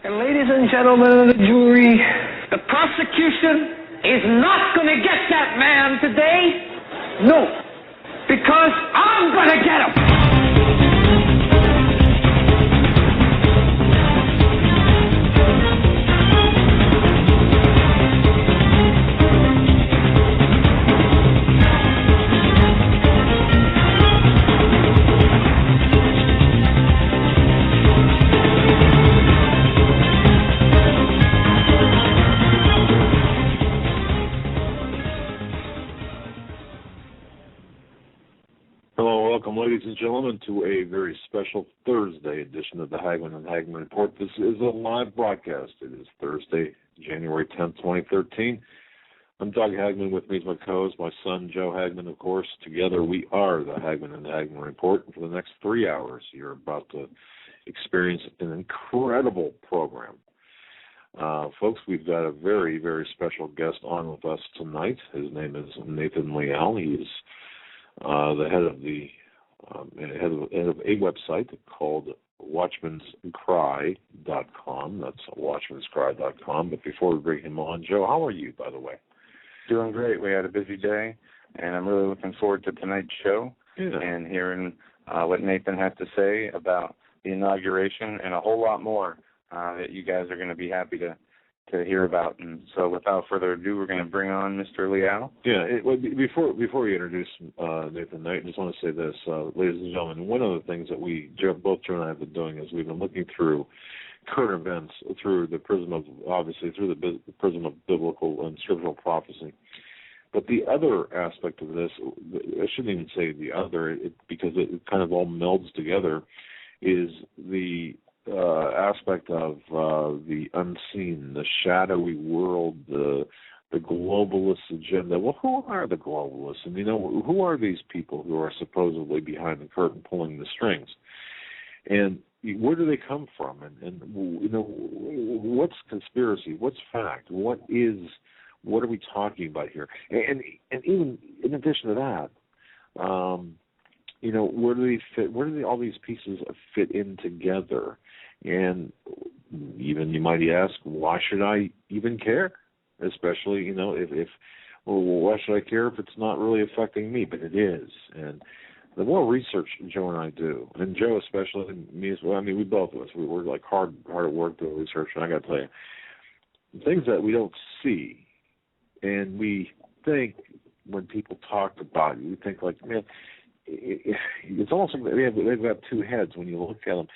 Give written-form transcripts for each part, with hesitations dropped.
And ladies and gentlemen of the jury, the prosecution is not going to get that man today. No, because I'm going to get him. Welcome, ladies and gentlemen, to a very special Thursday edition of the Hagmann and Hagmann Report. This is a live broadcast. It is Thursday, January 10th, 2013. I'm Doug Hagmann. With me is my co-host, my son, Joe Hagmann, of course. Together, we are the Hagmann and Hagmann Report. And for the next 3 hours, you're about to experience an incredible program. Folks, we've got a very, very special guest on with us tonight. His name is Nathan Leal. He is the head of a website called watchmanscry.com. That's watchmanscry.com. But before we bring him on, Joe, how are you, by the way? Doing great. We had a busy day, and I'm really looking forward to tonight's show and hearing what Nathan has to say about the inauguration and a whole lot more that you guys are going to be happy to hear about. And so without further ado, we're going to bring on Mr. Leal. Yeah, before we introduce Nathan, I just want to say this, ladies and gentlemen, one of the things that both Joe and I have been doing is we've been looking through current events through the prism of biblical and scriptural prophecy. But the other aspect of this, I shouldn't even say the other, because it kind of all melds together, is the aspect of the unseen, the shadowy world, the globalist agenda. Well, who are the globalists? And, who are these people who are supposedly behind the curtain pulling the strings? And where do they come from? And what's conspiracy? What's fact? What are we talking about here? And even in addition to that, where do they fit? Where do all these pieces fit in together? And even you might ask, why should I even care? Especially, why should I care if it's not really affecting me? But it is. And the more research Joe and I do, and Joe especially, and me as well, we both of us, we work like hard at work doing research, and I got to tell you, things that we don't see, and we think when people talk about it, we think like, man, it's almost like they've got two heads when you look at them.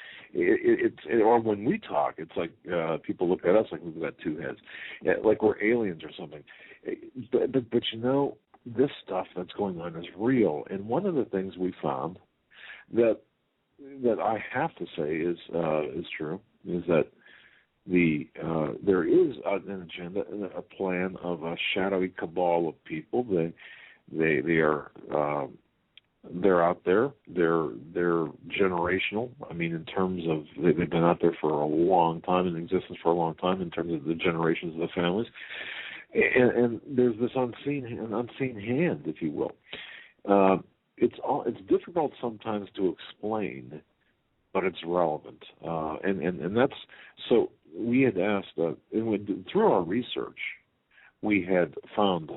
Or when we talk, it's like people look at us like we've got two heads, like we're aliens or something. But this stuff that's going on is real. And one of the things we found that I have to say is true is that there is an agenda, a plan of a shadowy cabal of people. They are. They're out there. They're generational. In terms of they've been out there for a long time, in existence for a long time, in terms of the generations of the families. And there's this unseen hand, if you will. It's difficult sometimes to explain, but it's relevant. And that's so. We had asked through our research, we had found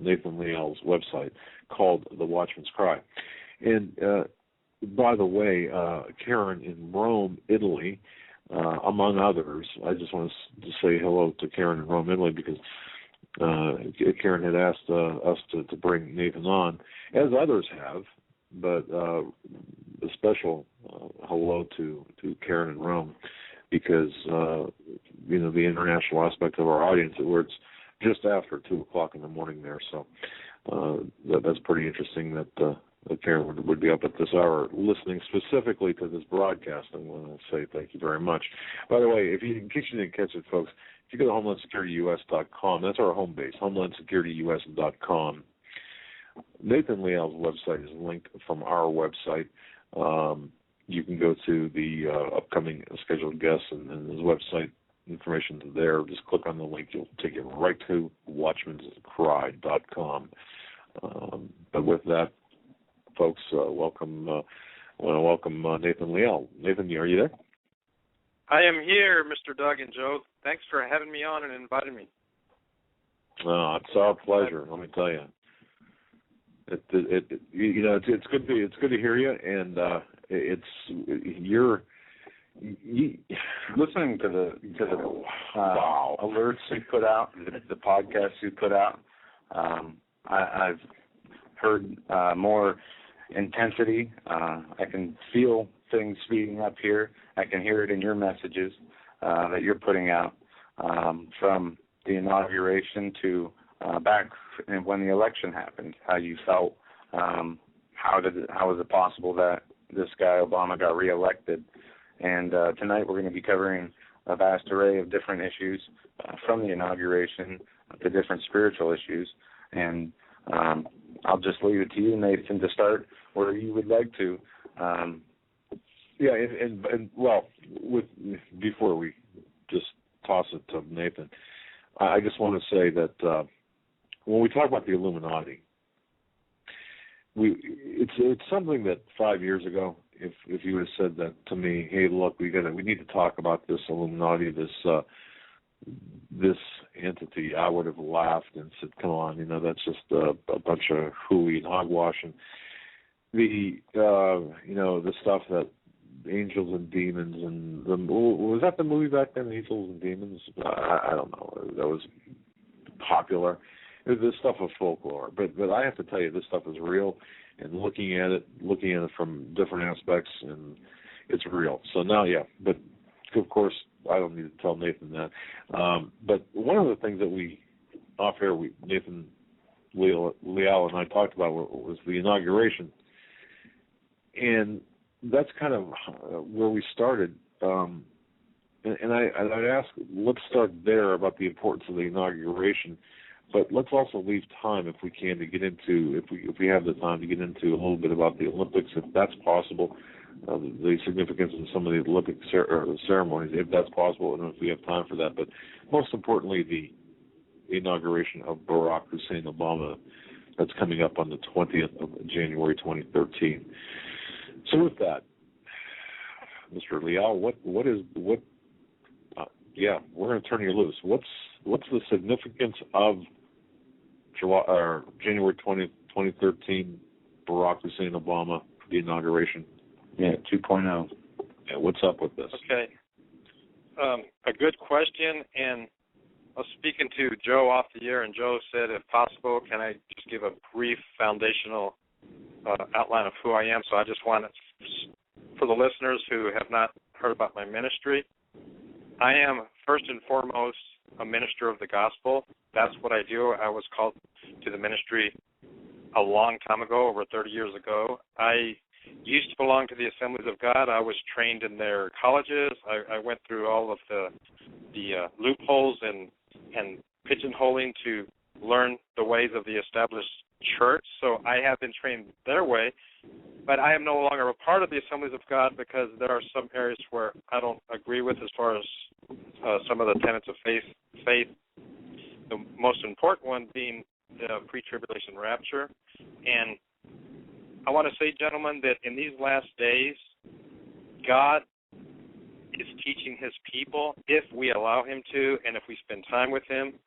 Nathan Leal's website called The Watchman's Cry. And by the way, Karen in Rome, Italy, among others, I just want to say hello to Karen in Rome, Italy, because Karen had asked us to bring Nathan on, as others have, but a special hello to Karen in Rome, because, the international aspect of our audience, where it's just after 2 o'clock in the morning there. So that's pretty interesting that Karen would be up at this hour listening specifically to this broadcast. I want to say thank you very much. By the way, in case you didn't catch it, folks, if you go to HomelandSecurityUS.com, that's our home base, HomelandSecurityUS.com. Nathan Leal's website is linked from our website. You can go to the upcoming scheduled guests and his website. Information there. Just click on the link. You'll take you right to watchmanscry.com. But with that, folks, welcome. I want to welcome Nathan Leal. Nathan, are you there? I am here, Mr. Doug and Joe. Thanks for having me on and inviting me. Oh, it's our pleasure. Let me tell you. It's good to hear you, and you're listening to the alerts you put out, the podcasts you put out. I've heard more intensity. I can feel things speeding up here. I can hear it in your messages that you're putting out from the inauguration to back when the election happened, how you felt, how was it possible that this guy Obama got reelected. And tonight we're going to be covering a vast array of different issues from the inauguration to different spiritual issues. And I'll just leave it to you, Nathan, to start where you would like to. Before we just toss it to Nathan, I just want to say that when we talk about the Illuminati, it's something that 5 years ago, if you would have said that to me, hey, look, we need to talk about this Illuminati, this entity, I would have laughed and said, come on, that's just a bunch of hooey and hogwash, and the stuff that angels and demons and was that the movie back then, Angels and Demons? I don't know. That was popular. This stuff of folklore, but I have to tell you, this stuff is real. And looking at it from different aspects, and it's real. So now, yeah, but of course, I don't need to tell Nathan that. But one of the things that off air, Nathan, Leal, and I talked about was the inauguration, and that's kind of where we started. And I'd ask, let's start there about the importance of the inauguration. But let's also leave time, if we can, to get into, if we have the time, to get into a little bit about the Olympics, if that's possible, the significance of some of the Olympic ceremonies, if that's possible, and if we have time for that. But most importantly, the inauguration of Barack Hussein Obama, that's coming up on the 20th of January 2013. So with that, Mr. Leal, we're going to turn you loose. What's the significance of January 20th, 2013, Barack Hussein Obama, the inauguration? Yeah, 2.0. Yeah, what's up with this? Okay. A good question, and I was speaking to Joe off the air, and Joe said, if possible, can I just give a brief foundational outline of who I am? So I just want to, for the listeners who have not heard about my ministry, I am first and foremost a minister of the gospel. That's what I do. I was called to the ministry a long time ago, over 30 years ago. I used to belong to the Assemblies of God. I was trained in their colleges. I went through all of the loopholes and pigeonholing to learn the ways of the established church. So I have been trained their way. But I am no longer a part of the Assemblies of God because there are some areas where I don't agree with as far as some of the tenets of faith. The most important one being the pre-tribulation rapture. And I want to say, gentlemen, that in these last days, God is teaching his people, if we allow him to, and if we spend time with him,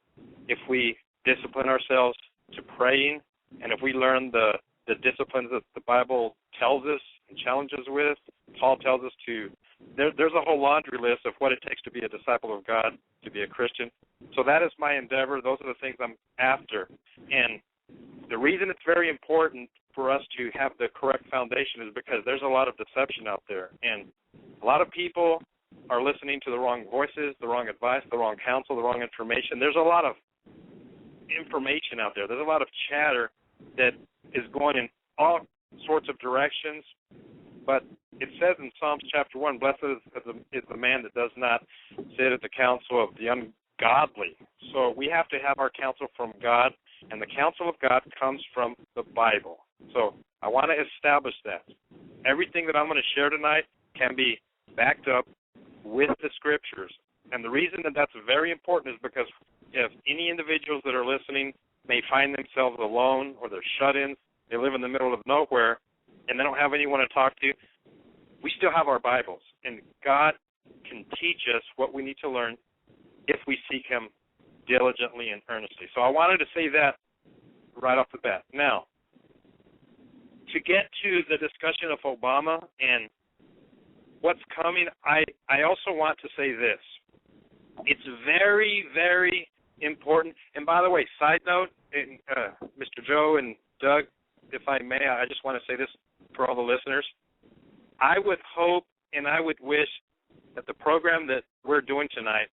if we discipline ourselves to praying, and if we learn the disciplines that the Bible tells us and challenges with. Paul tells us to, there's a whole laundry list of what it takes to be a disciple of God, to be a Christian. So that is my endeavor. Those are the things I'm after. And the reason it's very important for us to have the correct foundation is because there's a lot of deception out there. And a lot of people are listening to the wrong voices, the wrong advice, the wrong counsel, the wrong information. There's a lot of information out there. There's a lot of chatter that is going in all sorts of directions. But it says in Psalms chapter 1, blessed is the man that does not sit at the counsel of the ungodly. So we have to have our counsel from God, and the counsel of God comes from the Bible. So I want to establish that. Everything that I'm going to share tonight can be backed up with the Scriptures. And the reason that that's very important is because if any individuals that are listening may find themselves alone or they're shut-ins, they live in the middle of nowhere, and they don't have anyone to talk to, we still have our Bibles. And God can teach us what we need to learn if we seek him diligently and earnestly. So I wanted to say that right off the bat. Now, to get to the discussion of Obama and what's coming, I also want to say this. It's very, very important. And by the way, side note, Mr. Joe and Doug, if I may, I just want to say this for all the listeners. I would hope and I would wish that the program that we're doing tonight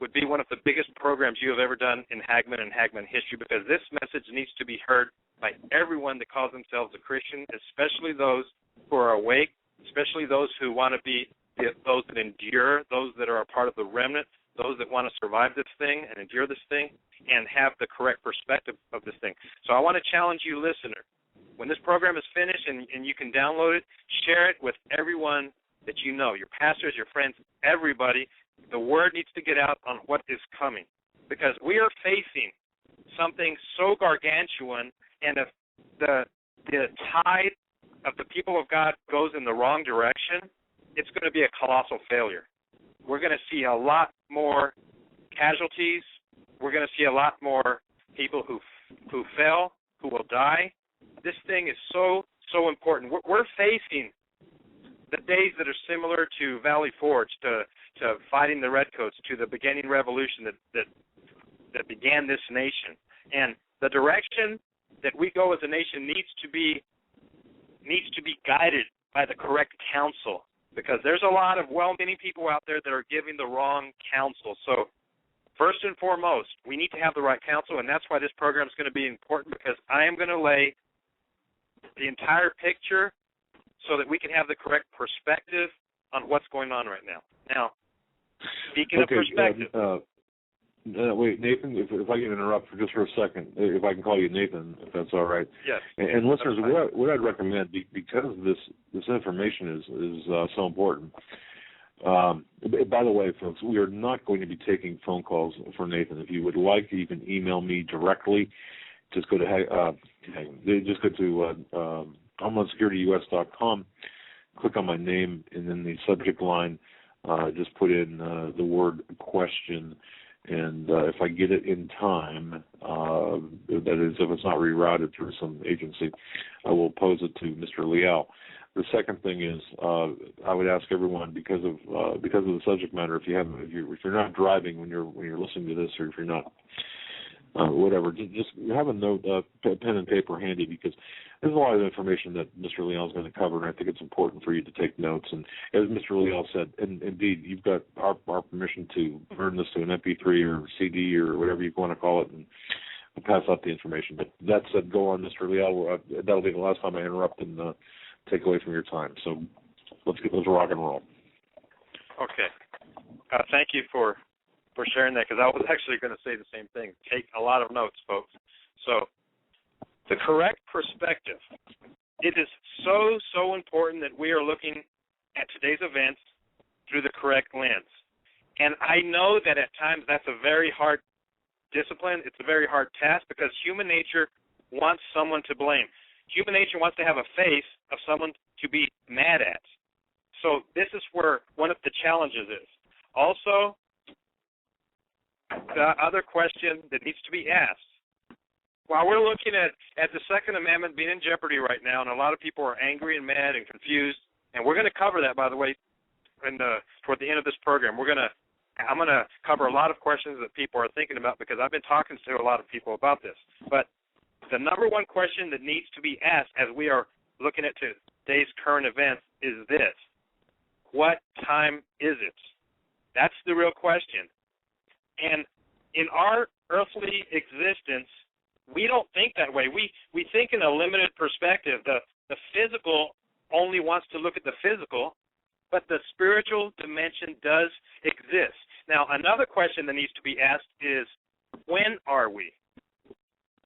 would be one of the biggest programs you have ever done in Hagmann and Hagmann history, because this message needs to be heard by everyone that calls themselves a Christian, especially those who are awake, especially those who want to be those that endure, those that are a part of the remnant, those that want to survive this thing and endure this thing and have the correct perspective of this thing. So I want to challenge you, listener. When this program is finished and you can download it, share it with everyone that you know, your pastors, your friends, everybody. The word needs to get out on what is coming, because we are facing something so gargantuan, and if the tide of the people of God goes in the wrong direction, it's going to be a colossal failure. We're going to see a lot more casualties. We're going to see a lot more people who fail, who will die. This thing is so important. We're facing the days that are similar to Valley Forge, to fighting the Redcoats, to the beginning revolution that began this nation. And the direction that we go as a nation needs to be guided by the correct counsel, because there's a lot of well-meaning people out there that are giving the wrong counsel. So first and foremost, we need to have the right counsel, and that's why this program is going to be important, because I am going to lay the entire picture so that we can have the correct perspective on what's going on right now. Now, speaking of perspective. Wait, Nathan, if I can interrupt for a second, if I can call you Nathan, if that's all right. Yes. And listeners, what I'd recommend, because this information is so important. By the way, folks, we are not going to be taking phone calls for Nathan. If you would like, you can email me directly. Just go to HomelandSecurityUS.com, click on my name, and then the subject line, just put in the word question, and if I get it in time, that is, if it's not rerouted through some agency, I will pose it to Mr. Leal. The second thing is, I would ask everyone, because of the subject matter, if you're not driving when you're listening to this, or if you're not whatever, just have a note, pen and paper handy, because there's a lot of information that Mr. Leal is going to cover, and I think it's important for you to take notes. And as Mr. Leal said, and indeed, you've got our permission to turn this to an MP3 or CD or whatever you want to call it, and pass out the information. But that said, go on, Mr. Leal. That'll be the last time I interrupt and take away from your time. So let's rock and roll. Okay. Thank you for sharing that, because I was actually going to say the same thing. Take a lot of notes, folks. So the correct perspective. It is so important that we are looking at today's events through the correct lens. And I know that at times that's a very hard discipline. It's a very hard task, because human nature wants someone to blame. Human nature wants to have a face of someone to be mad at. So this is where one of the challenges is. Also, the other question that needs to be asked. While we're looking at the Second Amendment being in jeopardy right now, and a lot of people are angry and mad and confused, and we're going to cover that, by the way, toward the end of this program. I'm going to cover a lot of questions that people are thinking about, because I've been talking to a lot of people about this. But the number one question that needs to be asked as we are looking at today's current events is this: what time is it? That's the real question. And in our earthly existence, we don't think that way. We think in a limited perspective. The physical only wants to look at the physical, but the spiritual dimension does exist. Now, another question that needs to be asked is, when are we?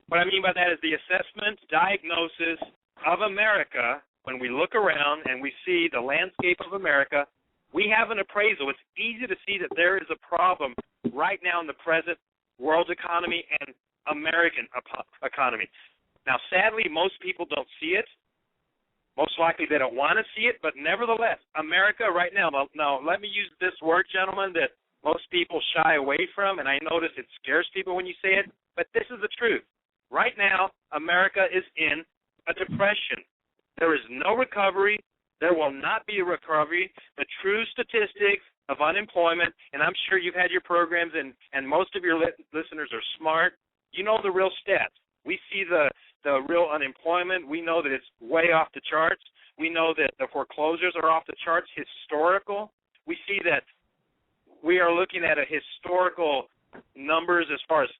What I mean by that is the assessment, diagnosis of America. When we look around and we see the landscape of America, we have an appraisal. It's easy to see that there is a problem right now in the present world economy and American economy. Now, sadly, most people don't see it, Most likely they don't want to see it, but nevertheless, America right now, let me use this word, gentlemen, that most people shy away from, and I notice it scares people when you say it, but this is the truth. Right now, America is in a depression. There is no recovery. There will not be a recovery. The true statistics of unemployment, and I'm sure you've had your programs, and most of your listeners are smart. You know the real stats. We see the real unemployment. We know that it's way off the charts. We know that the foreclosures are off the charts, historical. We see that we are looking at a historical numbers as far as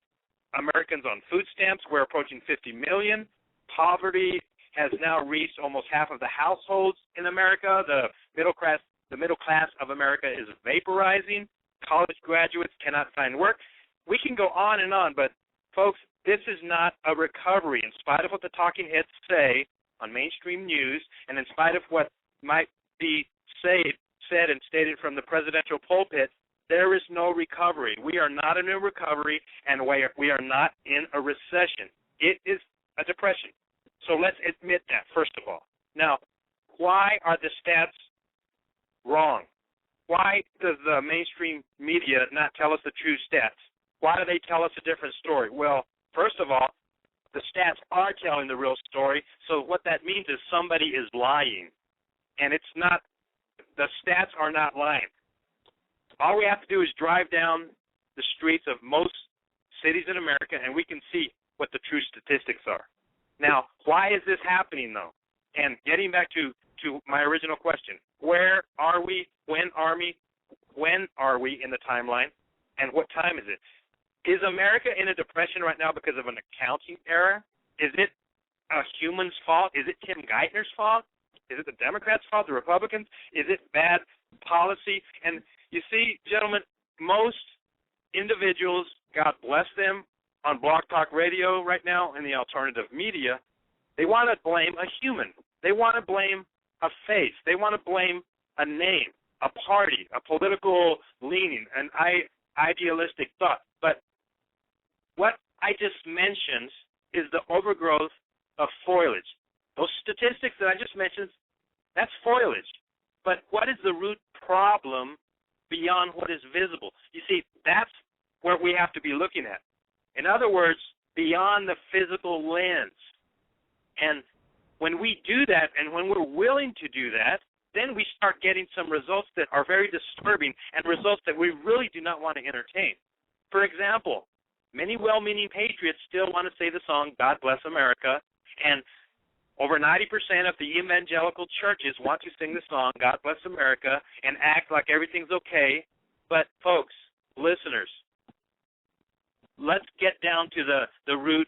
Americans on food stamps. We're approaching 50 million. Poverty has now reached almost half of the households in America. The middle class of America is vaporizing. College graduates cannot find work. We can go on and on, but folks, this is not a recovery. In spite of what the talking heads say on mainstream news, and in spite of what might be said and stated from the presidential pulpit, there is no recovery. We are not in a recovery, and we are not in a recession. It is a depression. So let's admit that, first of all. Now, why are the stats wrong? Why does the mainstream media not tell us the true stats? Why do they tell us a different story? Well, first of all, the stats are telling the real story, so what that means is somebody is lying. And it's not, the stats are not lying. All we have to do is drive down the streets of most cities in America, and we can see what the true statistics are. Now, why is this happening, though? And getting back to my original question, where are we? When are we in the timeline? And what time is it? Is America in a depression right now because of an accounting error? Is it a human's fault? Is it Tim Geithner's fault? Is it the Democrats' fault, the Republicans? Is it bad policy? And you see, gentlemen, most individuals, God bless them, on Blog Talk Radio right now in the alternative media, they want to blame a human. They want to blame a face. They want to blame a name, a party, a political leaning, an idealistic thought. But what I just mentioned is the overgrowth of foliage. Those statistics that I just mentioned, that's foliage. But what is the root problem beyond what is visible? You see, that's where we have to be looking at. In other words, beyond the physical lens. And when we do that, and when we're willing to do that, then we start getting some results that are very disturbing and results that we really do not want to entertain. For example, many well-meaning patriots still want to say the song, God Bless America, and over 90% of the evangelical churches want to sing the song, God Bless America, and act like everything's okay. But, folks, listeners, let's get down to the root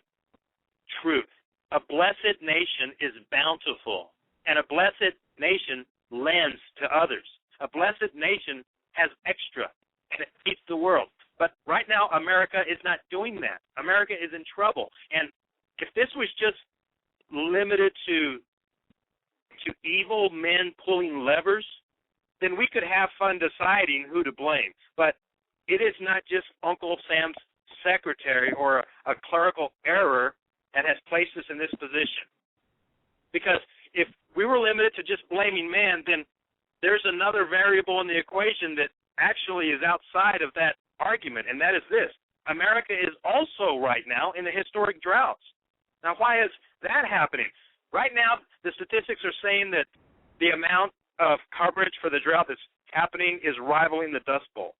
truth. A blessed nation is bountiful, and a blessed nation lends to others. A blessed nation has extra, and it feeds the world. But right now, America is not doing that. America is in trouble. And if this was just limited to evil men pulling levers, then we could have fun deciding who to blame. But it is not just Uncle Sam's secretary or a clerical error that has placed us in this position. Because if we were limited to just blaming man, then there's another variable in the equation that actually is outside of that argument, and that is this. America is also right now in the historic droughts. Now, why is that happening? Right now, the statistics are saying that the amount of coverage for the drought that's happening is rivaling the Dust Bowl.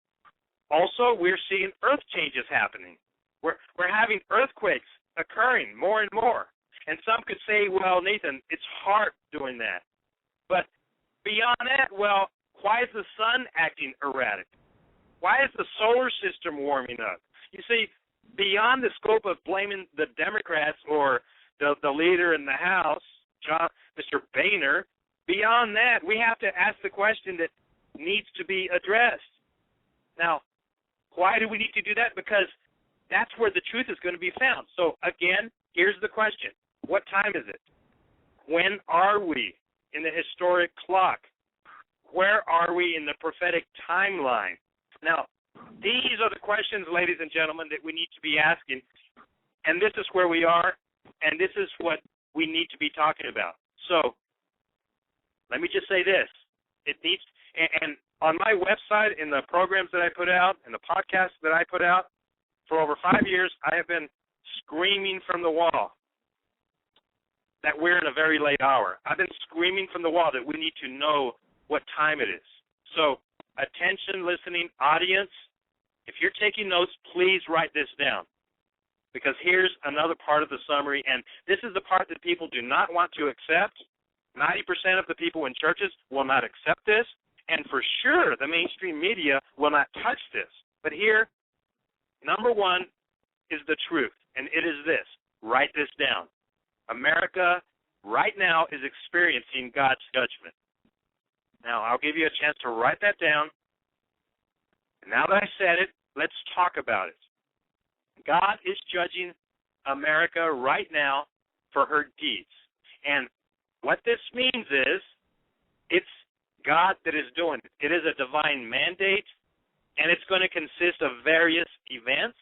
Also, we're seeing earth changes happening. We're having earthquakes occurring more and more. And some could say, well, Nathan, it's hard doing that. But beyond that, well, why is the sun acting erratic? Why is the solar system warming up? You see, beyond the scope of blaming the Democrats or the leader in the House, Mr. Boehner, beyond that, we have to ask the question that needs to be addressed. Now, why do we need to do that? Because that's where the truth is going to be found. So, again, here's the question. What time is it? When are we in the historic clock? Where are we in the prophetic timeline? Now, these are the questions, ladies and gentlemen, that we need to be asking. And this is where we are, and this is what we need to be talking about. So, let me just say this. It needs, and on my website, in the programs that I put out, and the podcasts that I put out, for over 5 years, I have been screaming from the wall that we're in a very late hour. I've been screaming from the wall that we need to know what time it is. So, attention, listening audience, if you're taking notes, please write this down. Because here's another part of the summary, and this is the part that people do not want to accept. 90% of the people in churches will not accept this, and for sure the mainstream media will not touch this. But here, number one is the truth, and it is this. Write this down. America right now is experiencing God's judgment. Now, I'll give you a chance to write that down. And now that I said it, let's talk about it. God is judging America right now for her deeds. And what this means is it's God that is doing it. It is a divine mandate, and it's going to consist of various events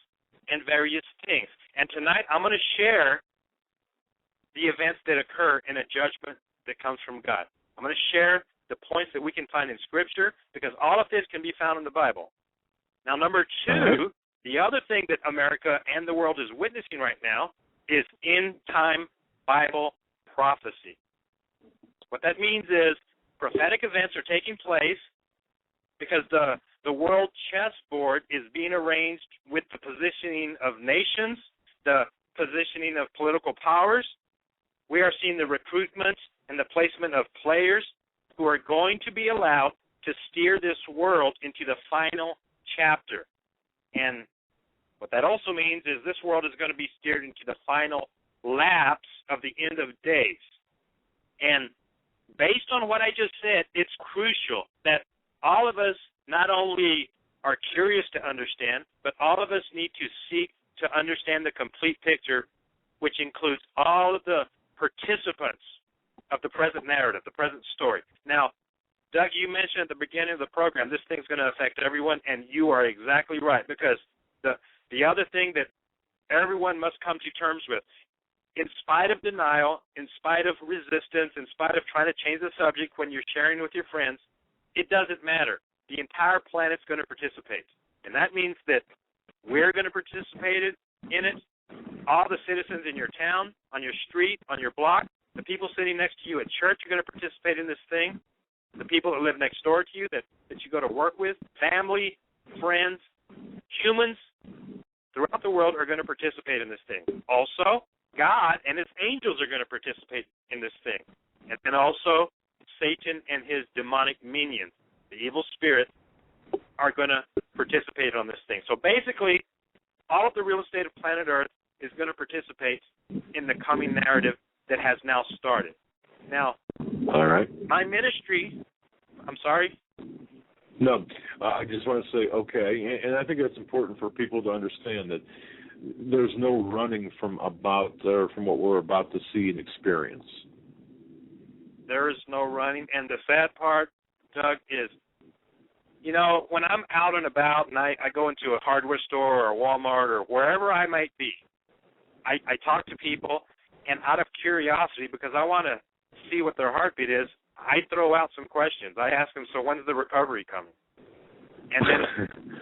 and various things. And tonight I'm going to share the events that occur in a judgment that comes from God. I'm going to share the points that we can find in Scripture, because all of this can be found in the Bible. Now, number two, the other thing that America and the world is witnessing right now is end-time Bible prophecy. What that means is prophetic events are taking place because the world chessboard is being arranged with the positioning of nations, the positioning of political powers. We are seeing the recruitment and the placement of players who are going to be allowed to steer this world into the final chapter. And what that also means is this world is going to be steered into the final lapse of the end of days. And based on what I just said, it's crucial that all of us not only are curious to understand, but all of us need to seek to understand the complete picture, which includes all of the participants of the present narrative, the present story. Now, Doug, you mentioned at the beginning of the program, this thing's going to affect everyone, and you are exactly right, because the other thing that everyone must come to terms with, in spite of denial, in spite of resistance, in spite of trying to change the subject when you're sharing with your friends, it doesn't matter. The entire planet's going to participate. And that means that we're going to participate in it. All the citizens in your town, on your street, on your block, the people sitting next to you at church are going to participate in this thing. The people that live next door to you that you go to work with, family, friends, humans throughout the world are going to participate in this thing. Also, God and his angels are going to participate in this thing. And then also, Satan and his demonic minions, the evil spirit, are going to participate on this thing. So basically, all of the real estate of planet Earth is going to participate in the coming narrative that has now started. Now, all right. My ministry, I'm sorry? No, I just want to say, okay, and I think that's important for people to understand that there's no running from what we're about to see and experience. There is no running, and the sad part, Doug, is, when I'm out and about and I go into a hardware store or a Walmart or wherever I might be, I talk to people, and out of curiosity, because I want to see what their heartbeat is, I throw out some questions. I ask them, so when's the recovery coming? And then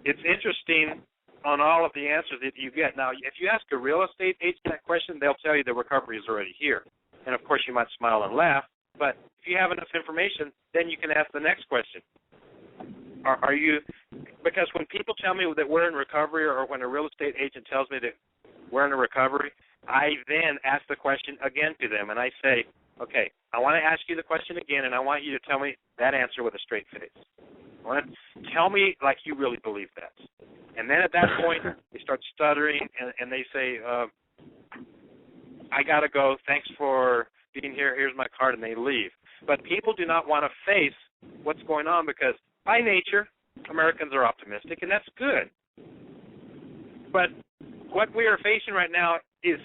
it's interesting on all of the answers that you get. Now, if you ask a real estate agent that question, they'll tell you the recovery is already here. And, of course, you might smile and laugh. But if you have enough information, then you can ask the next question. Are you – because when people tell me that we're in recovery, or when a real estate agent tells me that we're in a recovery, I then ask the question again to them, and I say, okay, I want to ask you the question again, and I want you to tell me that answer with a straight face. I want to tell me like you really believe that. And then at that point, they start stuttering, and they say, I got to go. Thanks for being here. Here's my card, and they leave. But people do not want to face what's going on because, by nature, Americans are optimistic, and that's good. But what we are facing right now is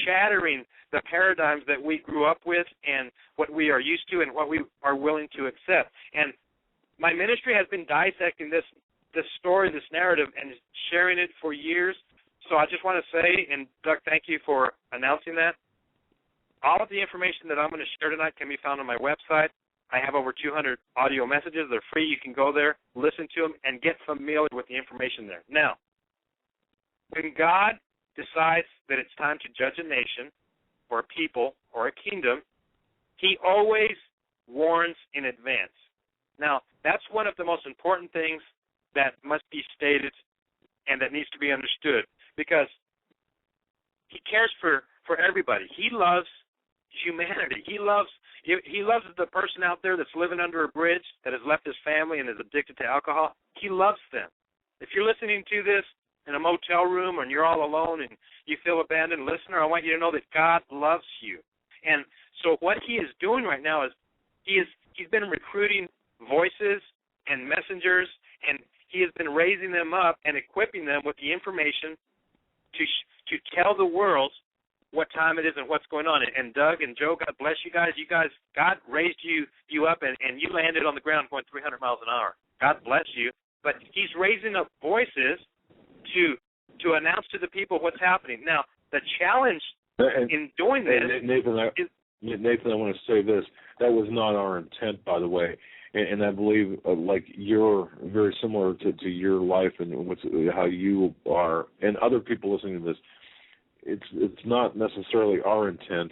shattering the paradigms that we grew up with and what we are used to and what we are willing to accept. And my ministry has been dissecting this story, this narrative, and sharing it for years. So I just want to say, and Doug, thank you for announcing that, all of the information that I'm going to share tonight can be found on my website. I have over 200 audio messages. They're free. You can go there, listen to them, and get familiar with the information there. Now, when God decides that it's time to judge a nation or a people or a kingdom, he always warns in advance. Now, that's one of the most important things that must be stated and that needs to be understood, because he cares for everybody. He loves humanity. He loves the person out there that's living under a bridge, that has left his family and is addicted to alcohol. He loves them. If you're listening to this in a motel room and you're all alone and you feel abandoned, listener, I want you to know that God loves you. And so what he is doing right now is he's been recruiting voices and messengers, and he has been raising them up and equipping them with the information to tell the world what time it is and what's going on. And Doug and Joe, God bless you guys. God raised you up, and you landed on the ground going 300 miles an hour. God bless you. But he's raising up voices to announce to the people what's happening. Now, the challenge in doing this Nathan, I want to say this. That was not our intent, by the way. And I believe, like, you're very similar to your life and how you are, and other people listening to this. It's not necessarily our intent.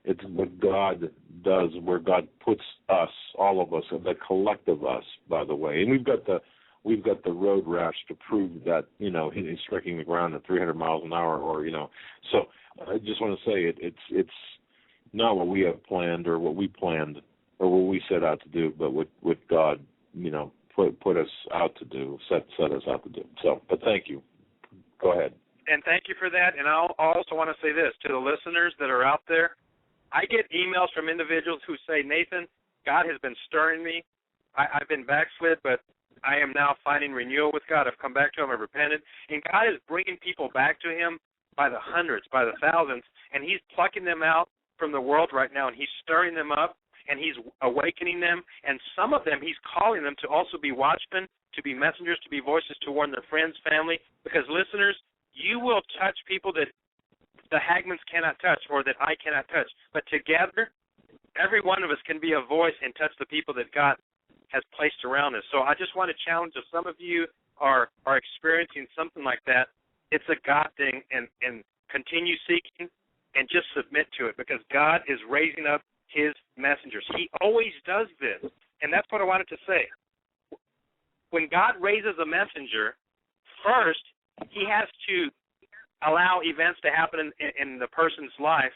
It's what God does, where God puts us, all of us, the collective us, by the way. And we've got the road rash to prove that, he's striking the ground at 300 miles an hour, or, So I just want to say it's not what we have planned or what we planned or what we set out to do, but what God, put us out to do, set us out to do. So, but thank you. Go ahead. And thank you for that. And I also want to say this to the listeners that are out there. I get emails from individuals who say, Nathan, God has been stirring me. I've been backslid, but I am now finding renewal with God. I've come back to him. I've repented. And God is bringing people back to him by the hundreds, by the thousands, and he's plucking them out from the world right now, and he's stirring them up, and he's awakening them. And some of them, he's calling them to also be watchmen, to be messengers, to be voices, to warn their friends, family, because listeners, you will touch people that the Hagmanns cannot touch or that I cannot touch. But together, every one of us can be a voice and touch the people that God has placed around us. So I just want to challenge, if some of you are experiencing something like that, it's a God thing, and continue seeking and just submit to it, because God is raising up his messengers. He always does this, and that's what I wanted to say. When God raises a messenger, first, he has to allow events to happen in the person's life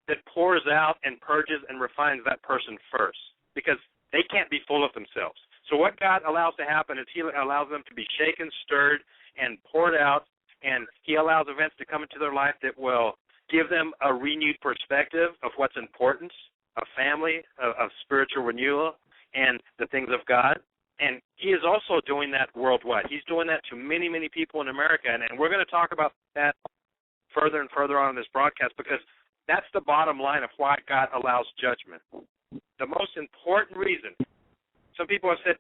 that pours out and purges and refines that person first, because they can't be full of themselves. So what God allows to happen is he allows them to be shaken, stirred, and poured out, and he allows events to come into their life that will give them a renewed perspective of what's important, of family, of spiritual renewal, and the things of God. And he is also doing that worldwide. He's doing that to many, many people in America, and we're going to talk about that further and further on in this broadcast, because that's the bottom line of why God allows judgment. The most important reason, some people have said,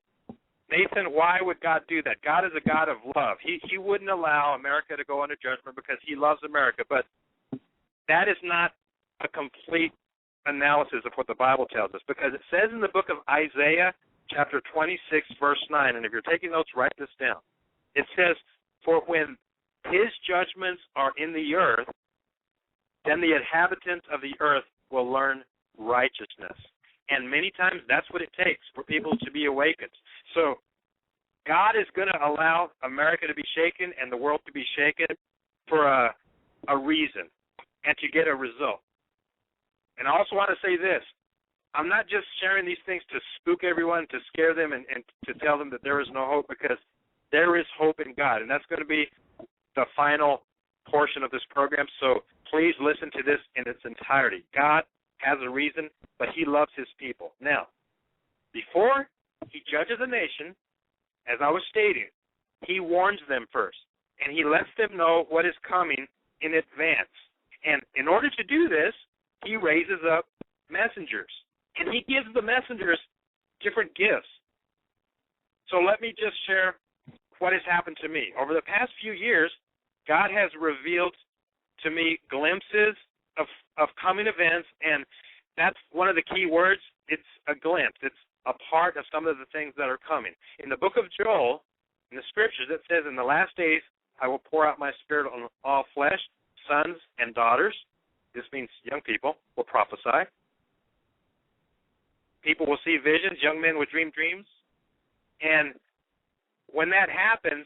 Nathan, why would God do that? God is a God of love. He wouldn't allow America to go under judgment because he loves America, but that is not a complete analysis of what the Bible tells us, because it says in the book of Isaiah, chapter 26, verse 9, and if you're taking notes, write this down. It says, for when his judgments are in the earth, then the inhabitants of the earth will learn righteousness. And many times that's what it takes for people to be awakened. So God is going to allow America to be shaken and the world to be shaken for a reason and to get a result. And I also want to say this. I'm not just sharing these things to spook everyone, to scare them, and to tell them that there is no hope, because there is hope in God. And that's going to be the final portion of this program. So please listen to this in its entirety. God has a reason, but he loves his people. Now, before he judges a nation, as I was stating, he warns them first, and he lets them know what is coming in advance. And in order to do this, he raises up messengers, and he gives the messengers different gifts. So let me just share what has happened to me. Over the past few years, God has revealed to me glimpses of coming events, and that's one of the key words. It's a glimpse. It's a part of some of the things that are coming. In the book of Joel, in the scriptures, it says, in the last days I will pour out my spirit on all flesh, sons and daughters. This means young people will prophesy. People will see visions. Young men will dream dreams. And when that happens,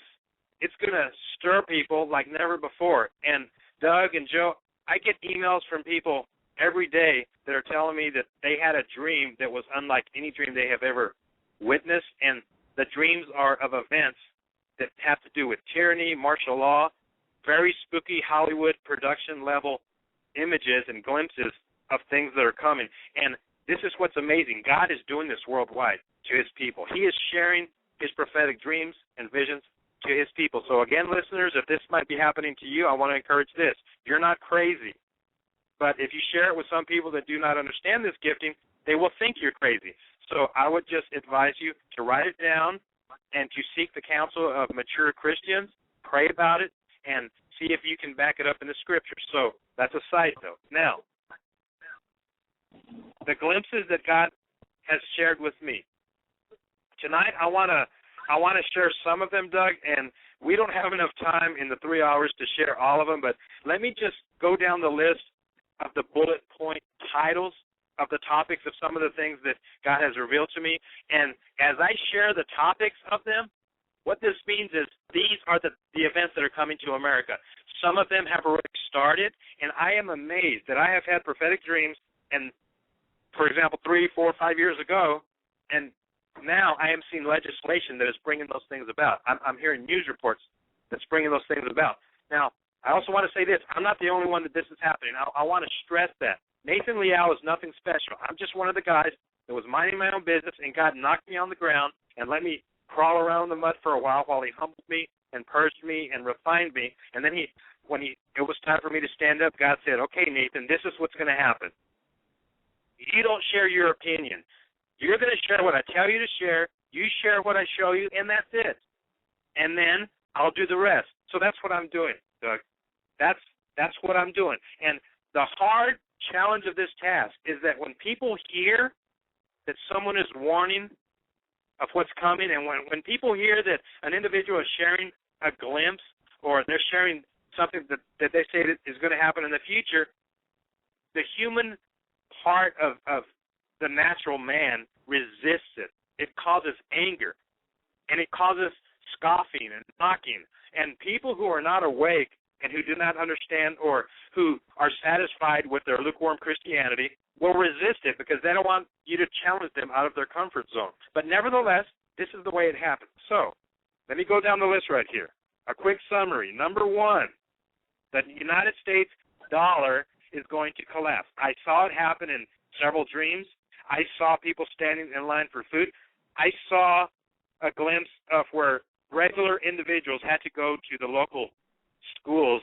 it's going to stir people like never before. And Doug and Joe, I get emails from people every day that are telling me that they had a dream that was unlike any dream they have ever witnessed. And the dreams are of events that have to do with tyranny, martial law, very spooky Hollywood production level images and glimpses of things that are coming. And this is what's amazing. God is doing this worldwide to his people. He is sharing his prophetic dreams and visions to his people. So again, listeners, if this might be happening to you, I want to encourage this. You're not crazy. But if you share it with some people that do not understand this gifting, they will think you're crazy. So I would just advise you to write it down and to seek the counsel of mature Christians, pray about it, and see if you can back it up in the Scriptures. So that's a side note. Now, the glimpses that God has shared with me. Tonight I want to share some of them, Doug, and we don't have enough time in the 3 hours to share all of them, but let me just go down the list of the bullet point titles of the topics of some of the things that God has revealed to me. And as I share the topics of them, what this means is these are the events that are coming to America. Some of them have already started, and I am amazed that I have had prophetic dreams, and, for example, 3, 4, 5 years ago, and now I am seeing legislation that is bringing those things about. I'm hearing news reports that's bringing those things about. Now, I also want to say this. I'm not the only one that this is happening. I want to stress that. Nathan Leal is nothing special. I'm just one of the guys that was minding my own business, and God knocked me on the ground and let me crawl around in the mud for a while he humbled me and purged me and refined me. And then when it was time for me to stand up, God said, okay, Nathan, this is what's going to happen. You don't share your opinion. You're going to share what I tell you to share. You share what I show you, and that's it. And then I'll do the rest. So that's what I'm doing, Doug. That's what I'm doing. And the hard challenge of this task is that when people hear that someone is warning of what's coming, and when people hear that an individual is sharing a glimpse or they're sharing something that they say is going to happen in the future, the human part of the natural man resists it. It causes anger, and it causes scoffing and mocking. And people who are not awake and who do not understand or who are satisfied with their lukewarm Christianity will resist it because they don't want you to challenge them out of their comfort zone. But nevertheless, this is the way it happens. So let me go down the list right here. A quick summary. Number one, the United States dollar is going to collapse. I saw it happen in several dreams. I saw people standing in line for food. I saw a glimpse of where regular individuals had to go to the local schools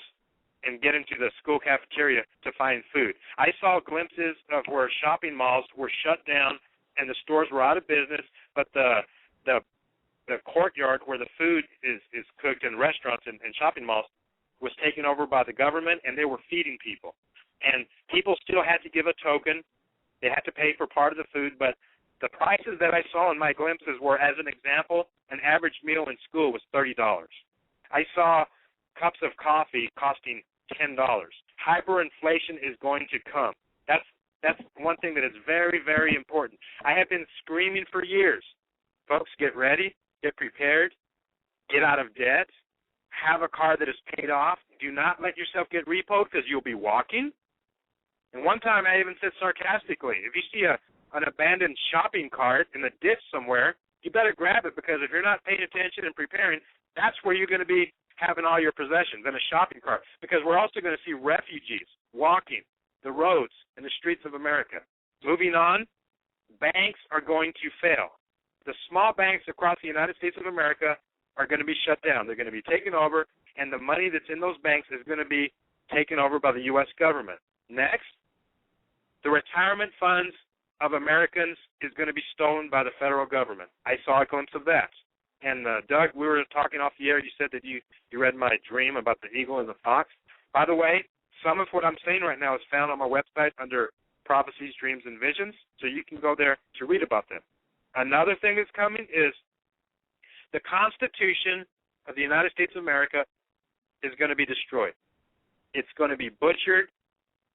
and get into the school cafeteria to find food. I saw glimpses of where shopping malls were shut down and the stores were out of business, but the courtyard where the food is cooked in restaurants and shopping malls was taken over by the government, and they were feeding people. And people still had to give a token. They had to pay for part of the food, but the prices that I saw in my glimpses were, as an example, an average meal in school was $30. I saw cups of coffee costing $10. Hyperinflation is going to come. That's one thing that is very, very important. I have been screaming for years. Folks, get ready, get prepared, get out of debt, have a car that is paid off. Do not let yourself get repoed because you'll be walking. And one time I even said sarcastically, if you see an abandoned shopping cart in the ditch somewhere, you better grab it because if you're not paying attention and preparing, that's where you're going to be having all your possessions in a shopping cart, because we're also going to see refugees walking the roads and the streets of America. Moving on, banks are going to fail. The small banks across the United States of America are going to be shut down. They're going to be taken over, and the money that's in those banks is going to be taken over by the U.S. government. Next, the retirement funds of Americans is going to be stolen by the federal government. I saw a glimpse of that. And, Doug, we were talking off the air. You said that you read my dream about the eagle and the fox. By the way, Some of what I'm saying right now is found on my website under Prophecies, Dreams, and Visions, so you can go there to read about them. Another thing that's coming is the Constitution of the United States of America is going to be destroyed. It's going to be butchered.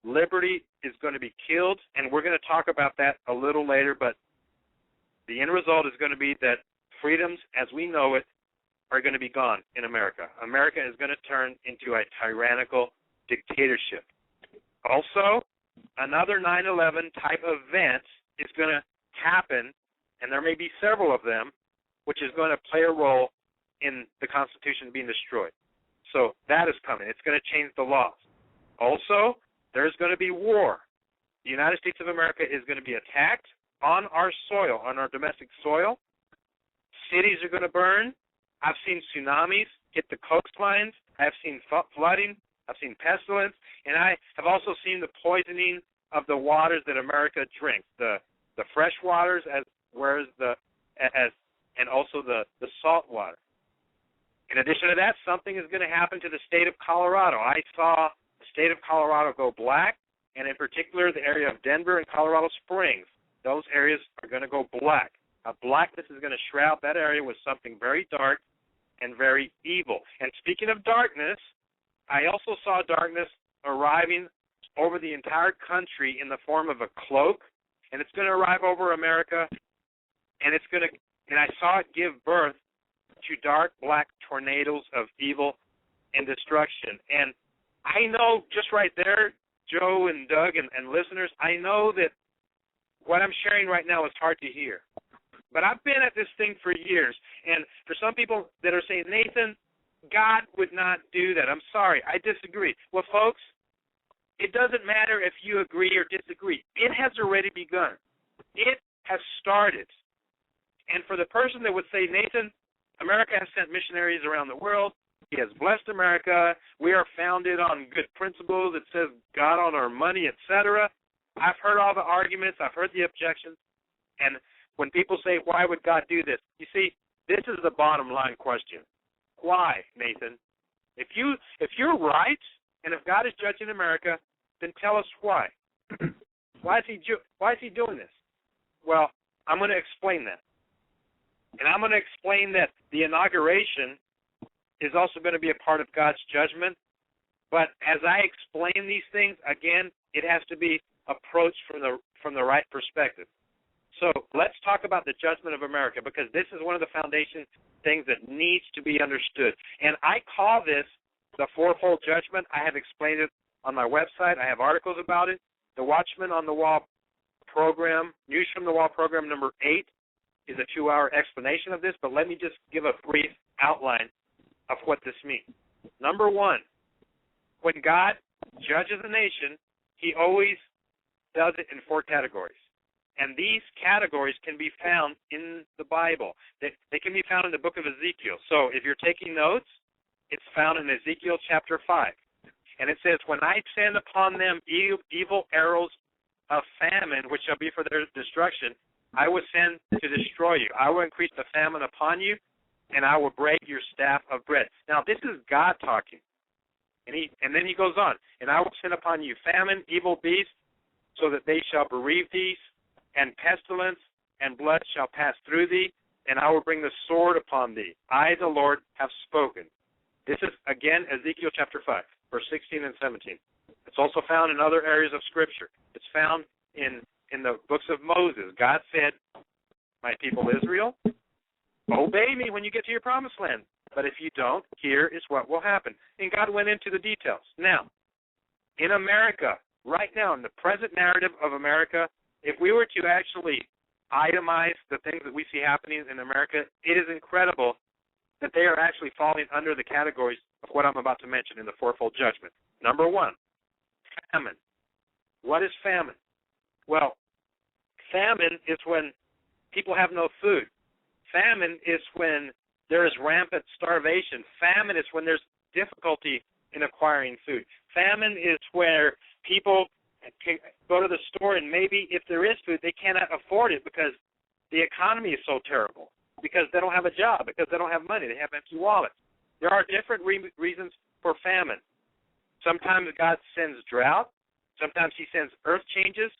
Liberty is going to be killed, and we're going to talk about that a little later, but the end result is going to be that freedoms as we know it are going to be gone in America. America is going to turn into a tyrannical dictatorship. Also, another 9/11 type event is going to happen, and there may be several of them, which is going to play a role in the Constitution being destroyed. So that is coming. It's going to change the laws. Also, there's going to be war. The United States of America is going to be attacked on our soil, on our domestic soil. Cities are going to burn. I've seen tsunamis hit the coastlines. I've seen flooding. I've seen pestilence. And I have also seen the poisoning of the waters that America drinks, the fresh waters and also the salt water. In addition to that, something is going to happen to the state of Colorado. I saw the state of Colorado go black, and in particular the area of Denver and Colorado Springs. Those areas are going to go black. Blackness is going to shroud that area with something very dark and very evil. And speaking of darkness, I also saw darkness arriving over the entire country in the form of a cloak, and it's going to arrive over America, and I saw it give birth to dark black tornadoes of evil and destruction. And I know just right there, Joe and Doug and listeners, I know that what I'm sharing right now is hard to hear. But I've been at this thing for years, and for some people that are saying, Nathan, God would not do that. I'm sorry, I disagree. Well, folks, it doesn't matter if you agree or disagree. It has already begun. It has started. And for the person that would say, Nathan, America has sent missionaries around the world. He has blessed America. We are founded on good principles. It says God on our money, etc. I've heard all the arguments. I've heard the objections. And when people say, why would God do this? You see, this is the bottom line question. Why, Nathan? If you're right, and if God is judging America, then tell us why. Why is he doing this? Well, I'm going to explain that. And I'm going to explain that the inauguration is also going to be a part of God's judgment. But as I explain these things, again, it has to be approached from the right perspective. So let's talk about the judgment of America, because this is one of the foundation things that needs to be understood. And I call this the fourfold judgment. I have explained it on my website. I have articles about it. The Watchman on the Wall program, News from the Wall program number 8, is a 2-hour explanation of this, but let me just give a brief outline of what this means. Number 1, when God judges a nation, he always does it in 4 categories. And these categories can be found in the Bible. They can be found in the book of Ezekiel. So if you're taking notes, it's found in Ezekiel chapter 5. And it says, when I send upon them evil arrows of famine, which shall be for their destruction, I will send to destroy you. I will increase the famine upon you, and I will break your staff of bread. Now, this is God talking. And then he goes on, and I will send upon you famine, evil beasts, so that they shall bereave thee, and pestilence and blood shall pass through thee, and I will bring the sword upon thee. I, the Lord, have spoken. This is, again, Ezekiel chapter 5, verse 16 and 17. It's also found in other areas of Scripture. It's found in the books of Moses. God said, my people Israel, obey me when you get to your promised land. But if you don't, here is what will happen. And God went into the details. Now, in America, right now, in the present narrative of America, if we were to actually itemize the things that we see happening in America, it is incredible that they are actually falling under the categories of what I'm about to mention in the fourfold judgment. Number 1, famine. What is famine? Well, famine is when people have no food. Famine is when there is rampant starvation. Famine is when there's difficulty in acquiring food. Famine is where people can go to the store and maybe if there is food, they cannot afford it because the economy is so terrible, because they don't have a job, because they don't have money, they have empty wallets. There are different reasons for famine. Sometimes God sends drought. Sometimes he sends earth changes.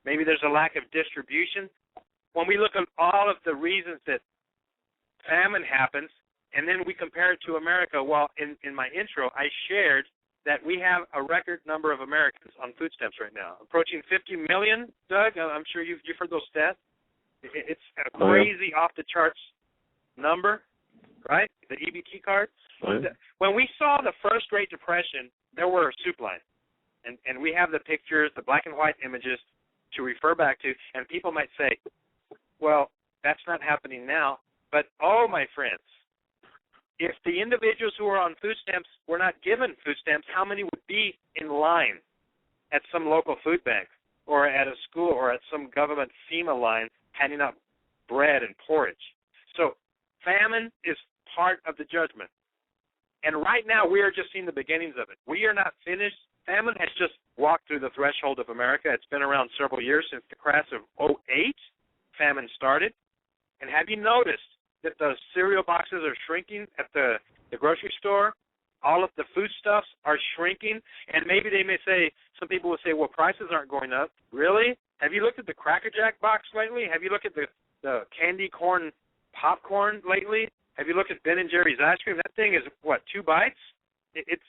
Maybe there's a lack of distribution. When we look at all of the reasons that famine happens, and then we compare it to America, well, in my intro, I shared that we have a record number of Americans on food stamps right now, approaching 50 million, Doug. I'm sure you've heard those stats. It's a crazy off-the-charts number, right? The EBT card. When we saw the first Great Depression, there were soup lines, and we have the pictures, the black and white images to refer back to, and people might say, well, that's not happening now. But, oh, my friends, if the individuals who are on food stamps were not given food stamps, how many would be in line at some local food bank or at a school or at some government FEMA line handing out bread and porridge? So famine is part of the judgment. And right now we are just seeing the beginnings of it. We are not finished. Famine has just walked through the threshold of America. It's been around several years since the crash of 2008. Famine started. And have you noticed that the cereal boxes are shrinking at the grocery store? All of the foodstuffs are shrinking. And maybe they may say, some people will say, well, prices aren't going up. Really? Have you looked at the Cracker Jack box lately? Have you looked at the candy corn popcorn lately? Have you looked at Ben & Jerry's ice cream? That thing is, what, 2 bites? It's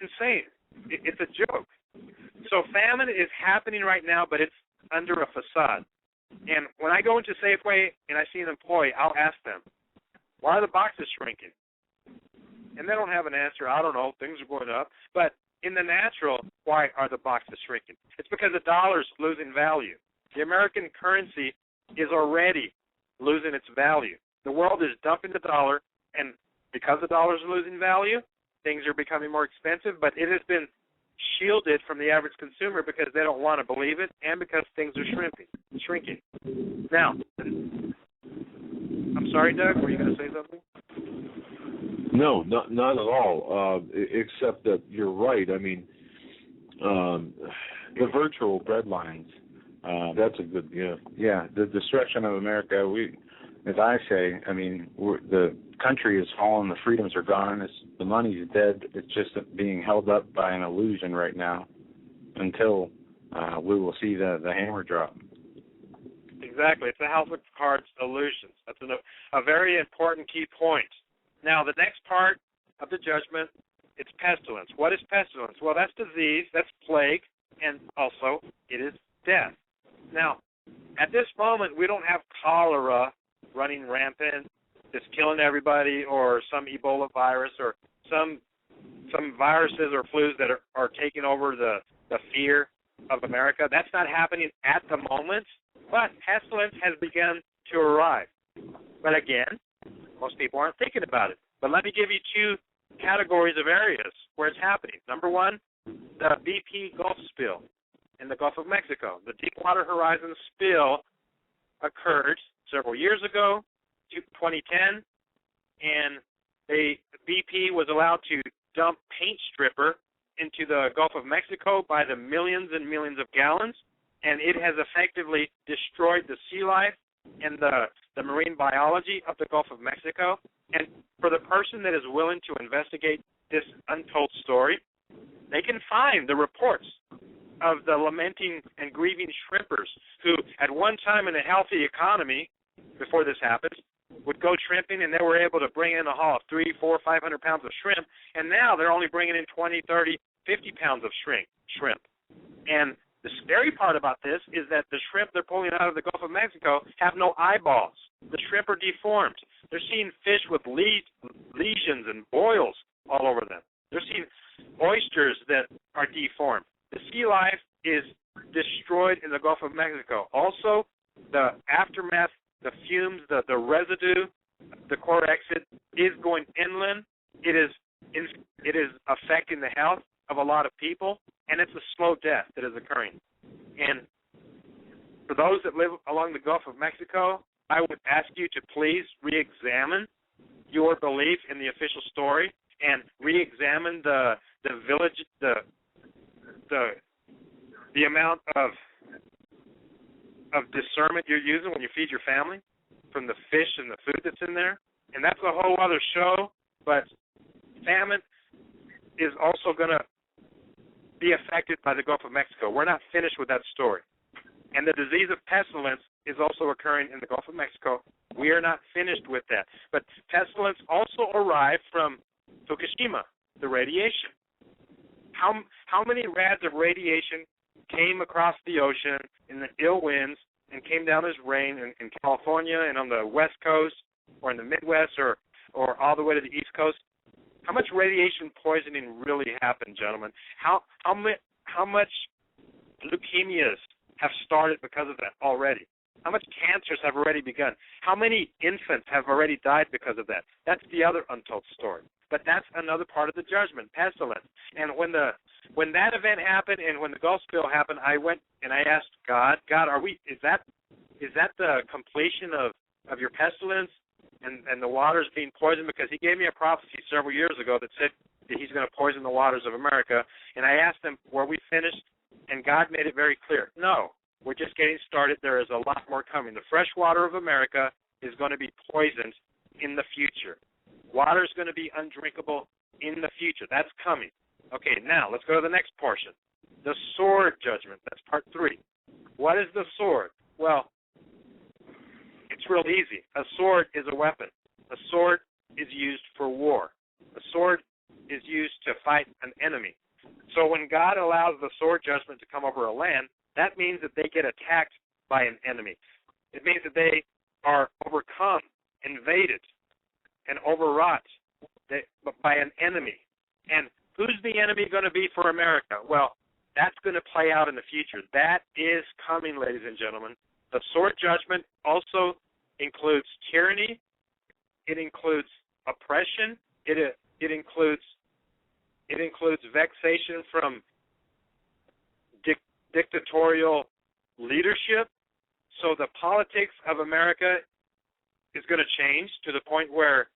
insane. It's a joke. So famine is happening right now, but it's under a facade. And when I go into Safeway and I see an employee, I'll ask them, why are the boxes shrinking? And they don't have an answer. I don't know. Things are going up. But in the natural, why are the boxes shrinking? It's because the dollar's losing value. The American currency is already losing its value. The world is dumping the dollar, and because the dollar's losing value, things are becoming more expensive, but it has been shielded from the average consumer because they don't want to believe it and because things are shrinking. Now, I'm sorry, Doug, were you going to say something? No, not at all, except that you're right. I mean, the virtual bread lines. That's a good, Yeah, the destruction of America, as I say, I mean, the country is fallen, the freedoms are gone, the money's dead. It's just being held up by an illusion right now until we will see the hammer drop. Exactly. It's a house of cards illusions. That's a very important key point. Now, the next part of the judgment, it's pestilence. What is pestilence? Well, that's disease, that's plague, and also it is death. Now, at this moment, we don't have cholera running rampant, just killing everybody, or some Ebola virus, or some viruses or flus that are taking over the fear of America. That's not happening at the moment, but pestilence has begun to arrive. But again, most people aren't thinking about it. But let me give you 2 categories of areas where it's happening. Number 1, the BP Gulf spill in the Gulf of Mexico. The Deepwater Horizon spill occurred several years ago, 2010, and BP was allowed to dump paint stripper into the Gulf of Mexico by the millions and millions of gallons, and it has effectively destroyed the sea life and the marine biology of the Gulf of Mexico. And for the person that is willing to investigate this untold story, they can find the reports of the lamenting and grieving shrimpers who, at one time in a healthy economy, before this happened, would go shrimping, and they were able to bring in a haul of 300, 400, 500 pounds of shrimp, and now they're only bringing in 20, 30, 50 pounds of shrimp. And the scary part about this is that the shrimp they're pulling out of the Gulf of Mexico have no eyeballs. The shrimp are deformed. They're seeing fish with lesions and boils all over them. They're seeing oysters that are deformed. The sea life is destroyed in the Gulf of Mexico. Also, the aftermath, the fumes, the residue, the core exit is going inland. It is affecting the health of a lot of people, and it's a slow death that is occurring. And for those that live along the Gulf of Mexico, I would ask you to please re-examine your belief in the official story and re-examine the village, the amount of discernment you're using when you feed your family from the fish and the food that's in there. And that's a whole other show, but famine is also going to be affected by the Gulf of Mexico. We're not finished with that story. And the disease of pestilence is also occurring in the Gulf of Mexico. We are not finished with that. But pestilence also arrived from Fukushima, the radiation. How many rads of radiation came across the ocean in the ill winds and came down as rain in California and on the West Coast or in the Midwest or all the way to the East Coast? How much radiation poisoning really happened, gentlemen? How much leukemias have started because of that already? How much cancers have already begun? How many infants have already died because of that? That's the other untold story. But that's another part of the judgment, pestilence. And when that event happened and when the Gulf spill happened, I went and I asked God, is that the completion of your pestilence and the waters being poisoned? Because he gave me a prophecy several years ago that said that he's going to poison the waters of America. And I asked him, were we finished? And God made it very clear. No, we're just getting started. There is a lot more coming. The fresh water of America is going to be poisoned in the future. Water is going to be undrinkable in the future. That's coming. Okay, now let's go to the next portion. The sword judgment. That's part 3. What is the sword? Well, it's real easy. A sword is a weapon. A sword is used for war. A sword is used to fight an enemy. So when God allows the sword judgment to come over a land, that means that they get attacked by an enemy. It means that they are overcome, invaded, and overwrought by an enemy. And who's the enemy going to be for America? Well, that's going to play out in the future. That is coming, ladies and gentlemen. The sword judgment also includes tyranny. It includes oppression. It includes vexation from dictatorial leadership. So the politics of America is going to change to the point where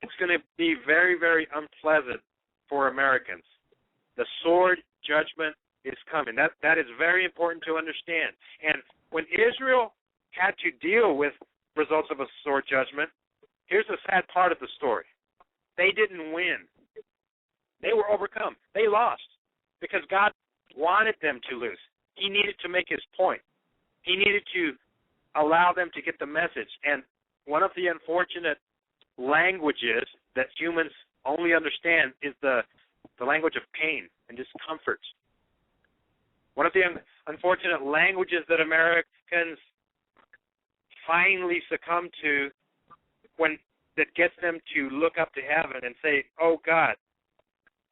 it's going to be very, very unpleasant for Americans. The sword judgment is coming. That is very important to understand. And when Israel had to deal with results of a sword judgment, here's the sad part of the story. They didn't win. They were overcome. They lost because God wanted them to lose. He needed to make his point. He needed to allow them to get the message. And one of the unfortunate languages that humans only understand is the language of pain and discomfort. One of the unfortunate languages that Americans finally succumb to that gets them to look up to heaven and say, oh, God,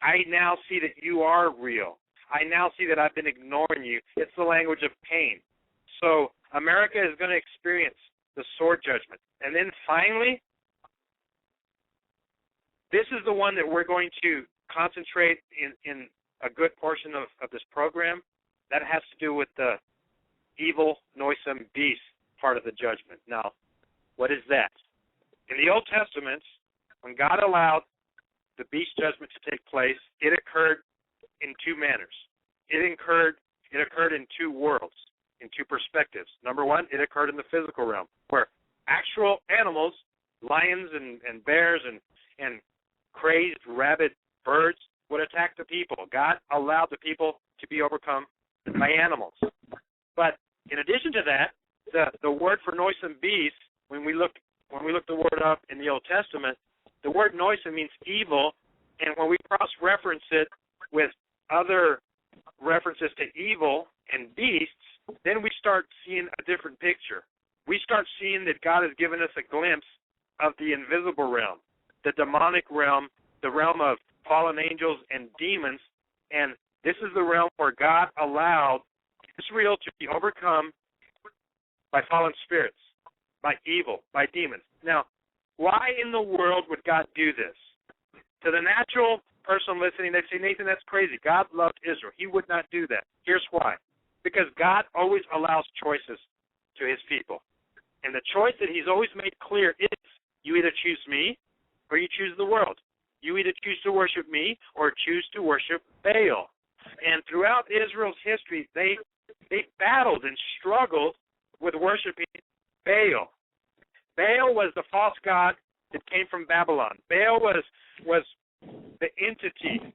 I now see that you are real. I now see that I've been ignoring you. It's the language of pain. So America is going to experience the sword judgment. And then finally, this is the one that we're going to concentrate in a good portion of this program. That has to do with the evil, noisome beast part of the judgment. Now, what is that? In the Old Testament, when God allowed the beast judgment to take place, it occurred in two manners. It occurred in two worlds, in two perspectives. Number one, it occurred in the physical realm, where actual animals, lions and bears and crazed, rabid birds would attack the people. God allowed the people to be overcome by animals. But in addition to that, the word for noisome beast, when we look the word up in the Old Testament, the word noisome means evil, and when we cross-reference it with other references to evil and beasts, then we start seeing a different picture. We start seeing that God has given us a glimpse of the invisible realm, the demonic realm, the realm of fallen angels and demons, and this is the realm where God allowed Israel to be overcome by fallen spirits, by evil, by demons. Now, why in the world would God do this? To the natural person listening, they'd say, Nathan, that's crazy. God loved Israel. He would not do that. Here's why. Because God always allows choices to his people. And the choice that he's always made clear is you either choose me or you choose the world. You either choose to worship me or choose to worship Baal. And throughout Israel's history, they battled and struggled with worshiping Baal. Baal was the false god that came from Babylon. Baal was the entity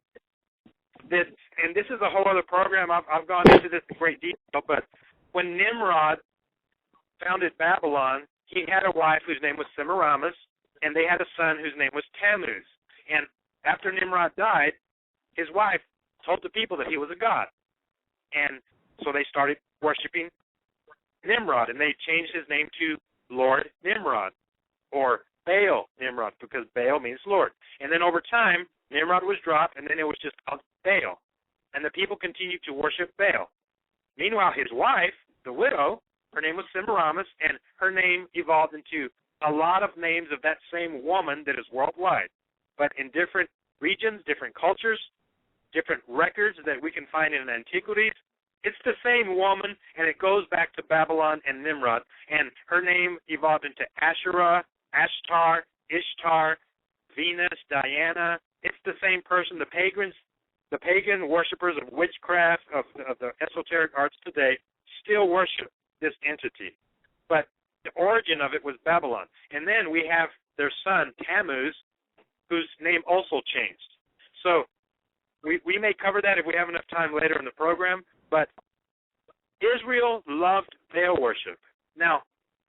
that, and this is a whole other program. I've gone into this in great detail, but when Nimrod founded Babylon, he had a wife whose name was Semiramis, and they had a son whose name was Tammuz. And after Nimrod died, his wife told the people that he was a god. And so they started worshiping Nimrod, and they changed his name to Lord Nimrod, or Baal Nimrod, because Baal means Lord. And then over time, Nimrod was dropped, and then it was just called Baal. And the people continued to worship Baal. Meanwhile, his wife, the widow, her name was Semiramis, and her name evolved into a lot of names of that same woman that is worldwide, but in different regions, different cultures, different records that we can find in antiquities. It's the same woman, and it goes back to Babylon and Nimrod, and her name evolved into Asherah, Ashtar, Ishtar, Venus, Diana. It's the same person. The pagan worshippers of witchcraft, of the esoteric arts today, still worship this entity. But the origin of it was Babylon. And then we have their son, Tammuz, whose name also changed. So we may cover that if we have enough time later in the program, but Israel loved Baal worship. Now,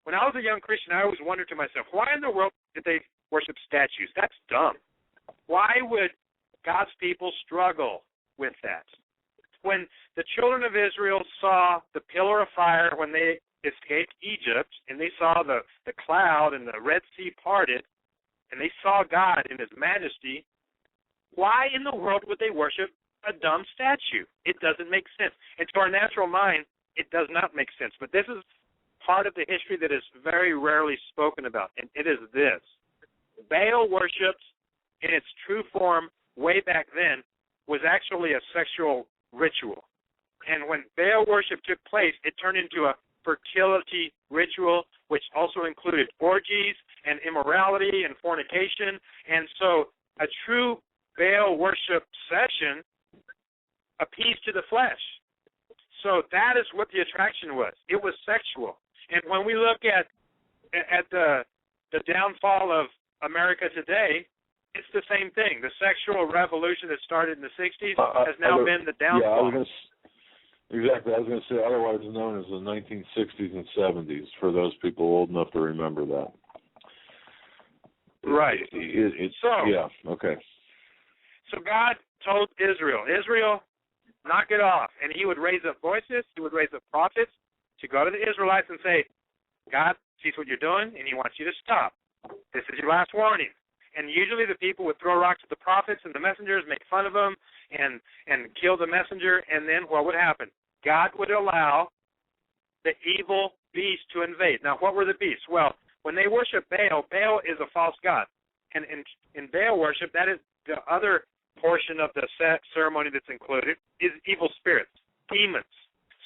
when I was a young Christian, I always wondered to myself, why in the world did they worship statues? That's dumb. Why would God's people struggle with that? When the children of Israel saw the pillar of fire when they escaped Egypt, and they saw the cloud and the Red Sea parted, and they saw God in his majesty, why in the world would they worship a dumb statue? It doesn't make sense. And to our natural mind, it does not make sense. But this is part of the history that is very rarely spoken about, and it is this. Baal worshipped in its true form way back then was actually a sexual ritual. And when Baal worship took place, it turned into a fertility ritual, which also included orgies and immorality and fornication. And so a true Baal worship session appeased to the flesh. So that is what the attraction was. It was sexual. And when we look at the downfall of America today, it's the same thing. The sexual revolution that started in the 60s has now been the downfall. Exactly. I was going to say, otherwise known as the 1960s and 70s, for those people old enough to remember that. Right. Yeah, okay. So God told Israel, knock it off. And he would raise up voices, he would raise up prophets to go to the Israelites and say, God sees what you're doing, and he wants you to stop. This is your last warning. And usually the people would throw rocks at the prophets and the messengers, make fun of them, and kill the messenger, and then what would happen? God would allow the evil beast to invade. Now, what were the beasts? Well, when they worship Baal, Baal is a false god. And in Baal worship, that is the other portion of the ceremony that's included, is evil spirits, demons.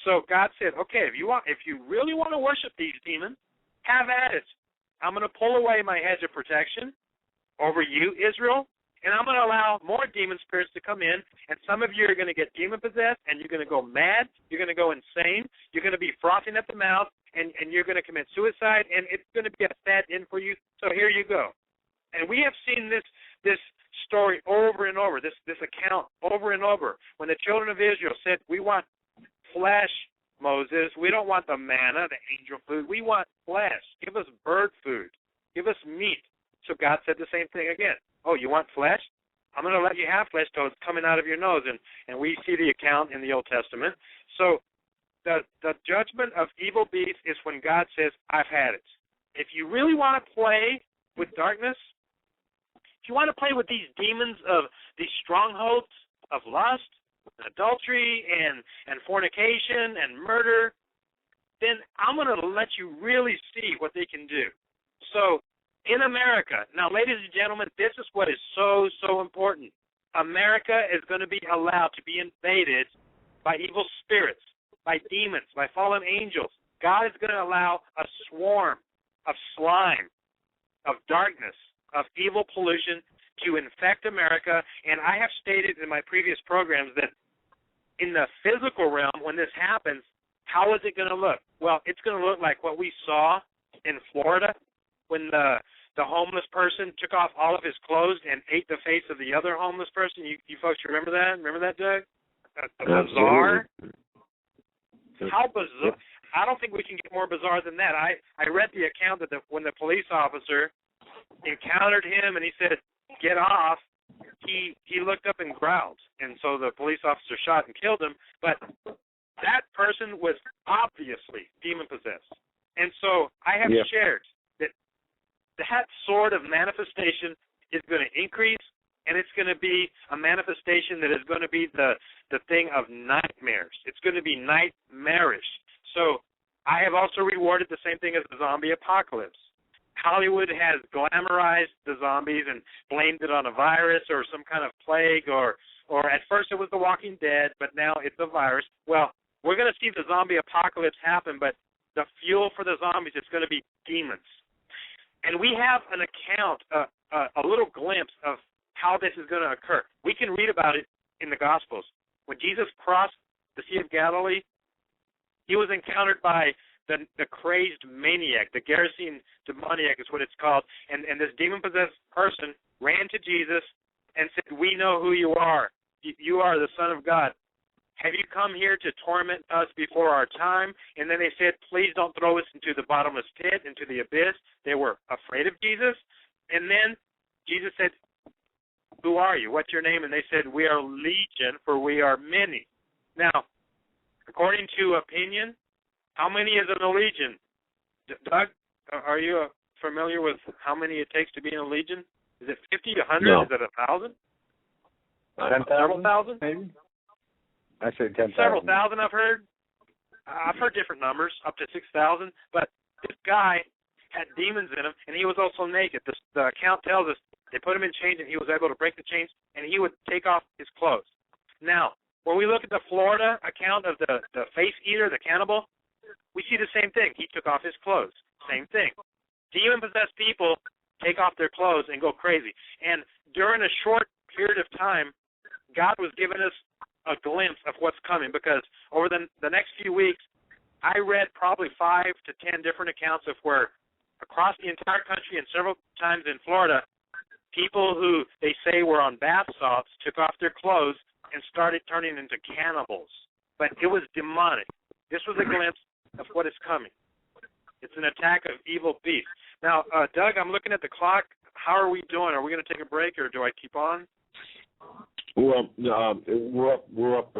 So God said, okay, if you really want to worship these demons, have at it. I'm going to pull away my hedge of protection over you, Israel, and I'm going to allow more demon spirits to come in, and some of you are going to get demon-possessed, and you're going to go mad, you're going to go insane, you're going to be frothing at the mouth, and you're going to commit suicide, and it's going to be a sad end for you, so here you go. And we have seen this story over and over, this account over and over, when the children of Israel said, we want flesh, Moses, we don't want the manna, the angel food, we want flesh, give us bird food, give us meat. So God said the same thing again. Oh, you want flesh? I'm going to let you have flesh till it's coming out of your nose. And we see the account in the Old Testament. So the judgment of evil beasts is when God says, I've had it. If you really want to play with darkness, if you want to play with these demons of these strongholds of lust, and adultery, and fornication, and murder, then I'm going to let you really see what they can do. So in America, now, ladies and gentlemen, this is what is so, so important. America is going to be allowed to be invaded by evil spirits, by demons, by fallen angels. God is going to allow a swarm of slime, of darkness, of evil pollution to infect America. And I have stated in my previous programs that in the physical realm, when this happens, how is it going to look? Well, it's going to look like what we saw in Florida when the home homeless person took off all of his clothes and ate the face of the other homeless person. You folks remember that? Remember that, Doug? Bizarre. How bizarre! I don't think we can get more bizarre than that. I read the account that when the police officer encountered him and he said, "Get off," he looked up and growled, and so the police officer shot and killed him. But that person was obviously demon-possessed. And so I have shared that sort of manifestation is going to increase, and it's going to be a manifestation that is going to be the thing of nightmares. It's going to be nightmarish. So I have also rewarded the same thing as the zombie apocalypse. Hollywood has glamorized the zombies and blamed it on a virus or some kind of plague, or at first it was The Walking Dead, but now it's a virus. Well, we're going to see the zombie apocalypse happen, but the fuel for the zombies is going to be demons. And we have an account, a little glimpse of how this is going to occur. We can read about it in the Gospels. When Jesus crossed the Sea of Galilee, he was encountered by the crazed maniac, the Gerasene demoniac is what it's called, and this demon-possessed person ran to Jesus and said, "We know who you are. You are the Son of God. Have you come here to torment us before our time?" And then they said, "Please don't throw us into the bottomless pit, into the abyss." They were afraid of Jesus. And then Jesus said, "Who are you? What's your name?" And they said, "We are legion, for we are many." Now, according to opinion, how many is in a legion? Doug, are you familiar with how many it takes to be in a legion? Is it 50, 100? No. Is it 1,000? 10,000? Several thousand? Maybe. I say 10,000. Several thousand, I've heard. I've heard different numbers, up to 6,000. But this guy had demons in him, and he was also naked. The account tells us they put him in chains, and he was able to break the chains, and he would take off his clothes. Now, when we look at the Florida account of the face eater, the cannibal, we see the same thing. He took off his clothes. Same thing. Demon-possessed people take off their clothes and go crazy. And during a short period of time, God was giving us a glimpse of what's coming, because over the next few weeks, I read probably 5 to 10 different accounts of where across the entire country and several times in Florida, people who they say were on bath salts took off their clothes and started turning into cannibals. But it was demonic. This was a glimpse of what is coming. It's an attack of evil beasts. Now, Doug, I'm looking at the clock. How are we doing? Are we going to take a break, or do I keep on? Well, we're up,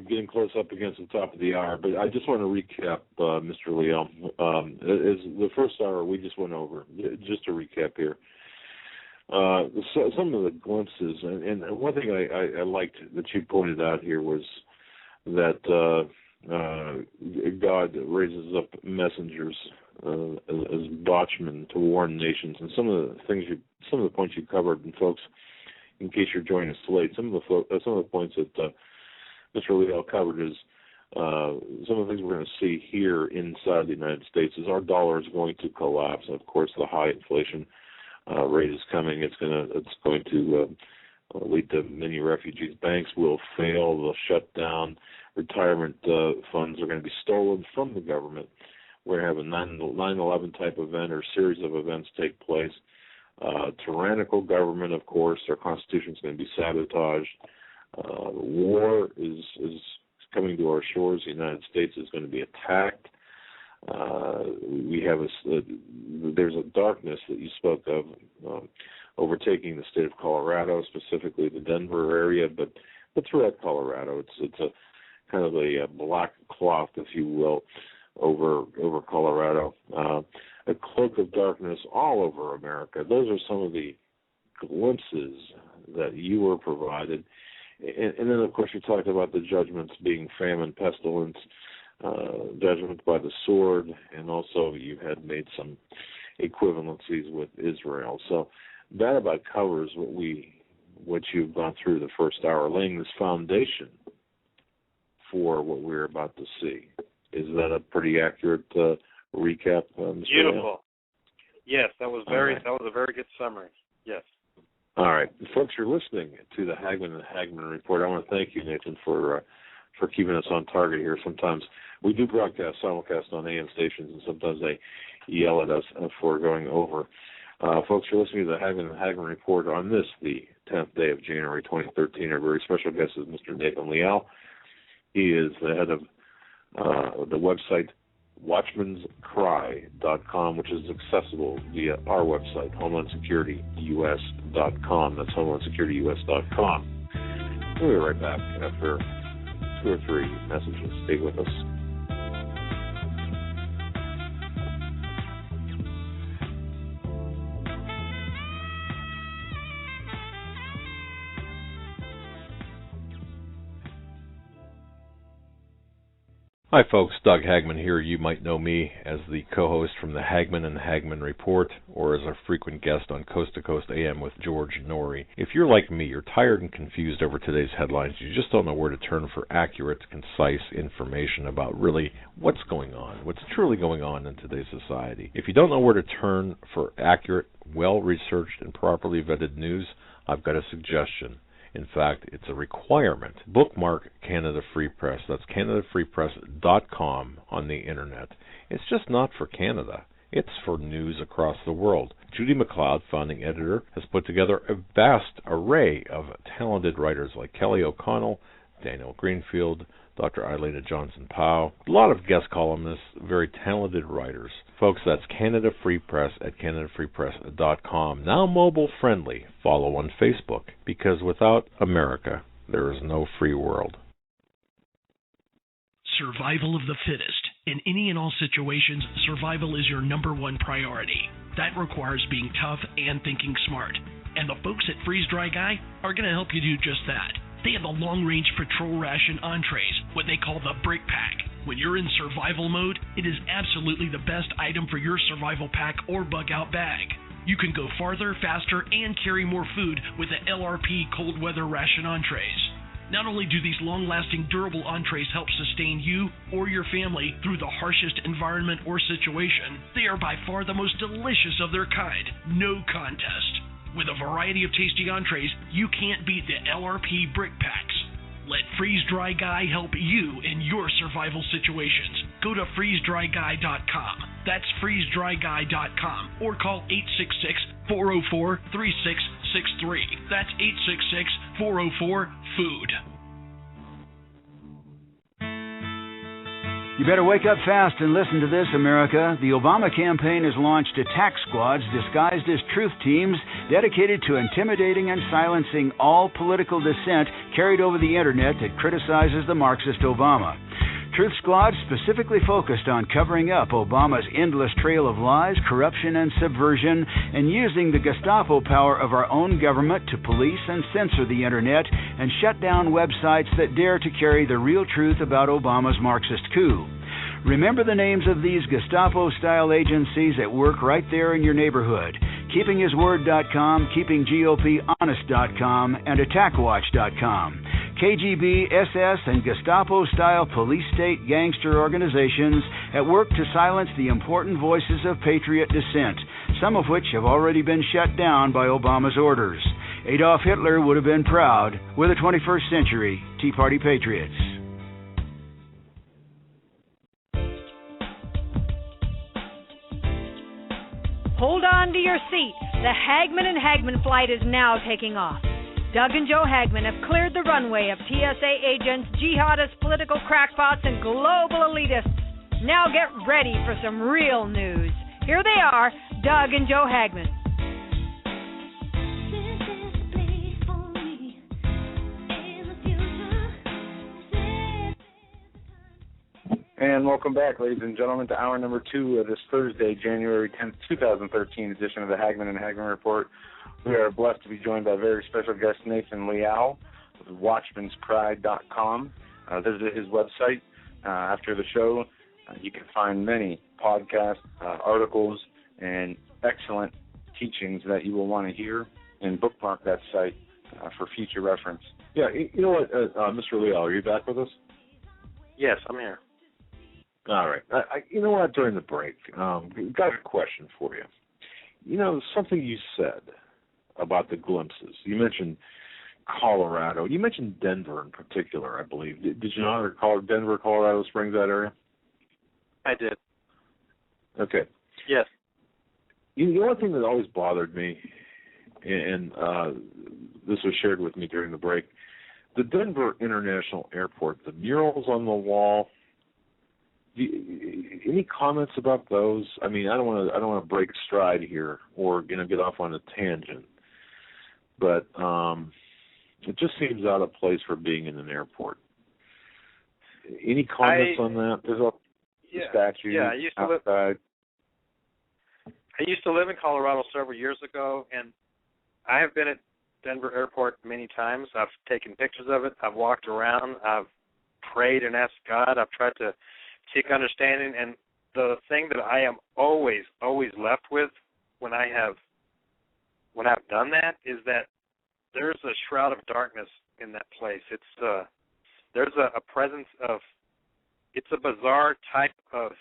getting close up against the top of the hour, but I just want to recap, Mr. Leal. As the first hour we just went over, just to recap here. So some of the glimpses, and one thing I liked that you pointed out here was that God raises up messengers as watchmen to warn nations, and some of the points you covered, and folks, in case you're joining us late, some of the points that Mr. Leal covered is some of the things we're going to see here inside the United States is our dollar is going to collapse. And of course, the high inflation rate is coming. It's going to lead to many refugees. Banks will fail. They'll shut down. Retirement funds are going to be stolen from the government. We're going to have a 9/11 type event or series of events take place. Tyrannical government, of course. Our Constitution is going to be sabotaged. War is coming to our shores. The United States is going to be attacked. We have there's a darkness that you spoke of overtaking the state of Colorado, specifically the Denver area, but throughout Colorado, it's a kind of a black cloth, if you will, over Colorado. A cloak of darkness all over America. Those are some of the glimpses that you were provided. And then, of course, you talked about the judgments being famine, pestilence, judgment by the sword, and also you had made some equivalencies with Israel. So that about covers what you've gone through the first hour, laying this foundation for what we're about to see. Is that a pretty accurate recap, Mr. Beautiful. Leal? Yes, that was a very good summary. Yes. All right, folks, you're listening to the Hagmann and Hagmann Report. I want to thank you, Nathan, for keeping us on target here. Sometimes we do broadcast, simulcast on AM stations, and sometimes they yell at us for going over. Folks, you're listening to the Hagmann Report on this, the 10th day of January 2013. Our very special guest is Mr. Nathan Leal. He is the head of the website watchmanscry.com, which is accessible via our website, HomelandSecurityUS.com. That's HomelandSecurityUS.com. We'll be right back after 2 or 3 messages. Stay with us. Hi folks, Doug Hagmann here. You might know me as the co-host from the Hagmann and Hagmann Report, or as a frequent guest on Coast to Coast AM with George Norrie. If you're like me, you're tired and confused over today's headlines. You just don't know where to turn for accurate, concise information about really what's going on, what's truly going on in today's society. If you don't know where to turn for accurate, well-researched, and properly vetted news, I've got a suggestion. In fact, it's a requirement. Bookmark Canada Free Press. That's CanadaFreePress.com on the internet. It's just not for Canada. It's for news across the world. Judy McLeod, founding editor, has put together a vast array of talented writers like Kelly O'Connell, Daniel Greenfield, Dr. Eileen Johnson-Powell, a lot of guest columnists, very talented writers. Folks, that's Canada Free Press at CanadaFreePress.com. Now mobile friendly. Follow on Facebook, because without America, there is no free world. Survival of the fittest. In any and all situations, survival is your number one priority. That requires being tough and thinking smart. And the folks at Freeze Dry Guy are going to help you do just that. They have the long-range patrol ration entrees, what they call the Brick Pack. When you're in survival mode, it is absolutely the best item for your survival pack or bug-out bag. You can go farther, faster, and carry more food with the LRP cold weather ration entrees. Not only do these long-lasting, durable entrees help sustain you or your family through the harshest environment or situation, they are by far the most delicious of their kind. No contest. With a variety of tasty entrees, you can't beat the LRP Brick Packs. Let Freeze Dry Guy help you in your survival situations. Go to freezedryguy.com. That's freezedryguy.com, or call 866-404-3663. That's 866-404-FOOD. You better wake up fast and listen to this, America. The Obama campaign has launched attack squads disguised as truth teams dedicated to intimidating and silencing all political dissent carried over the internet that criticizes the Marxist Obama. Truth squads specifically focused on covering up Obama's endless trail of lies, corruption, and subversion, and using the Gestapo power of our own government to police and censor the internet and shut down websites that dare to carry the real truth about Obama's Marxist coup. Remember the names of these Gestapo-style agencies at work right there in your neighborhood: KeepingHisWord.com, KeepingGOPHonest.com, and AttackWatch.com. KGB, SS, and Gestapo-style police-state gangster organizations at work to silence the important voices of patriot dissent, some of which have already been shut down by Obama's orders. Adolf Hitler would have been proud. We're the 21st century Tea Party patriots. Hold on to your seat. The Hagmann and Hagmann flight is now taking off. Doug and Joe Hagmann have cleared the runway of TSA agents, jihadists, political crackpots, and global elitists. Now get ready for some real news. Here they are, Doug and Joe Hagmann. And welcome back, ladies and gentlemen, to hour number 2 of this Thursday, January 10th, 2013 edition of the Hagmann and Hagmann Report. We are blessed to be joined by very special guest Nathan Leal of watchmanscry.com. Visit his website after the show. You can find many podcasts, articles, and excellent teachings that you will want to hear, and bookmark that site for future reference. Yeah, you know what, Mr. Leal, are you back with us? Yes, I'm here. All right. You know what, during the break, got a question for you. You know, something you said about the glimpses. You mentioned Colorado. You mentioned Denver in particular, I believe. Did you not recall Denver, Colorado Springs, that area? I did. Okay. Yes. the only thing that always bothered me, and this was shared with me during the break, the Denver International Airport, the murals on the wall. Any comments about those? I mean, I don't want to break stride here or get off on a tangent, but it just seems out of place for being in an airport. Any comments on that? There's a statue outside. I used to live in Colorado several years ago, and I have been at Denver Airport many times. I've taken pictures of it. I've walked around. I've prayed and asked God. I've tried to seek understanding, and the thing that I am always left with when I've done that is that there's a shroud of darkness in that place. There's a presence of, it's a bizarre type of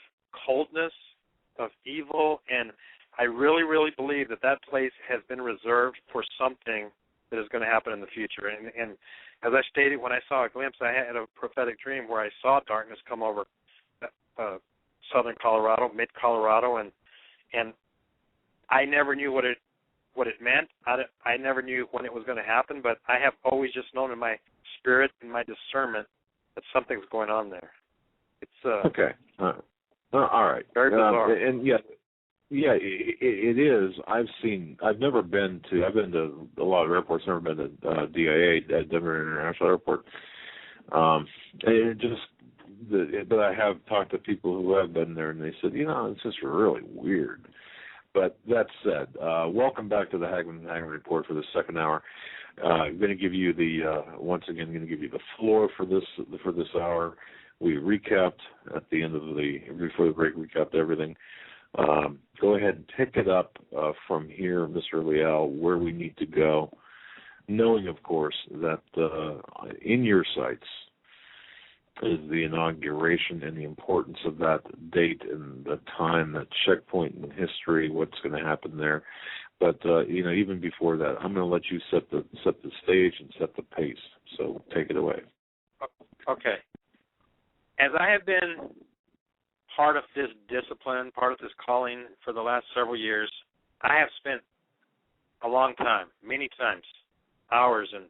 coldness, of evil, and I really, really believe that place has been reserved for something that is going to happen in the future. And as I stated, when I saw a glimpse, I had a prophetic dream where I saw darkness come over southern Colorado, mid-Colorado, and I never knew what it meant. I never knew when it was going to happen, but I have always just known in my spirit and my discernment that something's going on there. It's okay. All right. Very bizarre. And it is. I've been to a lot of airports. Never been to DIA, Denver International Airport. But I have talked to people who have been there, and they said, it's just really weird. But that said, welcome back to the Hagmann Report for the second hour. I'm going to give you once again the floor for this hour. We recapped at the end of before the break, recapped everything. Go ahead and pick it up from here, Mr. Leal, where we need to go, knowing, of course, that in your sights is the inauguration and the importance of that date and the time, that checkpoint in history, what's going to happen there. But even before that, I'm going to let you set the stage and set the pace. So take it away. Okay. As I have been part of this discipline, part of this calling for the last several years, I have spent a long time, many times, hours and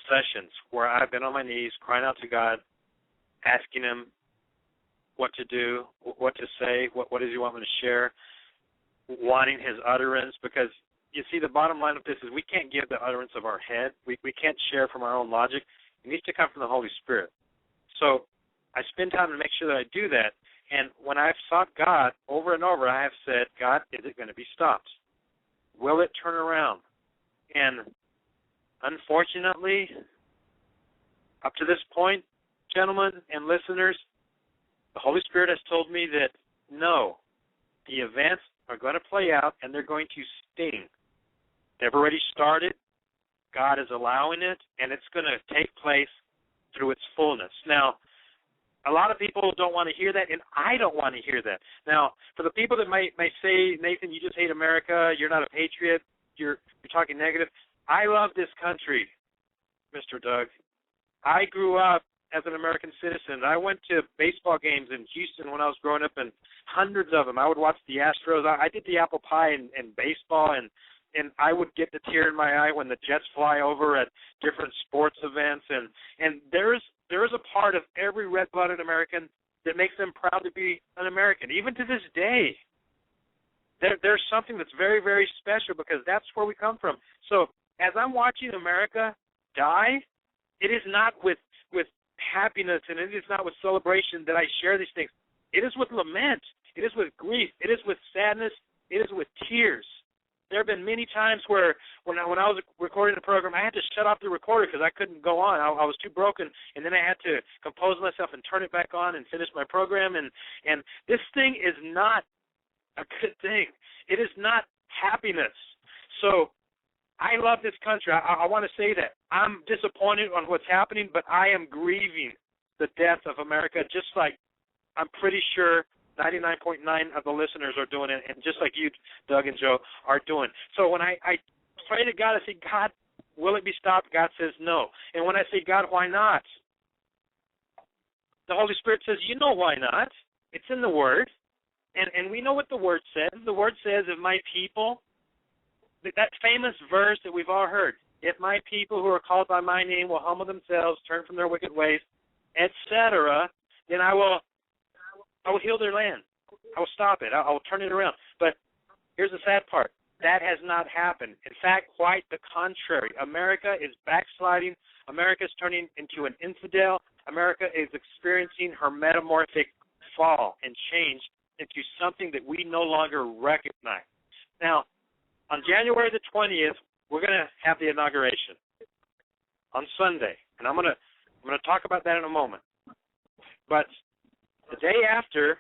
sessions where I've been on my knees crying out to God, asking him what to do, what to say, what does he want me to share, wanting his utterance, because you see the bottom line of this is we can't give the utterance of our head. We can't share from our own logic. It needs to come from the Holy Spirit. So I spend time to make sure that I do that. And when I've sought God over and over, I have said, God, is it going to be stopped? Will it turn around? And unfortunately, up to this point, gentlemen and listeners, the Holy Spirit has told me that no, the events are going to play out and they're going to sting. They've already started. God is allowing it, and it's going to take place through its fullness. Now, a lot of people don't want to hear that, and I don't want to hear that. Now, for the people that may say, Nathan, you just hate America, you're not a patriot, you're talking negative, I love this country, Mr. Doug. I grew up as an American citizen. I went to baseball games in Houston when I was growing up, and hundreds of them. I would watch the Astros. I did the apple pie in baseball, and I would get the tear in my eye when the Jets fly over at different sports events. And there is a part of every red-blooded American that makes them proud to be an American. Even to this day, there's something that's very, very special because that's where we come from. So as I'm watching America die, it is not with happiness and it is not with celebration that I share these things. It is with lament. It is with grief. It is with sadness. It is with tears. There have been many times where when I was recording the program, I had to shut off the recorder because I couldn't go on. I was too broken, and then I had to compose myself and turn it back on and finish my program. And this thing is not a good thing. It is not happiness. So I love this country. I want to say that. I'm disappointed on what's happening, but I am grieving the death of America, just like I'm pretty sure 99.9 of the listeners are doing it, and just like you, Doug and Joe, are doing. So when I pray to God, I say, God, will it be stopped? God says no. And when I say, God, why not? The Holy Spirit says, you know why not. It's in the Word. And we know what the Word says. The Word says, if my people, that famous verse that we've all heard, if my people who are called by my name will humble themselves, turn from their wicked ways, etc., then I will heal their land. I will stop it. I will turn it around. But here's the sad part. That has not happened. In fact, quite the contrary. America is backsliding. America is turning into an infidel. America is experiencing her metamorphic fall and change into something that we no longer recognize. Now, on January the 20th, we're going to have the inauguration on Sunday, and I'm going to talk about that in a moment. But the day after,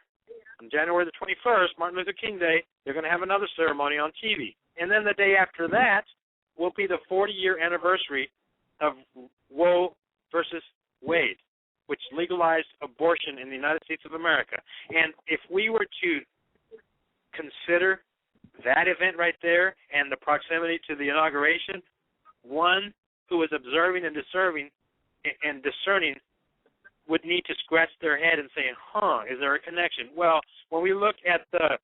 on January the 21st, Martin Luther King Day, they're going to have another ceremony on TV. And then the day after that will be the 40-year anniversary of Roe versus Wade, which legalized abortion in the United States of America. And if we were to consider that event right there and the proximity to the inauguration, one who is observing and discerning would need to scratch their head and say, is there a connection? Well, when we look at the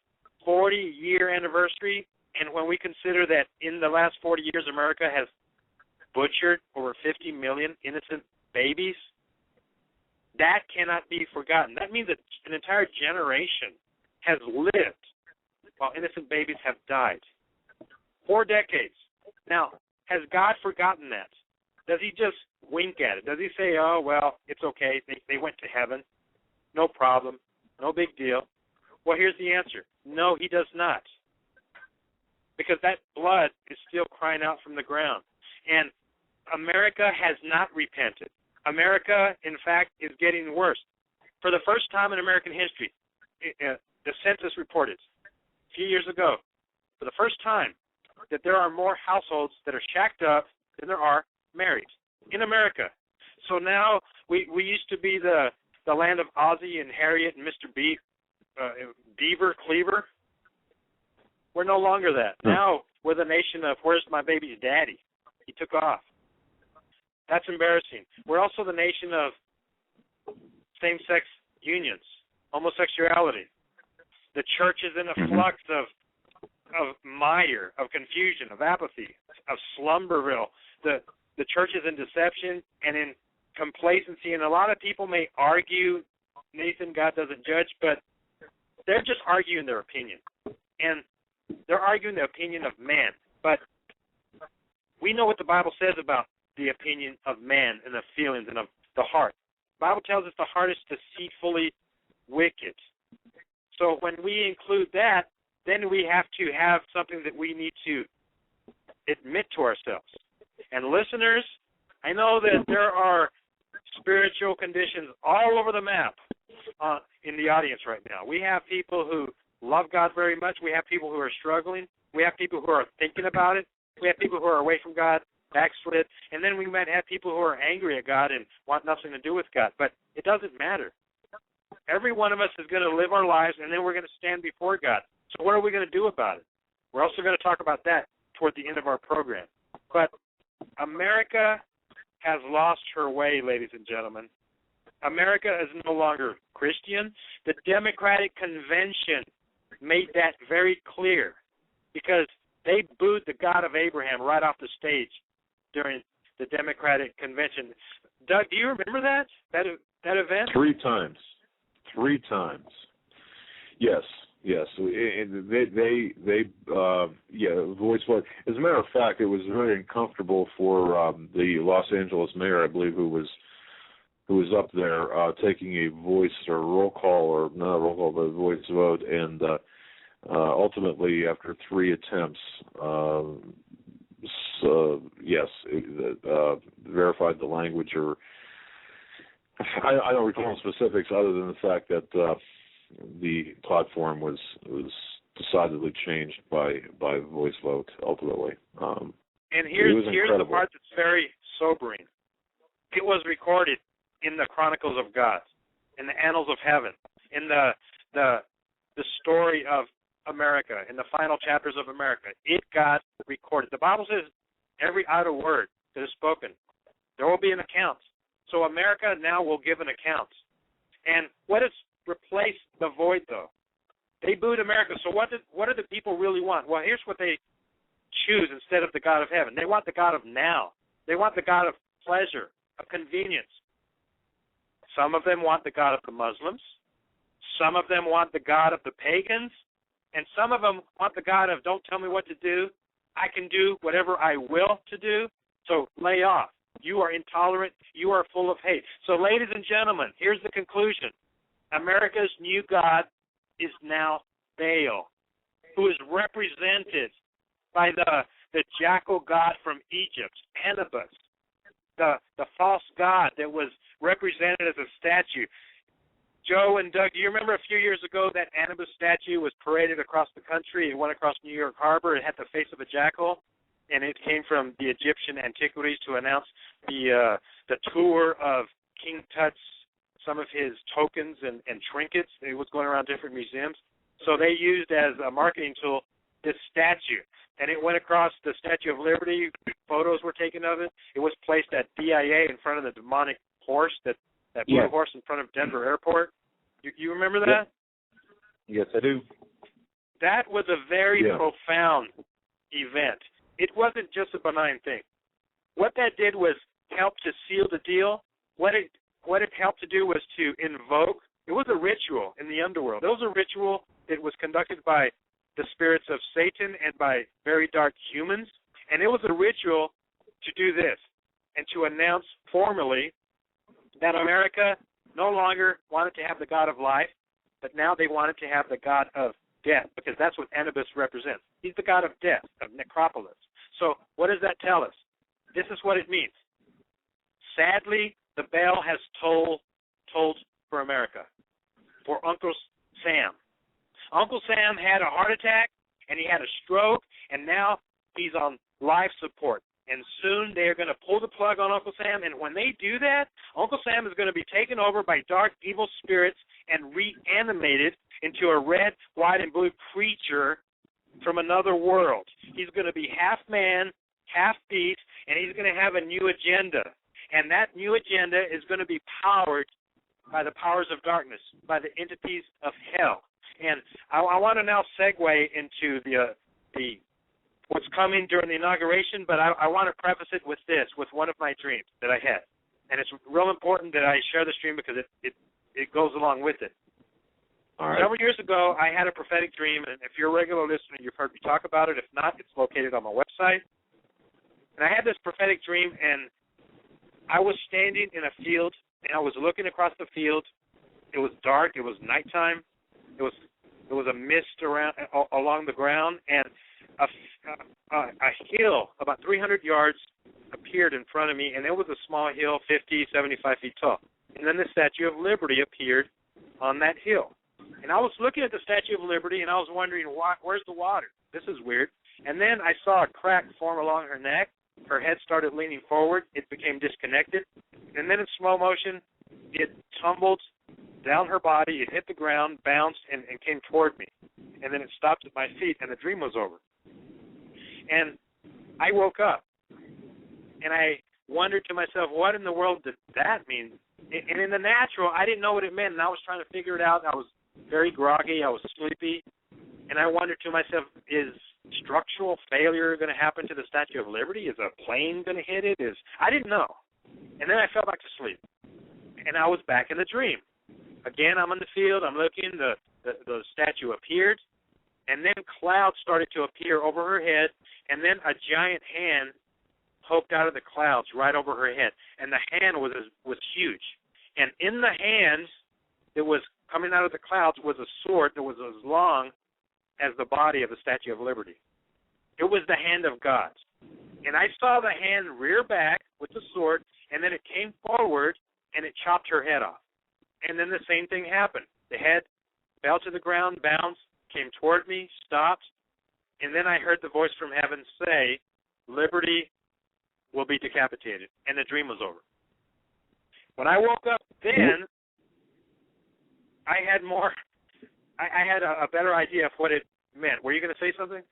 40-year anniversary, and when we consider that in the last 40 years America has butchered over 50 million innocent babies, that cannot be forgotten. That means that an entire generation has lived while innocent babies have died. 4 decades. Now, has God forgotten that? Does he just wink at it? Does he say, oh, well, it's okay, they went to heaven, no problem, no big deal? Well, here's the answer. No, he does not. Because that blood is still crying out from the ground. And America has not repented. America, in fact, is getting worse. For the first time in American history, the census reported a few years ago, for the first time, that there are more households that are shacked up than there are married in America. So now we used to be the land of Ozzie and Harriet and Mr. Beaver Cleaver. We're no longer that. Now we're the nation of where's my baby's daddy? He took off. That's embarrassing. We're also the nation of same-sex unions, homosexuality. The church is in a flux of mire, of confusion, of apathy, of slumberville. The church is in deception and in complacency, and a lot of people may argue, Nathan, God doesn't judge, but they're just arguing their opinion. And they're arguing the opinion of man. But we know what the Bible says about the opinion of man and the feelings and of the heart. The Bible tells us the heart is deceitfully wicked. So when we include that, then we have to have something that we need to admit to ourselves. And listeners, I know that there are spiritual conditions all over the map in the audience right now. We have people who love God very much. We have people who are struggling. We have people who are thinking about it. We have people who are away from God, backslid. And then we might have people who are angry at God and want nothing to do with God. But it doesn't matter. Every one of us is going to live our lives, and then we're going to stand before God. So what are we going to do about it? We're also going to talk about that toward the end of our program. But America has lost her way, ladies and gentlemen. America is no longer Christian. The Democratic Convention made that very clear because they booed the God of Abraham right off the stage during the Democratic Convention. Doug, do you remember that event? 3 times. 3 times. Yes. They voice vote. As a matter of fact, it was very uncomfortable for the Los Angeles mayor, I believe, who was up there taking a voice or roll call, or not a roll call, but a voice vote, and ultimately, after 3 attempts, verified the language, or I don't recall specifics other than the fact that the platform was decidedly changed by voice vote ultimately. And here's the part that's very sobering. It was recorded in the Chronicles of God, in the Annals of Heaven, in the story of America, in the final chapters of America. It got recorded. The Bible says every idle word that is spoken, there will be an account. So America now will give an account. And what has replaced the void, though? They booed America. So what do the people really want? Well, here's what they choose instead of the God of heaven. They want the God of now. They want the God of pleasure, of convenience. Some of them want the God of the Muslims. Some of them want the God of the pagans. And some of them want the God of don't tell me what to do. I can do whatever I will to do. So lay off. You are intolerant. You are full of hate. So, ladies and gentlemen, here's the conclusion. America's new God is now Baal, who is represented by the jackal god from Egypt, Anubis, the false god that was represented as a statue. Joe and Doug, do you remember a few years ago that Anubis statue was paraded across the country? It went across New York Harbor. It had the face of a jackal, and it came from the Egyptian antiquities to announce the tour of King Tut's, some of his tokens and trinkets. It was going around different museums. So they used as a marketing tool this statue. And it went across the Statue of Liberty. Photos were taken of it. It was placed at DIA in front of the demonic horse, that blue horse in front of Denver Airport. You remember that? Yes, I do. That was a very profound event. It wasn't just a benign thing. What that did was help to seal the deal. What it helped to do was to invoke. It was a ritual in the underworld. It was a ritual that was conducted by the spirits of Satan and by very dark humans. And it was a ritual to do this and to announce formally that America no longer wanted to have the God of life, but now they wanted to have the God of death, because that's what Anubis represents. He's the God of death, of necropolis. So what does that tell us? This is what it means. Sadly, the bell has tolled for America, for Uncle Sam. Uncle Sam had a heart attack, and he had a stroke, and now he's on life support. And soon they are going to pull the plug on Uncle Sam, and when they do that, Uncle Sam is going to be taken over by dark, evil spirits and reanimated into a red, white, and blue creature from another world. He's going to be half man, half beast, and he's going to have a new agenda. And that new agenda is going to be powered by the powers of darkness, by the entities of hell. And I want to now segue into the what's coming during the inauguration, but I want to preface it with this, with one of my dreams that I had. And it's real important that I share this dream because it goes along with it. All right. Several years ago, I had a prophetic dream, and if you're a regular listener, you've heard me talk about it. If not, it's located on my website. And I had this prophetic dream, and I was standing in a field, and I was looking across the field. It was dark. It was nighttime. It was a mist along the ground, and a hill about 300 yards appeared in front of me, and it was a small hill, 50, 75 feet tall. And then the Statue of Liberty appeared on that hill. And I was looking at the Statue of Liberty, and I was wondering, where's the water? This is weird. And then I saw a crack form along her neck. Her head started leaning forward. It became disconnected. And then in slow motion, it tumbled down her body. It hit the ground, bounced, and came toward me. And then it stopped at my feet, and the dream was over. And I woke up, and I wondered to myself, what in the world did that mean? And in the natural, I didn't know what it meant, and I was trying to figure it out. I was very groggy. I was sleepy. And I wondered to myself, is structural failure going to happen to the Statue of Liberty? Is a plane going to hit it? I didn't know. And then I fell back to sleep, and I was back in the dream. Again, I'm in the field. I'm looking. The statue appeared, and then clouds started to appear over her head, and then a giant hand poked out of the clouds right over her head, and the hand was huge. And in the hand that was coming out of the clouds was a sword that was as long as the body of the Statue of Liberty. It was the hand of God. And I saw the hand rear back with the sword, and then it came forward, and it chopped her head off. And then the same thing happened. The head fell to the ground, bounced, came toward me, stopped, and then I heard the voice from heaven say, Liberty will be decapitated, and the dream was over. When I woke up then, I had a better idea of what it meant. Were you going to say something?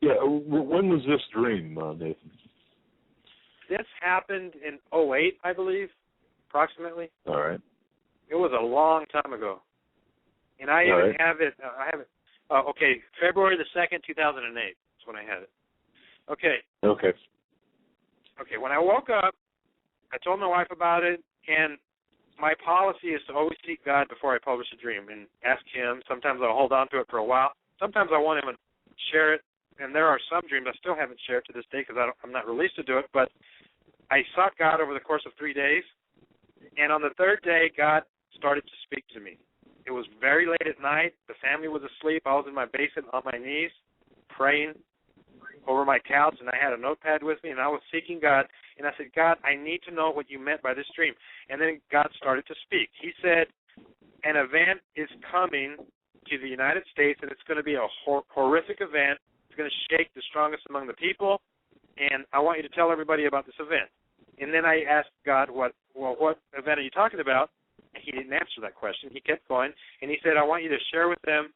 Yeah, when was this dream, Nathan? This happened in 2008, I believe, approximately. All right. It was a long time ago. And I even have it. Okay, February the 2nd, 2008 is when I had it. Okay. Okay. Okay, when I woke up, I told my wife about it, and my policy is to always seek God before I publish a dream and ask Him. Sometimes I'll hold on to it for a while. Sometimes I won't even share it, and there are some dreams I still haven't shared to this day because I'm not released to do it, but I sought God over the course of 3 days, and on the third day, God started to speak to me. It was very late at night. The family was asleep. I was in my basement on my knees praying over my couch, and I had a notepad with me, and I was seeking God, and I said, God, I need to know what you meant by this dream. And then God started to speak. He said, an event is coming to the United States, and it's going to be a horrific event. It's going to shake the strongest among the people, and I want you to tell everybody about this event. And then I asked God, what event are you talking about? And He didn't answer that question. He kept going, and He said, I want you to share with them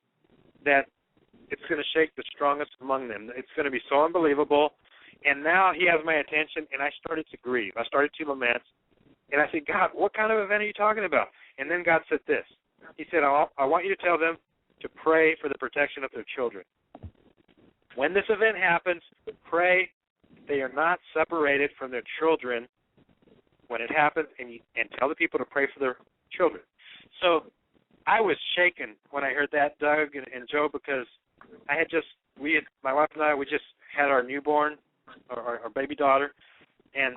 that it's going to shake the strongest among them. It's going to be so unbelievable. And now He has my attention, and I started to grieve. I started to lament. And I said, God, what kind of event are you talking about? And then God said this. He said, I want you to tell them to pray for the protection of their children. When this event happens, pray they are not separated from their children when it happens, and tell the people to pray for their children. So I was shaken when I heard that, Doug and Joe, because I had my wife and I, we just had our newborn, our baby daughter, and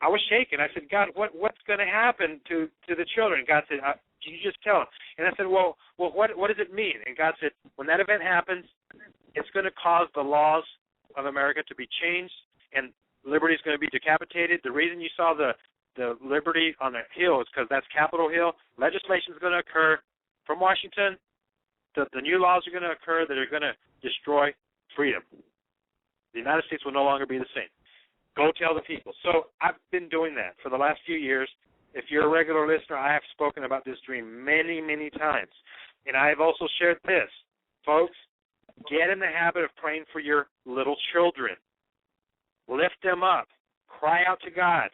I was shaken. I said, God, what's going to happen to the children? And God said, you just tell them. And I said, well, what does it mean? And God said, when that event happens, it's going to cause the laws of America to be changed, and liberty is going to be decapitated. The reason you saw the liberty on the Hill is because that's Capitol Hill. Legislation is going to occur from Washington. The new laws are going to occur that are going to destroy freedom. The United States will no longer be the same. Go tell the people. So I've been doing that for the last few years. If you're a regular listener, I have spoken about this dream many, many times. And I have also shared this. Folks, get in the habit of praying for your little children. Lift them up. Cry out to God.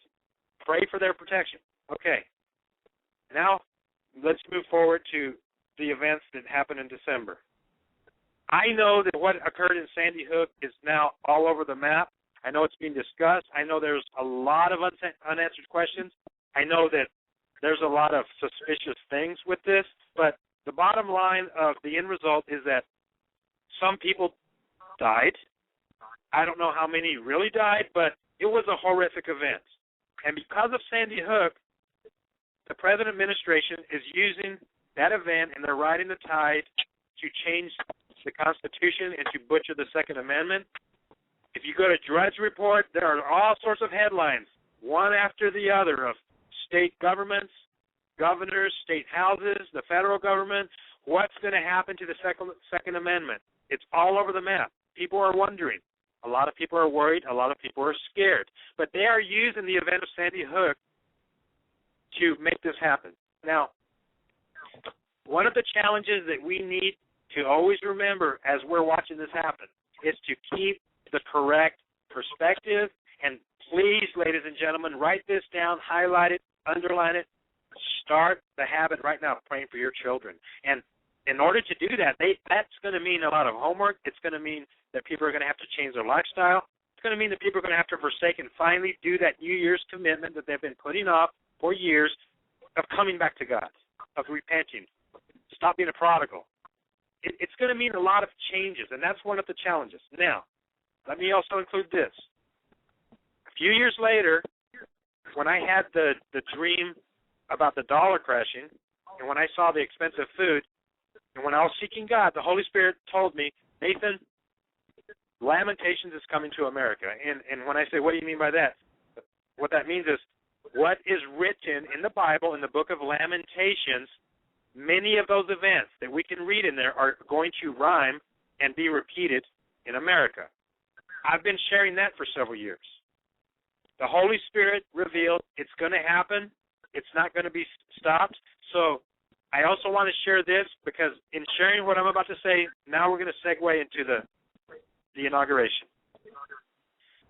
Pray for their protection. Okay. Now, let's move forward to the events that happened in December. I know that what occurred in Sandy Hook is now all over the map. I know it's being discussed. I know there's a lot of unanswered questions. I know that there's a lot of suspicious things with this, but the bottom line of the end result is that some people died. I don't know how many really died, but it was a horrific event. And because of Sandy Hook, the present administration is using that event, and they're riding the tide to change the Constitution and to butcher the Second Amendment. If you go to Drudge Report, there are all sorts of headlines, one after the other, of state governments, governors, state houses, the federal government. What's going to happen to the Second Amendment? It's all over the map. People are wondering. A lot of people are worried. A lot of people are scared. But they are using the event of Sandy Hook to make this happen. Now, one of the challenges that we need to always remember as we're watching this happen is to keep the correct perspective. And please, ladies and gentlemen, write this down, highlight it, underline it. Start the habit right now of praying for your children. And in order to do that, that's going to mean a lot of homework. It's going to mean that people are going to have to change their lifestyle. It's going to mean that people are going to have to forsake and finally do that New Year's commitment that they've been putting off for years of coming back to God, of repenting. Stop being a prodigal. It's going to mean a lot of changes, and that's one of the challenges. Now, let me also include this. A few years later, when I had the dream about the dollar crashing, and when I saw the expensive food, and when I was seeking God, the Holy Spirit told me, Nathan, Lamentations is coming to America. And when I say, what do you mean by that? What that means is what is written in the Bible, in the book of Lamentations, many of those events that we can read in there are going to rhyme and be repeated in America. I've been sharing that for several years. The Holy Spirit revealed it's going to happen. It's not going to be stopped. So I also want to share this because in sharing what I'm about to say, now we're going to segue into the inauguration.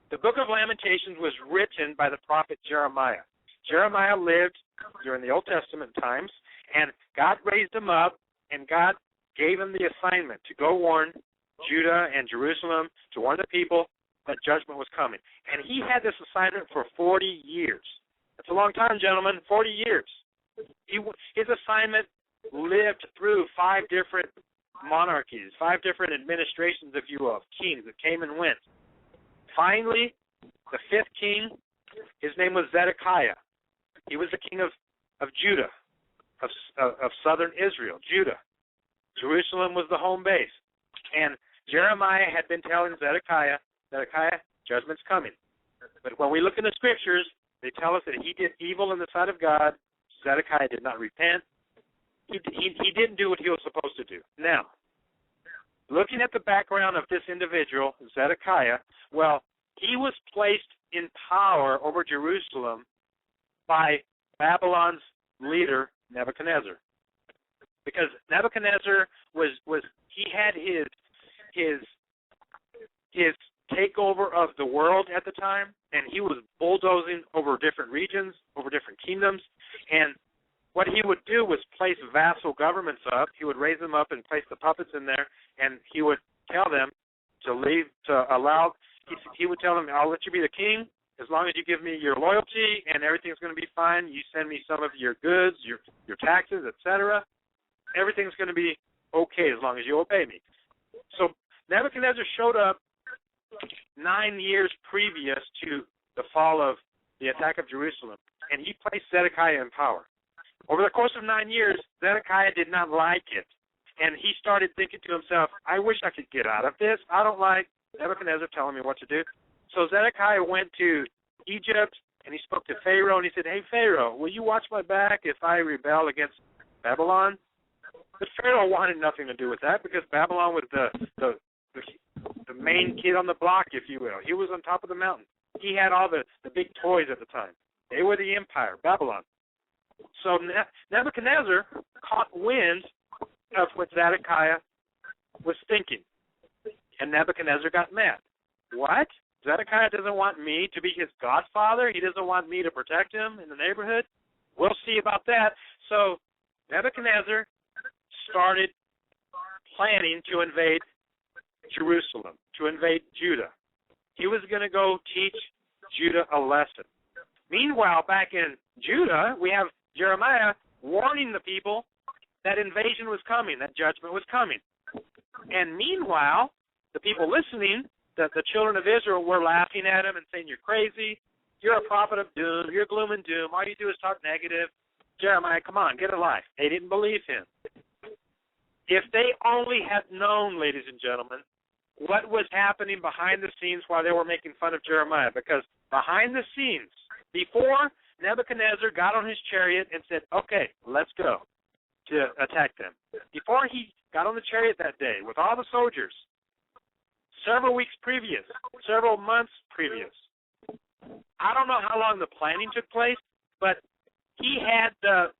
The book of Lamentations was written by the prophet Jeremiah. Jeremiah lived during the Old Testament times, and God raised him up, and God gave him the assignment to go warn Judah and Jerusalem, to warn the people that judgment was coming. And he had this assignment for 40 years. That's a long time, gentlemen, 40 years. His assignment lived through 5 different monarchies, 5 different administrations, if you will, of kings that came and went. Finally, the 5th king, his name was Zedekiah. He was the king of Judah, of southern Israel, Judah. Jerusalem was the home base. And Jeremiah had been telling Zedekiah, judgment's coming. But when we look in the scriptures, they tell us that he did evil in the sight of God. Zedekiah did not repent. He didn't do what he was supposed to do. Now, looking at the background of this individual, Zedekiah, well, he was placed in power over Jerusalem by Babylon's leader, Nebuchadnezzar. Because Nebuchadnezzar he had his takeover of the world at the time, and he was bulldozing over different regions, over different kingdoms, and what he would do was place vassal governments up. He would raise them up and place the puppets in there, and he would tell them to leave, he would tell them, I'll let you be the king as long as you give me your loyalty, and everything's going to be fine. You send me some of your goods, your taxes, etc. Everything's going to be okay as long as you obey me. So Nebuchadnezzar showed up 9 years previous to the fall of the attack of Jerusalem, and he placed Zedekiah in power. Over the course of 9 years, Zedekiah did not like it, and he started thinking to himself, I wish I could get out of this. I don't like Nebuchadnezzar telling me what to do. So Zedekiah went to Egypt, and he spoke to Pharaoh, and he said, hey, Pharaoh, will you watch my back if I rebel against Babylon? But Pharaoh wanted nothing to do with that because Babylon was the main kid on the block, if you will. He was on top of the mountain. He had all the big toys at the time. They were the empire, Babylon. So Nebuchadnezzar caught wind of what Zedekiah was thinking, and Nebuchadnezzar got mad. What? Zedekiah doesn't want me to be his godfather? He doesn't want me to protect him in the neighborhood? We'll see about that. So Nebuchadnezzar started planning to invade Jerusalem, to invade Judah. He was going to go teach Judah a lesson. Meanwhile, back in Judah, we have Jeremiah warning the people that invasion was coming, that judgment was coming. And meanwhile, the people listening, the children of Israel, were laughing at him and saying, you're crazy, you're a prophet of doom, you're gloom and doom, all you do is talk negative. Jeremiah, come on, get a life. They didn't believe him. If they only had known, ladies and gentlemen, what was happening behind the scenes while they were making fun of Jeremiah, because behind the scenes, before Nebuchadnezzar got on his chariot and said, okay, let's go to attack them, before he got on the chariot that day with all the soldiers, several weeks previous, several months previous, I don't know how long the planning took place, but he had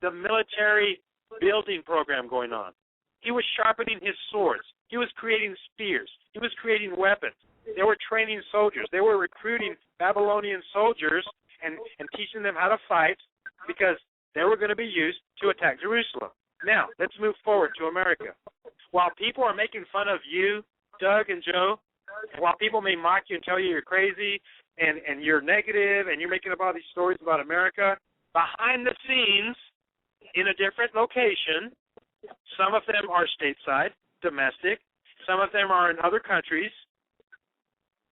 the military building program going on. He was sharpening his swords. He was creating spears. He was creating weapons. They were training soldiers. They were recruiting Babylonian soldiers and teaching them how to fight because they were going to be used to attack Jerusalem. Now, let's move forward to America. While people are making fun of you, Doug and Joe, and while people may mock you and tell you you're crazy and you're negative and you're making up all these stories about America, behind the scenes, in a different location, some of them are stateside, domestic. Some of them are in other countries.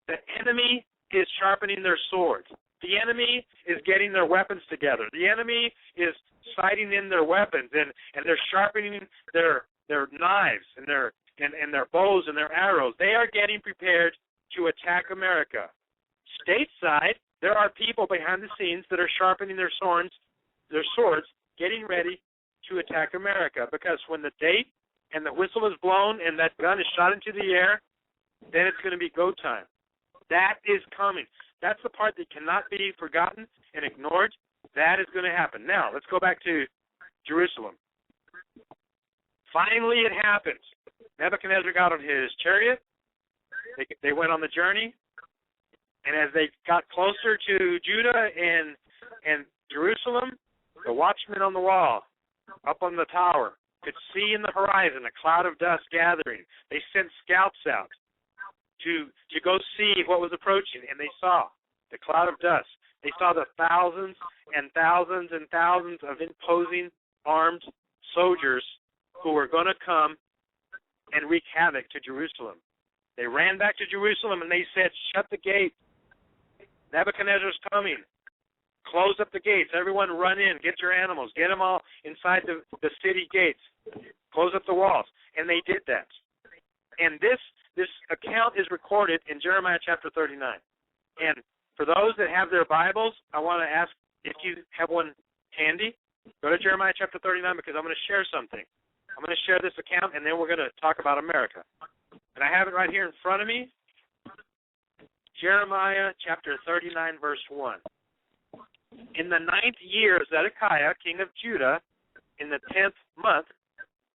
The enemy is sharpening their swords. The enemy is getting their weapons together. The enemy is sighting in their weapons, and they're sharpening their knives and their bows and their arrows. They are getting prepared to attack America. Stateside, there are people behind the scenes that are sharpening their swords, getting ready to attack America, because when the date and the whistle is blown and that gun is shot into the air, then it's going to be go time. That is coming. That's the part that cannot be forgotten and ignored. That is going to happen. Now, let's go back to Jerusalem. Finally, it happens. Nebuchadnezzar got on his chariot. They went on the journey. And as they got closer to Judah and Jerusalem, the watchmen on the wall, up on the tower, could see in the horizon a cloud of dust gathering. They sent scouts out to go see what was approaching, and they saw the cloud of dust. They saw the thousands and thousands and thousands of imposing armed soldiers who were going to come and wreak havoc to Jerusalem. They ran back to Jerusalem and they said, shut the gate. Nebuchadnezzar's coming. Close up the gates. Everyone run in. Get your animals. Get them all inside the city gates. Close up the walls. And they did that. And this account is recorded in Jeremiah chapter 39. And for those that have their Bibles, I want to ask if you have one handy, go to Jeremiah chapter 39 because I'm going to share something. I'm going to share this account, and then we're going to talk about America. And I have it right here in front of me. Jeremiah chapter 39, verse 1. In the 9th year of Zedekiah, king of Judah, in the 10th month,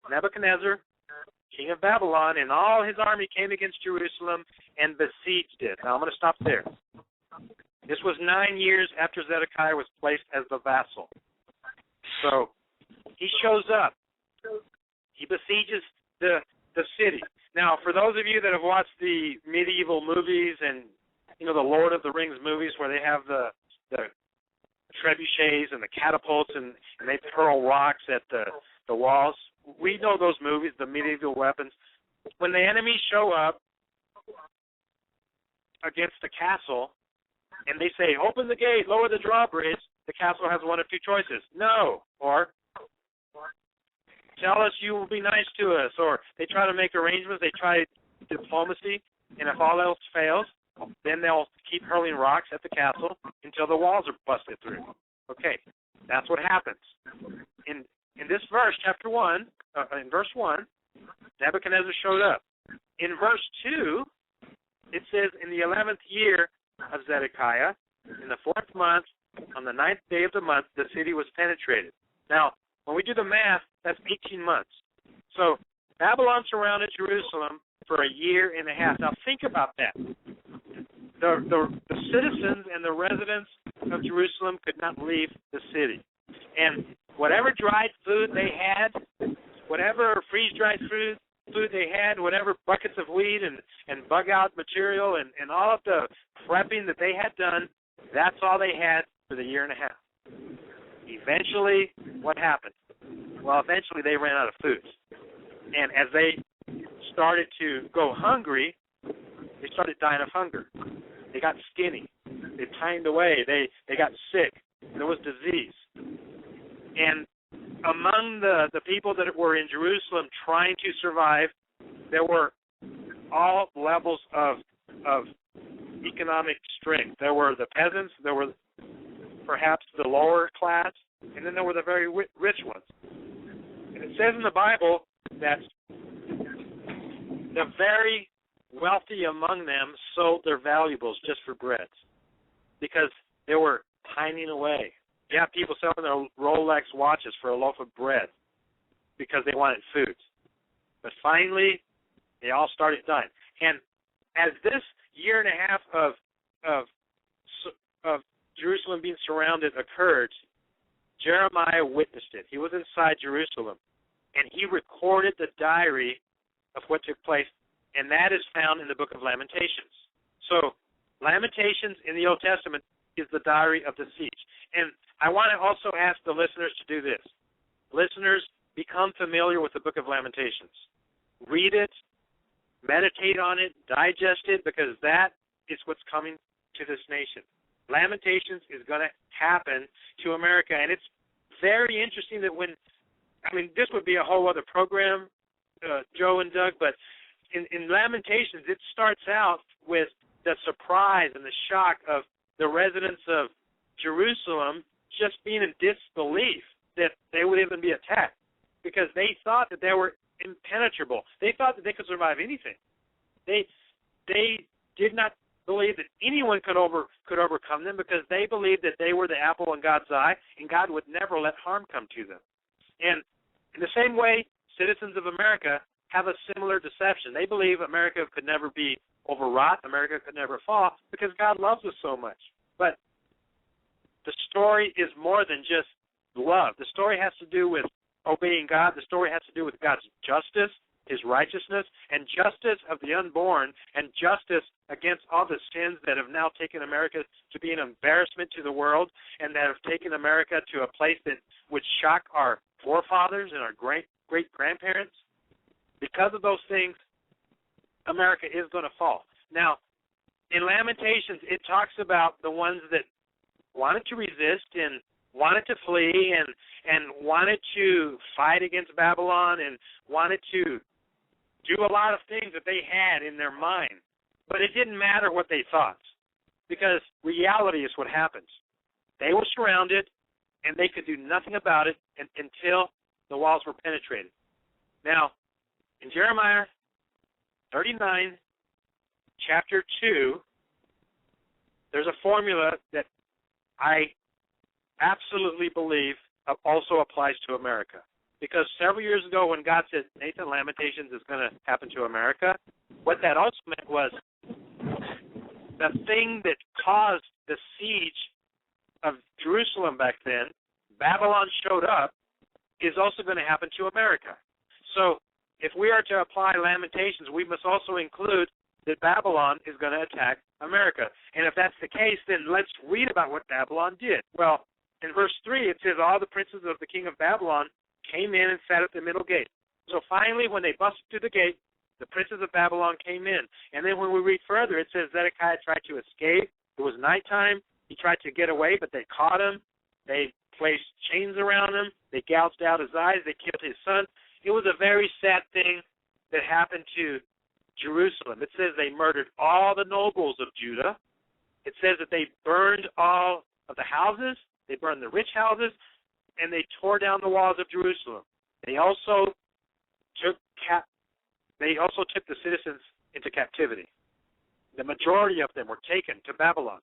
Nebuchadnezzar, king of Babylon, and all his army came against Jerusalem and besieged it. Now I'm going to stop there. This was 9 years after Zedekiah was placed as the vassal. So he shows up. He besieges the city. Now, for those of you that have watched the medieval movies and, the Lord of the Rings movies where they have the trebuchets and the catapults and they hurl rocks at the walls, we know those movies, the medieval weapons. When the enemies show up against the castle and they say, open the gate, lower the drawbridge, the castle has one of two choices. No, or tell us you will be nice to us, or they try to make arrangements, they try diplomacy, and if all else fails, then they'll keep hurling rocks at the castle until the walls are busted through. Okay, that's what happens. In this verse, chapter 1, in verse 1, Nebuchadnezzar showed up. In verse 2, it says, in the 11th year of Zedekiah, in the 4th month, on the 9th day of the month, the city was penetrated. Now, when we do the math, that's 18 months. So Babylon surrounded Jerusalem for a year and a half. Now think about that. The citizens and the residents of Jerusalem could not leave the city. And whatever dried food they had, whatever freeze-dried food they had, whatever buckets of wheat and bug-out material and all of the prepping that they had done, that's all they had for the year and a half. Eventually, what happened? Well, eventually they ran out of food. And as they started to go hungry, they started dying of hunger. They got skinny. They pined away. They got sick. There was disease. And among the people that were in Jerusalem trying to survive, there were all levels of economic strength. There were the peasants, there were perhaps the lower class, and then there were the very rich ones. And it says in the Bible that the very wealthy among them sold their valuables just for bread because they were pining away. You have people selling their Rolex watches for a loaf of bread because they wanted food. But finally, they all started dying. And as this year and a half of Jerusalem being surrounded occurred, Jeremiah witnessed it. He was inside Jerusalem, and he recorded the diary of what took place, and that is found in the Book of Lamentations. So Lamentations in the Old Testament is the diary of the siege. And I want to also ask the listeners to do this. Listeners, become familiar with the Book of Lamentations. Read it, meditate on it, digest it, because that is what's coming to this nation. Lamentations is going to happen to America, and it's very interesting that this would be a whole other program, Joe and Doug, but in Lamentations, it starts out with the surprise and the shock of the residents of Jerusalem just being in disbelief that they would even be attacked because they thought that they were impenetrable. They thought that they could survive anything. They did not believe that anyone could overcome them because they believed that they were the apple in God's eye and God would never let harm come to them. And in the same way, citizens of America have a similar deception. They believe America could never be overwrought, America could never fall because God loves us so much. But the story is more than just love. The story has to do with obeying God. The story has to do with God's justice, his righteousness, and justice of the unborn, and justice against all the sins that have now taken America to be an embarrassment to the world, and that have taken America to a place that would shock our forefathers and our great-grandparents. Because of those things, America is going to fall. Now, in Lamentations, it talks about the ones that wanted to resist and wanted to flee and wanted to fight against Babylon and wanted to do a lot of things that they had in their mind. But it didn't matter what they thought, because reality is what happens. They were surrounded, and they could do nothing about it until the walls were penetrated. Now, in Jeremiah 39, chapter 2, there's a formula that I absolutely believe also applies to America. Because several years ago when God said, Nathan, Lamentations is going to happen to America, what that also meant was the thing that caused the siege of Jerusalem back then, Babylon showed up, is also going to happen to America. So if we are to apply Lamentations, we must also include that Babylon is going to attack America. And if that's the case, then let's read about what Babylon did. Well, in verse 3, it says, all the princes of the king of Babylon came in and sat at the middle gate. So finally, when they busted through the gate, the princes of Babylon came in. And then when we read further, it says Zedekiah tried to escape. It was nighttime. He tried to get away, but they caught him. They placed chains around him. They gouged out his eyes. They killed his son. It was a very sad thing that happened to Jerusalem. It says they murdered all the nobles of Judah. It says that they burned all of the houses. They burned the rich houses, and they tore down the walls of Jerusalem. They also took the citizens into captivity. The majority of them were taken to Babylon.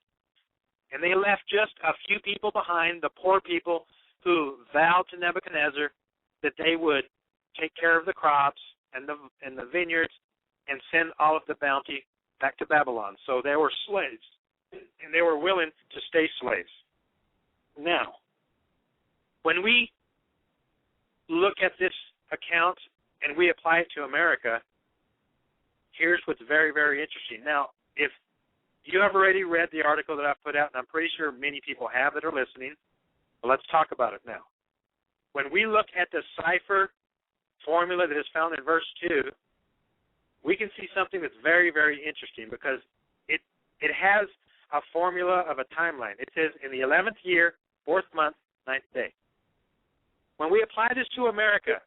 And they left just a few people behind, the poor people who vowed to Nebuchadnezzar that they would take care of the crops and the vineyards and send all of the bounty back to Babylon. So they were slaves, and they were willing to stay slaves. Now, when we look at this account and we apply it to America, here's what's very, very interesting. Now, if you have already read the article that I put out, and I'm pretty sure many people have that are listening, but let's talk about it now. When we look at the cipher formula that is found in verse 2, we can see something that's very, very interesting, because it has a formula of a timeline. It says in the 11th year, 4th month, 9th day. When we apply this to America,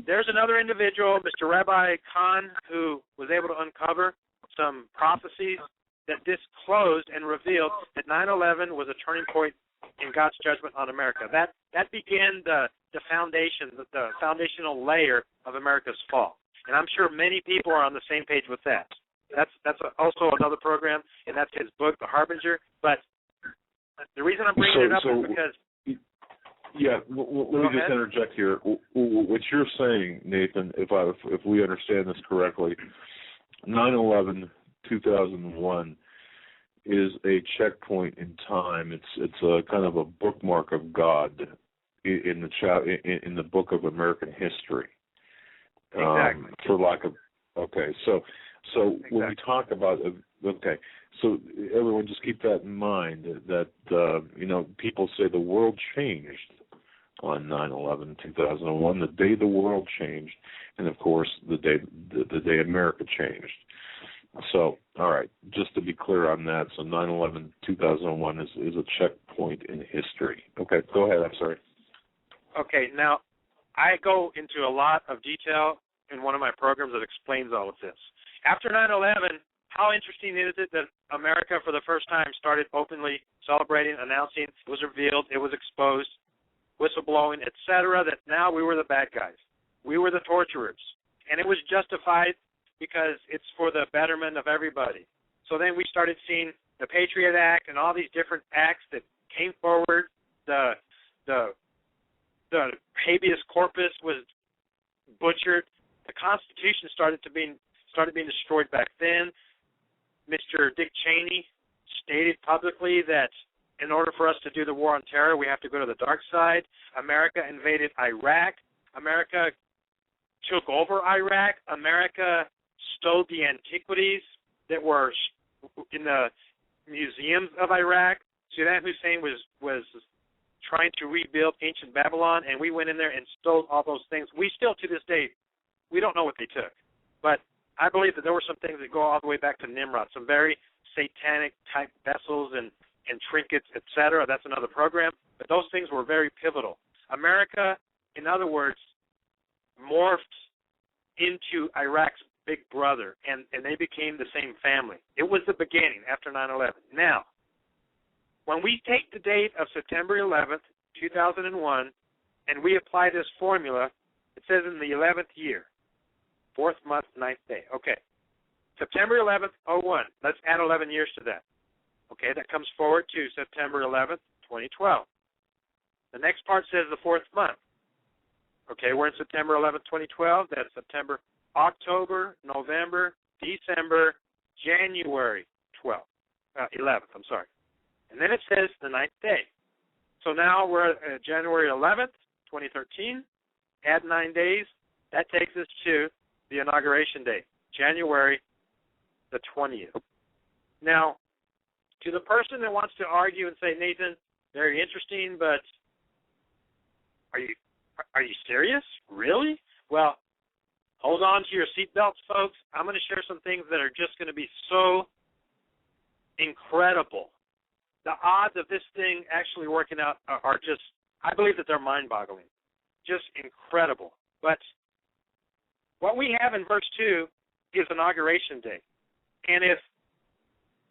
there's another individual, Mr. Rabbi Khan, who was able to uncover some prophecies that disclosed and revealed that 9/11 was a turning point in God's judgment on America. That began the foundation, the foundational layer of America's fall. And I'm sure many people are on the same page with that. That's also another program, and that's his book, The Harbinger. But the reason I'm bringing it up is because... Yeah, let me just interject here. What you're saying, Nathan, if we understand this correctly, 9/11/2001 is a checkpoint in time. It's a kind of a bookmark of God in the book of American history. Exactly. For lack of so exactly. When we talk about so everyone just keep that in mind that people say the world changed on 9/11/2001, the day the world changed, and of course the day America changed. So, all right, just to be clear on that, so 9/11/2001 is a checkpoint in history. Okay, go ahead. I'm sorry. Okay, now I go into a lot of detail in one of my programs that explains all of this. After 9/11, how interesting is it that America, for the first time, started openly celebrating, announcing, it was revealed, it was exposed, whistleblowing, etc., that now we were the bad guys. We were the torturers. And it was justified because it's for the betterment of everybody. So then we started seeing the Patriot Act and all these different acts that came forward. The habeas corpus was butchered. The Constitution started being destroyed back then. Mr. Dick Cheney stated publicly that in order for us to do the war on terror, we have to go to the dark side. America invaded Iraq. America took over Iraq. America stole the antiquities that were in the museums of Iraq. Saddam Hussein was trying to rebuild ancient Babylon, and we went in there and stole all those things. We still, to this day, we don't know what they took. But I believe that there were some things that go all the way back to Nimrod, some very satanic-type vessels and trinkets, etc. That's another program. But those things were very pivotal. America, in other words, morphed into Iraq's big brother, and they became the same family. It was the beginning after 9/11. Now, when we take the date of September 11th, 2001, and we apply this formula, it says in the 11th year, 4th month, 9th day. Okay. September 11th, 01. Let's add 11 years to that. Okay, that comes forward to September 11th, 2012. The next part says the 4th month. Okay, we're in September 11th, 2012. That's September, October, November, December, January 11th, I'm sorry. And then it says the 9th day. So now we're at January 11th, 2013. Add 9 days. That takes us to the inauguration day, January the 20th. Now, to the person that wants to argue and say, Nathan, very interesting, but are you serious? Really? Well, hold on to your seatbelts, folks. I'm going to share some things that are just going to be so incredible. The odds of this thing actually working out are just, I believe that they're mind-boggling. Just incredible. But what we have in verse 2 is inauguration day. And if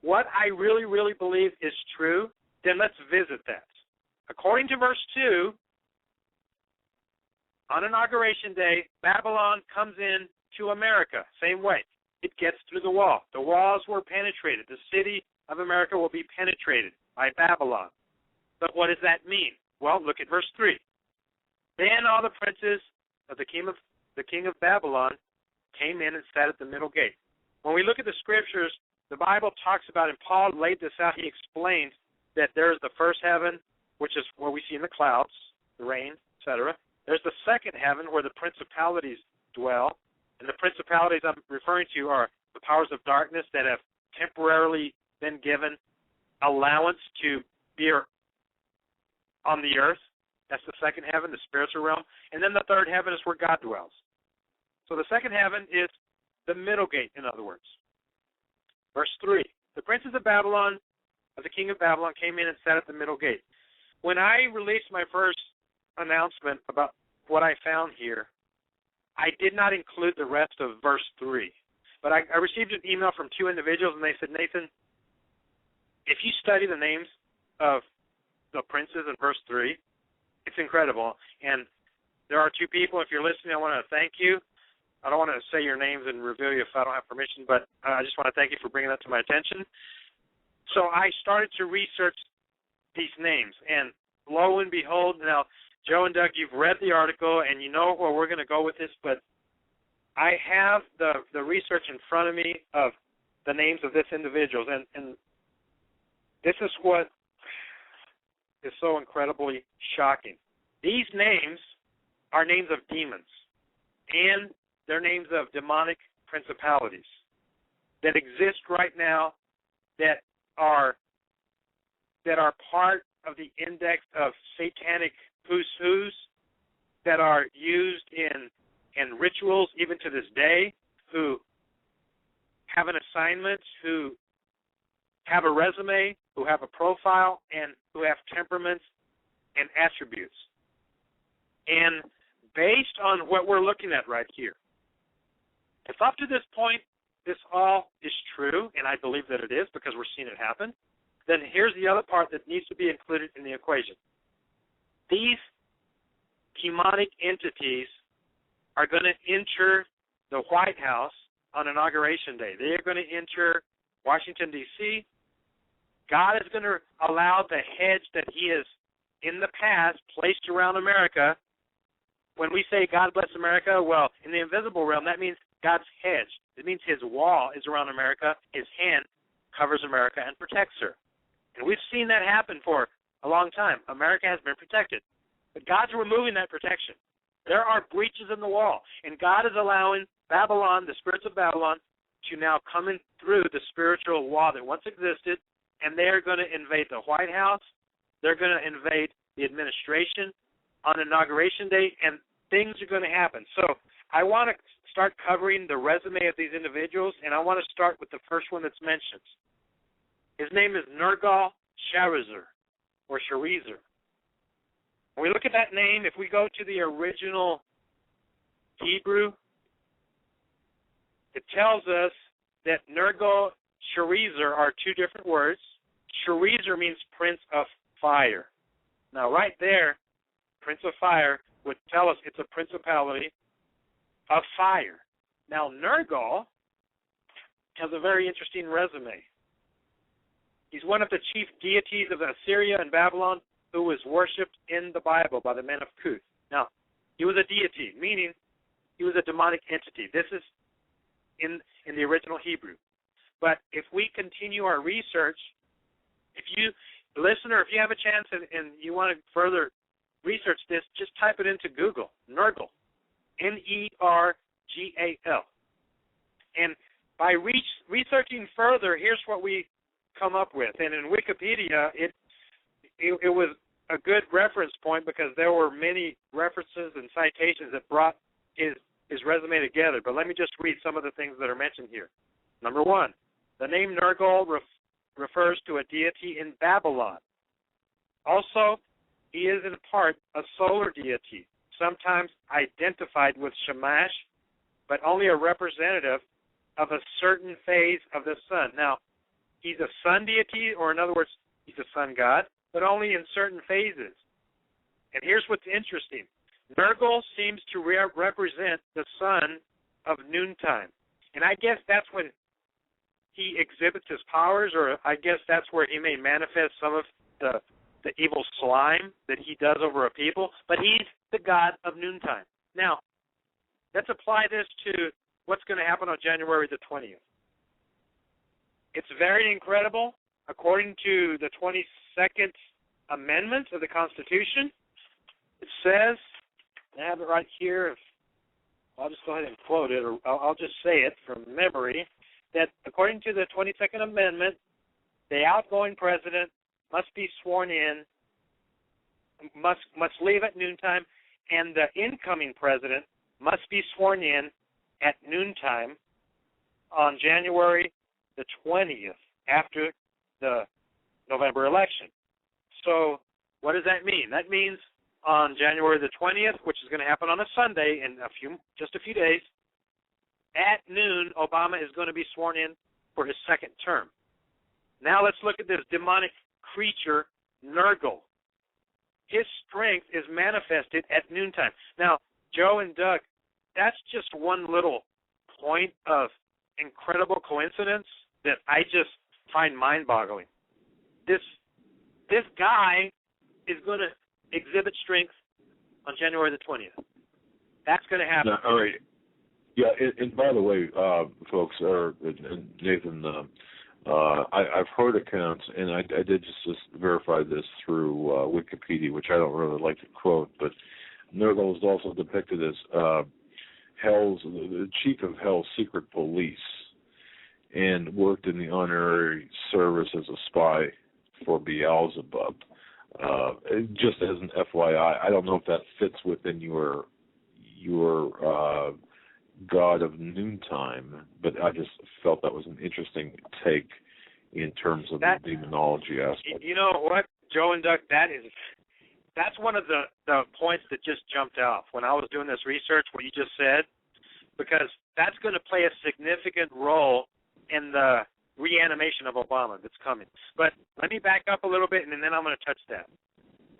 what I really, really believe is true, then let's visit that. According to verse 2, on inauguration day, Babylon comes in to America. Same way. It gets through the wall. The walls were penetrated. The city of America will be penetrated by Babylon. But what does that mean? Well, look at verse 3. Then all the princes of the king of Babylon came in and sat at the middle gate. When we look at the scriptures, the Bible talks about, and Paul laid this out, he explained that there's the first heaven, which is where we see in the clouds, the rain, etc. There's the second heaven where the principalities dwell, and the principalities I'm referring to are the powers of darkness that have temporarily been given allowance to be on the earth. That's the second heaven, the spiritual realm. And then the third heaven is where God dwells. So the second heaven is the middle gate, in other words. Verse 3, the princes of Babylon, of the king of Babylon, came in and sat at the middle gate. When I released my first announcement about what I found here, I did not include the rest of verse 3. But I received an email from two individuals, and they said, Nathan, if you study the names of the princes in verse 3, it's incredible. And there are two people, if you're listening, I want to thank you. I don't want to say your names and reveal you if I don't have permission, but I just want to thank you for bringing that to my attention. So I started to research these names, and lo and behold, now, Joe and Doug, you've read the article, and you know where we're going to go with this, but I have the research in front of me of the names of this individuals, and this is what is so incredibly shocking. These names are names of demons, and they're names of demonic principalities that exist right now that are part of the index of satanic who's that are used in rituals even to this day, who have an assignment, who have a resume, who have a profile, and who have temperaments and attributes. And based on what we're looking at right here, if up to this point this all is true, and I believe that it is because we're seeing it happen, then here's the other part that needs to be included in the equation. These demonic entities are going to enter the White House on Inauguration Day. They are going to enter Washington, D.C. God is going to allow the hedge that he has, in the past, placed around America. When we say God bless America, well, in the invisible realm, that means God's hedge. It means his wall is around America. His hand covers America and protects her. And we've seen that happen for a long time. America has been protected. But God's removing that protection. There are breaches in the wall. And God is allowing Babylon, the spirits of Babylon, to now come in through the spiritual wall that once existed, and they're going to invade the White House. They're going to invade the administration on Inauguration Day, and things are going to happen. So I want to start covering the resume of these individuals, and I want to start with the first one that's mentioned. His name is Nergal-Sharezer, or Sharezer. When we look at that name, if we go to the original Hebrew, it tells us that Nergal-Sharezer are two different words. Sharezer means Prince of Fire. Now, right there, Prince of Fire would tell us it's a principality of fire. Now, Nergal has a very interesting resume. He's one of the chief deities of Assyria and Babylon who was worshipped in the Bible by the men of Cuth. Now, he was a deity, meaning he was a demonic entity. This is in the original Hebrew. But if we continue our research, if you, listener, if you have a chance and you want to further research this, just type it into Google, Nergal, Nergal. And by researching further, here's what we come up with. And in Wikipedia, it was a good reference point because there were many references and citations that brought his resume together. But let me just read some of the things that are mentioned here. Number one, the name Nergal refers to a deity in Babylon. Also, he is in part a solar deity, sometimes identified with Shamash, but only a representative of a certain phase of the sun. Now, he's a sun deity, or in other words, he's a sun god, but only in certain phases. And here's what's interesting. Nergal seems to represent the sun of noontime. And I guess that's when he exhibits his powers, or I guess that's where he may manifest some of the evil slime that he does over a people. But he's the god of noontime. Now, let's apply this to what's going to happen on January the 20th. It's very incredible. According to the 22nd Amendment of the Constitution, it says, I have it right here, I'll just go ahead and quote it, or I'll just say it from memory, that according to the 22nd Amendment, the outgoing president must be sworn in, must leave at noontime, and the incoming president must be sworn in at noontime on January the 20th, after the November election. So what does that mean? That means on January the 20th, which is going to happen on a Sunday in just a few days, at noon, Obama is going to be sworn in for his second term. Now let's look at this demonic creature, Nergal. His strength is manifested at noontime. Now, Joe and Doug, that's just one little point of incredible coincidence that I just find mind-boggling. This guy is going to exhibit strength on January the 20th. That's going to happen. All right. Yeah, and by the way, folks, Nathan, I've heard accounts, and I did just verify this through Wikipedia, which I don't really like to quote, but Nergal is also depicted as the chief of Hell's secret police, and worked in the honorary service as a spy for Beelzebub. Just as an FYI, I don't know if that fits within your God of noontime, but I just felt that was an interesting take in terms of the demonology aspect. You know what, Joe and Doug, that's one of the points that just jumped off when I was doing this research, what you just said, because that's going to play a significant role in the reanimation of Obama that's coming. But let me back up a little bit, and then I'm going to touch that.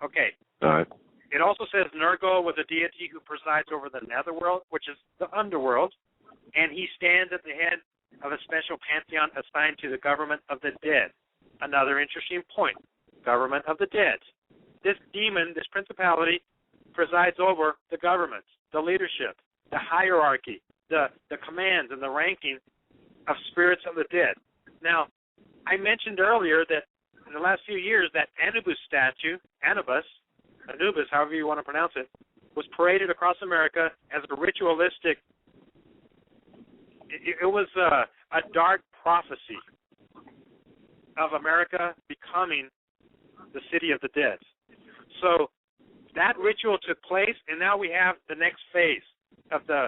Okay. All right. It also says Nergal was a deity who presides over the netherworld, which is the underworld, and he stands at the head of a special pantheon assigned to the government of the dead. Another interesting point, government of the dead. This demon, this principality, presides over the government, the leadership, the hierarchy, the commands and the ranking of spirits of the dead. Now, I mentioned earlier that in the last few years, that Anubis statue, Anubis, however you want to pronounce it, was paraded across America as a ritualistic. It was a dark prophecy of America becoming the city of the dead. So that ritual took place, and now we have the next phase of the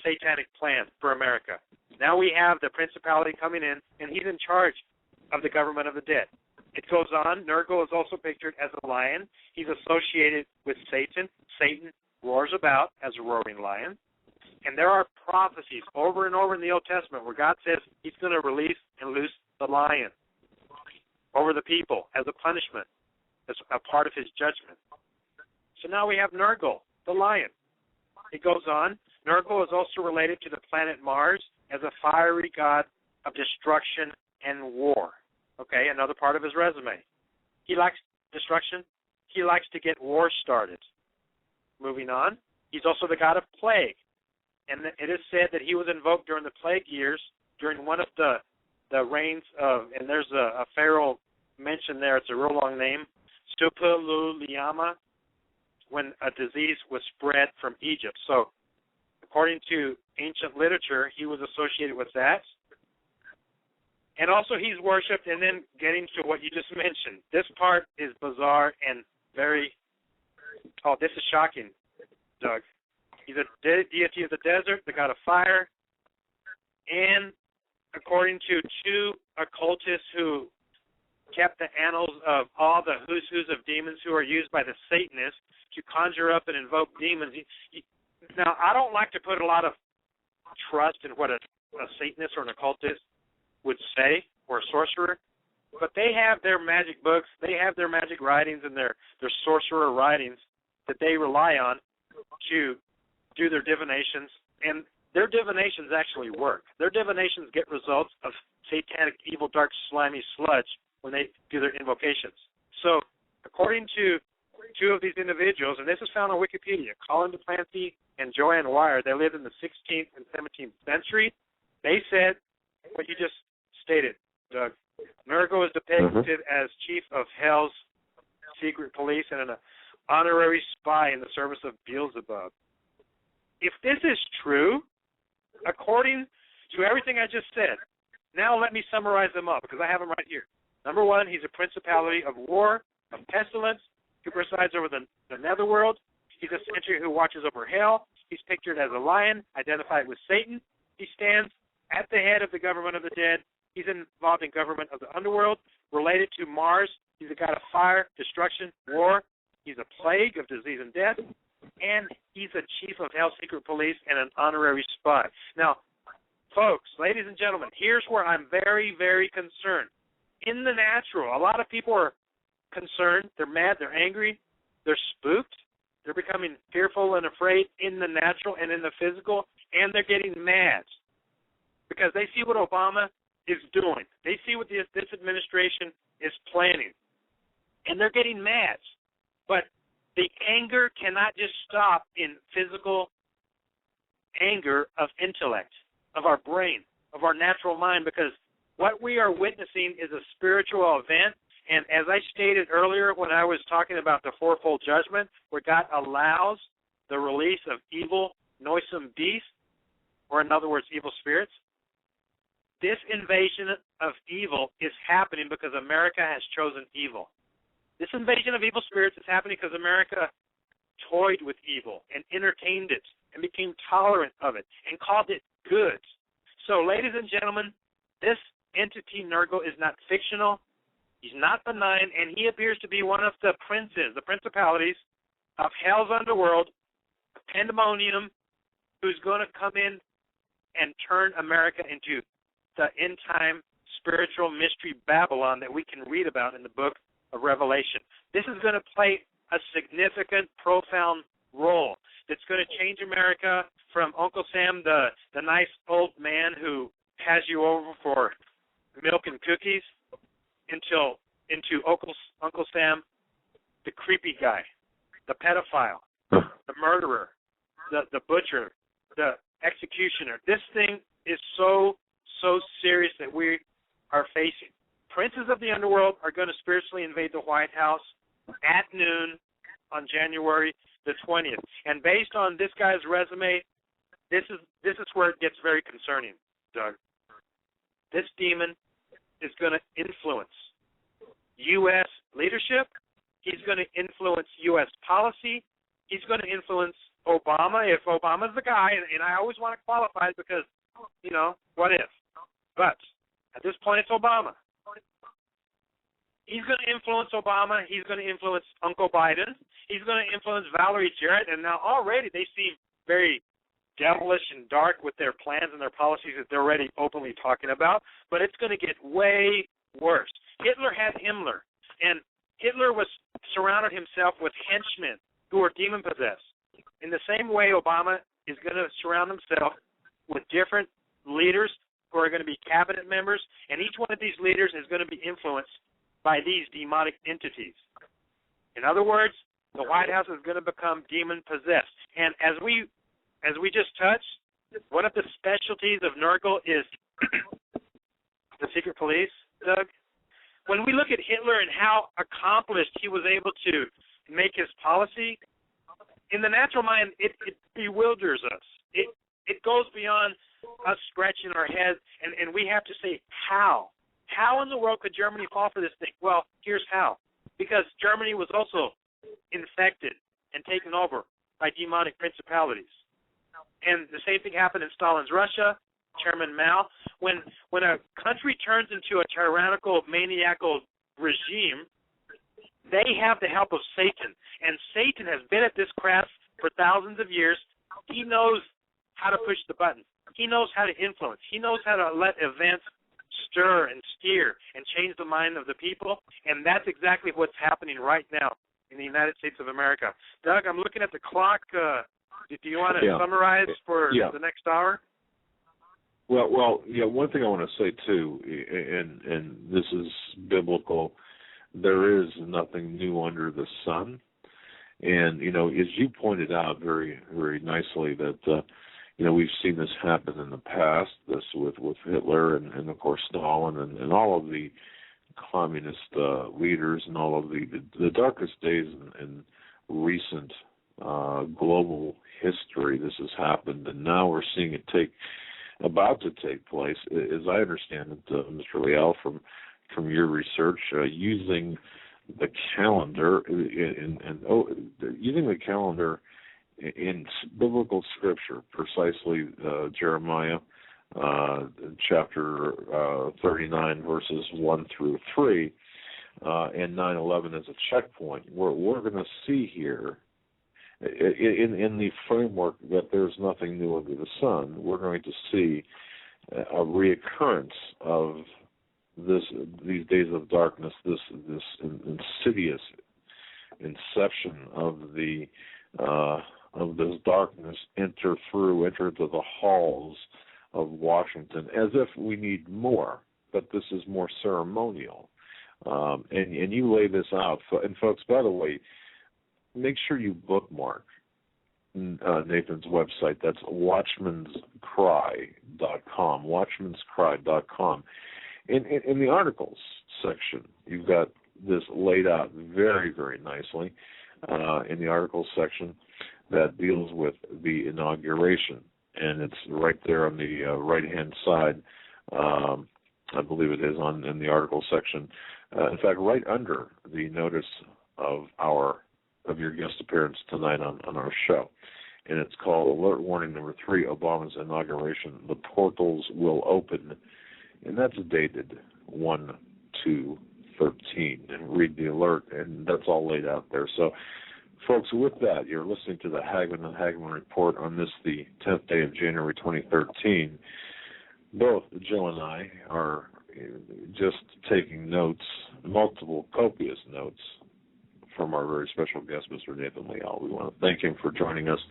satanic plan for America. Now we have the principality coming in, and he's in charge of the government of the dead. It goes on. Nergal is also pictured as a lion. He's associated with Satan. Satan roars about as a roaring lion. And there are prophecies over and over in the Old Testament where God says he's going to release and loose the lion over the people as a punishment, as a part of his judgment. So now we have Nergal, the lion. It goes on. Nergal is also related to the planet Mars as a fiery god of destruction and war. Okay, another part of his resume. He likes destruction. He likes to get war started. Moving on, he's also the god of plague. And it is said that he was invoked during the plague years, during one of the reigns of, and there's a pharaoh mentioned there, it's a real long name, Stupaluliama, when a disease was spread from Egypt. So according to ancient literature, he was associated with that. And also he's worshipped, and then getting to what you just mentioned. This part is bizarre and very, this is shocking, Doug. He's a deity of the desert, the god of fire, and according to two occultists who kept the annals of all the who's of demons who are used by the Satanists to conjure up and invoke demons. Now, I don't like to put a lot of trust in what a Satanist or an occultist would say, or a sorcerer, but they have their magic books, they have their magic writings and their sorcerer writings that they rely on to do their divinations, and their divinations actually work. Their divinations get results of satanic, evil, dark, slimy sludge when they do their invocations. So, according to two of these individuals, and this is found on Wikipedia, Colin DePlancy and Joanne Wire, they lived in the 16th and 17th century. They said what you just stated, Doug. Nergal is depicted as chief of Hell's secret police and an honorary spy in the service of Beelzebub. If this is true, according to everything I just said, now let me summarize them up because I have them right here. Number one, he's a principality of war, of pestilence, who presides over the netherworld. He's a sentry who watches over hell. He's pictured as a lion, identified with Satan. He stands at the head of the government of the dead. He's involved in government of the underworld. Related to Mars, he's a god of fire, destruction, war. He's a plague of disease and death. And he's a chief of Hell's secret police and an honorary spy. Now, folks, ladies and gentlemen, here's where I'm very, very concerned. In the natural, a lot of people are concerned. They're mad. They're angry. They're spooked. They're becoming fearful and afraid in the natural and in the physical, and they're getting mad because they see what Obama is doing. They see what this administration is planning, and they're getting mad. But the anger cannot just stop in physical anger of intellect, of our brain, of our natural mind, because what we are witnessing is a spiritual event. And as I stated earlier when I was talking about the fourfold judgment, where God allows the release of evil, noisome beasts, or in other words, evil spirits, this invasion of evil is happening because America has chosen evil. This invasion of evil spirits is happening because America toyed with evil and entertained it and became tolerant of it and called it good. So, ladies and gentlemen, this entity, Nergal, is not fictional. He's not benign, and he appears to be one of the princes, the principalities of Hell's underworld, pandemonium, who's going to come in and turn America into the end-time spiritual mystery Babylon that we can read about in the Book of Revelation. This is going to play a significant, profound role that's going to change America from Uncle Sam, the nice old man who has you over for milk and cookies, into Uncle Sam, the creepy guy, the pedophile, the murderer, the butcher, the executioner. This thing is so serious that we are facing. princes of the underworld are going to spiritually invade the White House at noon on January the 20th. And based on this guy's resume, this is where it gets very concerning, Doug. This demon is going to influence U.S. leadership. He's going to influence U.S. policy. He's going to influence Obama, if Obama's the guy, and I always want to qualify it because, what if? But at this point, it's Obama. He's going to influence Obama. He's going to influence Uncle Biden. He's going to influence Valerie Jarrett. And now already they seem very devilish and dark with their plans and their policies that they're already openly talking about. But it's going to get way worse. Hitler had Himmler, and Hitler surrounded himself with henchmen who were demon-possessed. In the same way, Obama is going to surround himself with different leaders who are going to be cabinet members, and each one of these leaders is going to be influenced by these demonic entities. In other words, the White House is going to become demon-possessed. And as we just touched, one of the specialties of Nurgle is the secret police, Doug. When we look at Hitler and how accomplished he was able to make his policy, in the natural mind, it bewilders us. It goes beyond us scratching our heads, and we have to say, how? How in the world could Germany fall for this thing? Well, here's how. Because Germany was also infected and taken over by demonic principalities. And the same thing happened in Stalin's Russia, Chairman Mao. When a country turns into a tyrannical, maniacal regime, they have the help of Satan. And Satan has been at this craft for thousands of years. He knows how to push the buttons. He knows how to influence. He knows how to let events stir and steer and change the mind of the people. And that's exactly what's happening right now in the United States of America. Doug, I'm looking at the clock. Do you want to summarize for the next hour? Well, one thing I want to say, too, and this is biblical, there is nothing new under the sun. And, as you pointed out very, very nicely, that, we've seen this happen in the past, this with Hitler and of course, Stalin and all of the communist leaders and all of the darkest days in recent global history. This has happened, and now we're seeing it about to take place, as I understand it, Mr. Leal, from your research, using the calendar using the calendar in biblical scripture, precisely Jeremiah chapter 39, verses 1 through 3, and 9/11 as a checkpoint. We're going to see here, in the framework that there's nothing new under the sun, we're going to see a reoccurrence of these days of darkness, this insidious inception of this darkness enter into the halls of Washington, as if we need more, but this is more ceremonial. And you lay this out, and folks, by the way, make sure you bookmark Nathan's website. That's watchmanscry.com, watchmanscry.com. In the articles section, you've got this laid out very, very nicely in the articles section that deals with the inauguration. And it's right there on the right-hand side. I believe it is in the article section. In fact, right under the notice of your guest appearance tonight on our show. And it's called Alert Warning Number 3, Obama's Inauguration. The portals will open. And that's dated 1/2/13. And read the alert, and that's all laid out there. So, folks, with that, you're listening to the Hagmann and Hagmann Report on this, the 10th day of January 2013. Both Joe and I are just taking notes, multiple copious notes, from our very special guest, Mr. Nathan Leal. We want to thank him for joining us.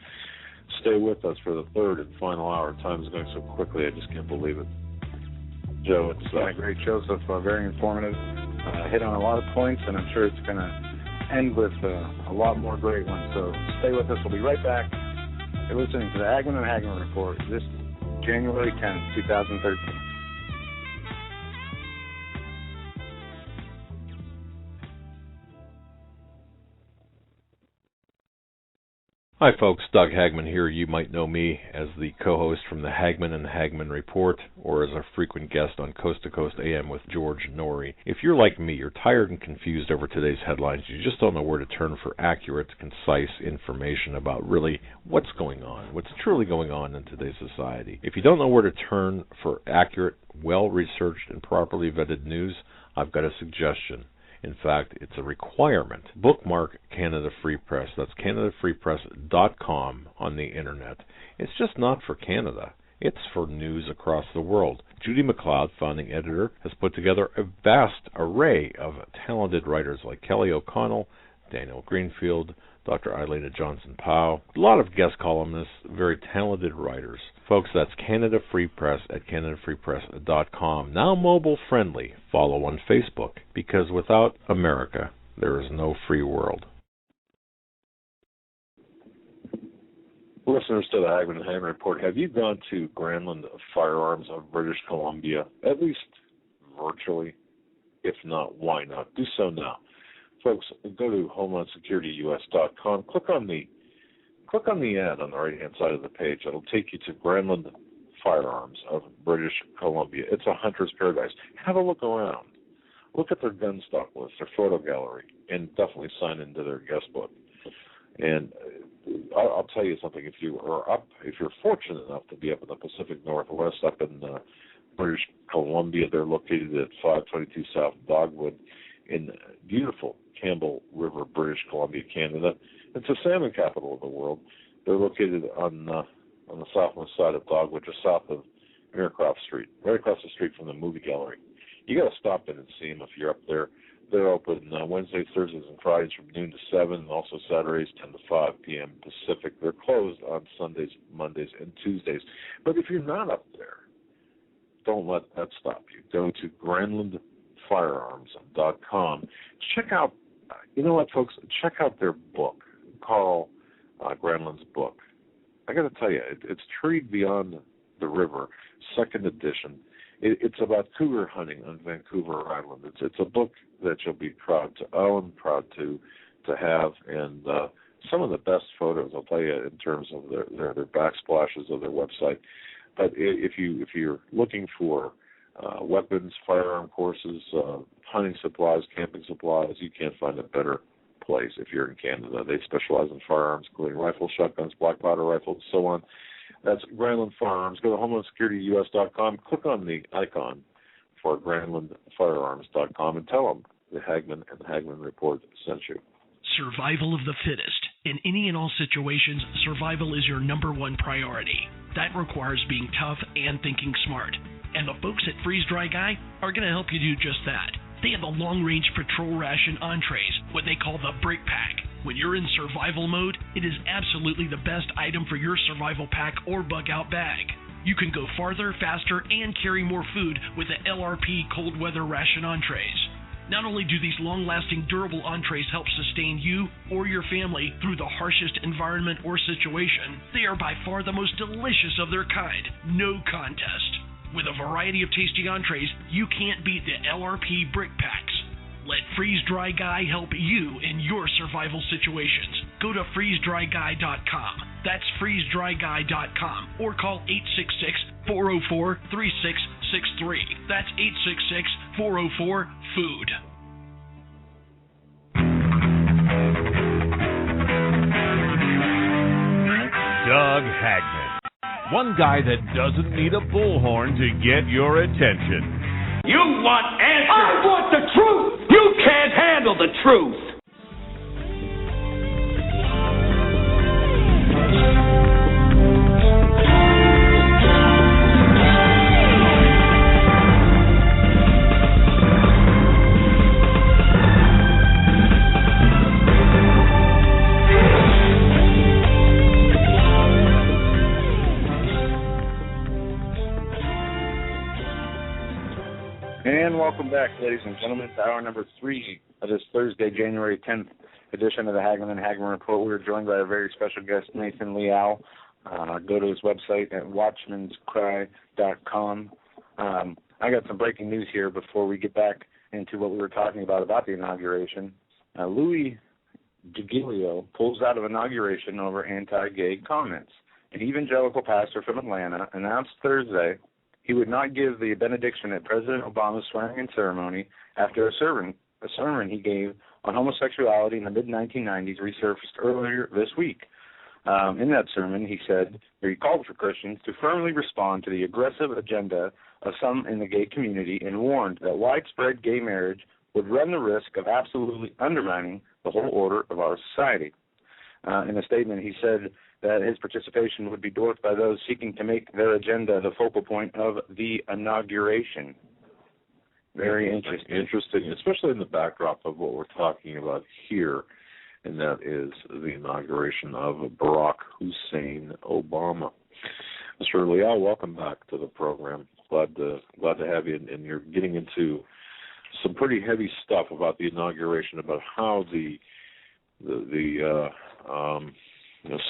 Stay with us for the third and final hour. Time is going so quickly, I just can't believe it. Joe, it's been a great show so far, very informative. Hit on a lot of points, and I'm sure it's going to end with a lot more great ones. So stay with us. We'll be right back. You're listening to the Hagmann and Hagmann Report, this January 10th, 2013. Hi folks, Doug Hagmann here. You might know me as the co-host from the Hagmann and Hagmann Report, or as a frequent guest on Coast to Coast AM with George Norrie. If you're like me, you're tired and confused over today's headlines. You just don't know where to turn for accurate, concise information about really what's going on, what's truly going on in today's society. If you don't know where to turn for accurate, well-researched, and properly vetted news, I've got a suggestion. In fact, it's a requirement. Bookmark Canada Free Press. That's CanadaFreePress.com on the internet. It's just not for Canada. It's for news across the world. Judy McLeod, founding editor, has put together a vast array of talented writers like Kelly O'Connell, Daniel Greenfield, Dr. Eilita Johnson-Powell, a lot of guest columnists, very talented writers. Folks, that's Canada Free Press at CanadaFreePress.com. Now mobile friendly. Follow on Facebook, because without America, there is no free world. Listeners to the Hagmann and Hagmann Report, have you gone to Granland Firearms of British Columbia, at least virtually? If not, why not? Do so now. Folks, go to HomelandSecurityUS.com. Click on the ad on the right-hand side of the page. It'll take you to Granland Firearms of British Columbia. It's a hunter's paradise. Have a look around. Look at their gun stock list, their photo gallery, and definitely sign into their guest book. And I'll tell you something. If you're fortunate enough to be up in the Pacific Northwest, up in British Columbia, they're located at 522 South Dogwood in beautiful Campbell River, British Columbia, Canada. It's the salmon capital of the world. They're located on the southwest side of Dogwood, just south of Merecroft Street, right across the street from the movie gallery. You got to stop in and see them if you're up there. They're open Wednesdays, Thursdays, and Fridays from noon to 7, and also Saturdays 10 to 5 p.m. Pacific. They're closed on Sundays, Mondays, and Tuesdays. But if you're not up there, don't let that stop you. Go to GranlandFirearms.com. Check out, you know what, folks? Check out their book, Carl Granland's book. I got to tell you, it's Treed Beyond the River, second edition. It's about cougar hunting on Vancouver Island. It's a book that you'll be proud to own, proud to have, and some of the best photos, I'll tell you, in terms of their backsplashes of their website. But if you're looking for weapons, firearm courses, hunting supplies, camping supplies, you can't find a better place if you're in Canada. They specialize in firearms, including rifles, shotguns, black powder rifles, and so on. That's Granland Firearms. Go to HomelandSecurityUS.com, click on the icon for GranlandFirearms.com, and tell them the Hagmann and Hagmann Report sent you. Survival of the fittest. In any and all situations, survival is your number one priority. That requires being tough and thinking smart. And the folks at Freeze Dry Guy are going to help you do just that. They have the long-range patrol ration entrees, what they call the Brick Pack. When you're in survival mode, it is absolutely the best item for your survival pack or bug-out bag. You can go farther, faster, and carry more food with the LRP cold weather ration entrees. Not only do these long-lasting, durable entrees help sustain you or your family through the harshest environment or situation, they are by far the most delicious of their kind. No contest. With a variety of tasty entrees, you can't beat the LRP Brick Packs. Let Freeze Dry Guy help you in your survival situations. Go to freezedryguy.com. That's freezedryguy.com, or call 866-404-3663. That's 866-404-FOOD. Doug Hagmann. One guy that doesn't need a bullhorn to get your attention. You want answers! I want the truth! You can't handle the truth! And welcome back, ladies and gentlemen, to hour number 3 of this Thursday, January 10th edition of the Hagmann and Hagmann Report. We're joined by a very special guest, Nathan Leal. Go to his website at watchmanscry.com. I got some breaking news here before we get back into what we were talking about the inauguration. Louis DiGilio pulls out of inauguration over anti-gay comments. An evangelical pastor from Atlanta announced Thursday he would not give the benediction at President Obama's swearing-in ceremony after a sermon he gave on homosexuality in the mid-1990s resurfaced earlier this week. In that sermon, he called for Christians to firmly respond to the aggressive agenda of some in the gay community and warned that widespread gay marriage would run the risk of absolutely undermining the whole order of our society. In a statement, he said that his participation would be dwarfed by those seeking to make their agenda the focal point of the inauguration. Very interesting. Interesting, especially in the backdrop of what we're talking about here, and that is the inauguration of Barack Hussein Obama. Mr. Leal, welcome back to the program. Glad to have you, and you're getting into some pretty heavy stuff about the inauguration, about how the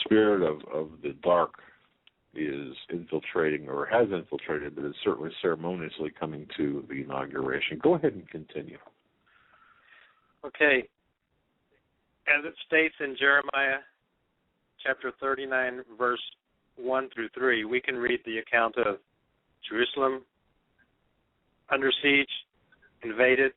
spirit of the dark is infiltrating, or has infiltrated, but is certainly ceremoniously coming to the inauguration. Go ahead and continue. Okay. As it states in Jeremiah chapter 39, verse 1 through 3, we can read the account of Jerusalem under siege, invaded,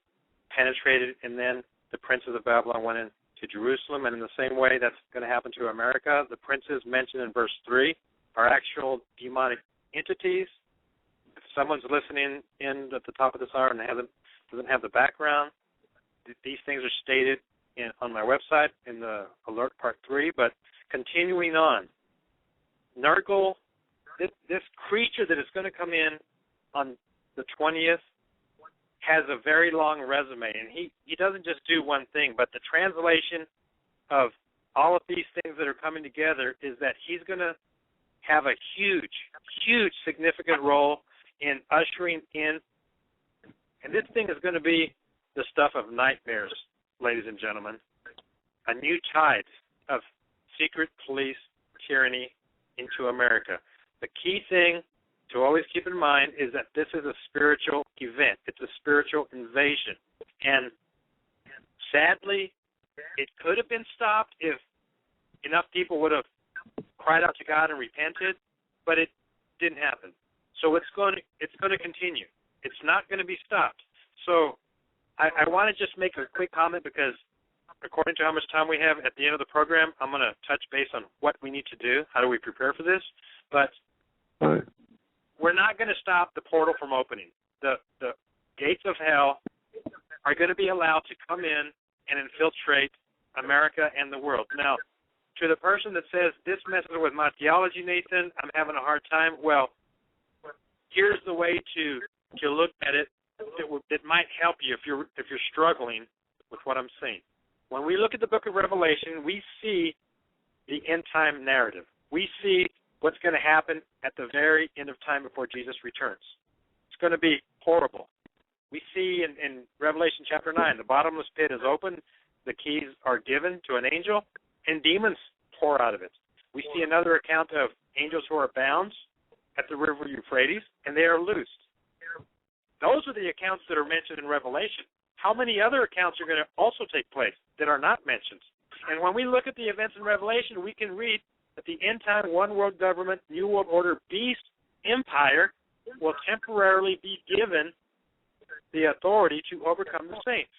penetrated, and then the princes of Babylon went into Jerusalem. And in the same way that's going to happen to America, the princes mentioned in verse 3 are actual demonic entities. If someone's listening in at the top of this hour and doesn't have the background, these things are stated on my website in the alert part 3. But continuing on, Nurgle, this creature that is going to come in on the 20th, has a very long resume, and he doesn't just do one thing, but the translation of all of these things that are coming together is that he's going to have a huge, huge significant role in ushering in, and this thing is going to be the stuff of nightmares, ladies and gentlemen, a new tide of secret police tyranny into America. The key thing to always keep in mind is that this is a spiritual event. It's a spiritual invasion. And sadly, it could have been stopped if enough people would have cried out to God and repented, but it didn't happen. So it's going to continue. It's not going to be stopped. So I want to just make a quick comment, because according to how much time we have at the end of the program, I'm going to touch base on what we need to do. How do we prepare for this? But we're not going to stop the portal from opening. The gates of hell are going to be allowed to come in and infiltrate America and the world. Now, to the person that says, this messes with my theology, Nathan, I'm having a hard time, well, here's the way to look at it that might help you if you're struggling with what I'm saying. When we look at the Book of Revelation, we see the end-time narrative. We see what's going to happen at the very end of time before Jesus returns. It's going to be horrible. We see in Revelation chapter 9, the bottomless pit is open, the keys are given to an angel, and demons pour out of it. We see another account of angels who are bound at the river Euphrates, and they are loosed. Those are the accounts that are mentioned in Revelation. How many other accounts are going to also take place that are not mentioned? And when we look at the events in Revelation, we can read that the end-time one-world government, New World Order beast empire will temporarily be given the authority to overcome the saints.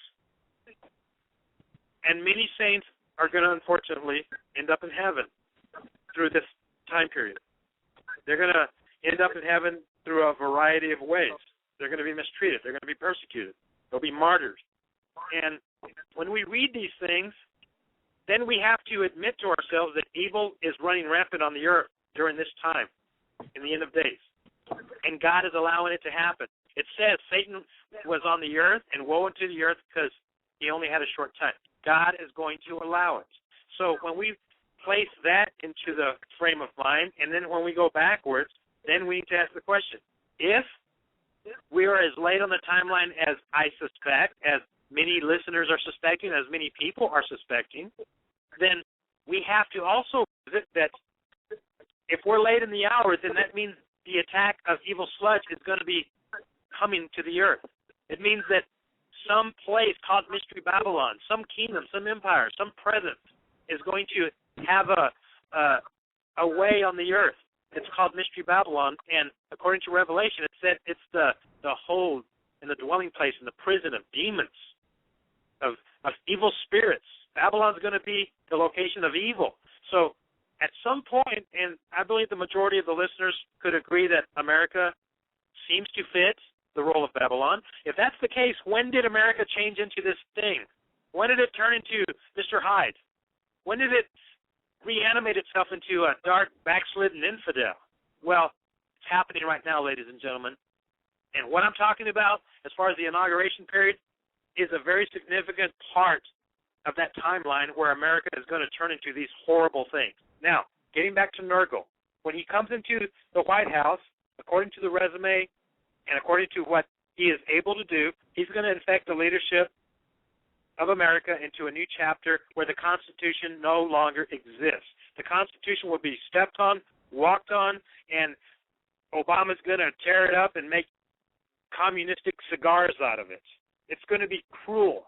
And many saints are going to, unfortunately, end up in heaven through this time period. They're going to end up in heaven through a variety of ways. They're going to be mistreated. They're going to be persecuted. They'll be martyrs. And when we read these things, then we have to admit to ourselves that evil is running rampant on the earth during this time, in the end of days. And God is allowing it to happen. It says Satan was on the earth, and woe unto the earth because he only had a short time. God is going to allow it. So when we place that into the frame of mind, and then when we go backwards, then we need to ask the question, if we are as late on the timeline as I suspect, as many listeners are suspecting, as many people are suspecting, then we have to also visit that if we're late in the hour, then that means the attack of evil sludge is going to be coming to the earth. It means that some place called Mystery Babylon, some kingdom, some empire, some presence is going to have a way on the earth. It's called Mystery Babylon, and according to Revelation, it said it's the hold and the dwelling place and the prison of demons, of evil spirits. Babylon's going to be the location of evil. So at some point, and I believe the majority of the listeners could agree that America seems to fit the role of Babylon. If that's the case, when did America change into this thing? When did it turn into Mr. Hyde? When did it reanimate itself into a dark, backslidden infidel? Well, it's happening right now, ladies and gentlemen. And what I'm talking about, as far as the inauguration period, is a very significant part of that timeline where America is going to turn into these horrible things. Now, getting back to Nurgle, when he comes into the White House, according to the resume and according to what he is able to do, he's going to infect the leadership of America into a new chapter where the Constitution no longer exists. The Constitution will be stepped on, walked on, and Obama's going to tear it up and make communistic cigars out of it. It's going to be cruel.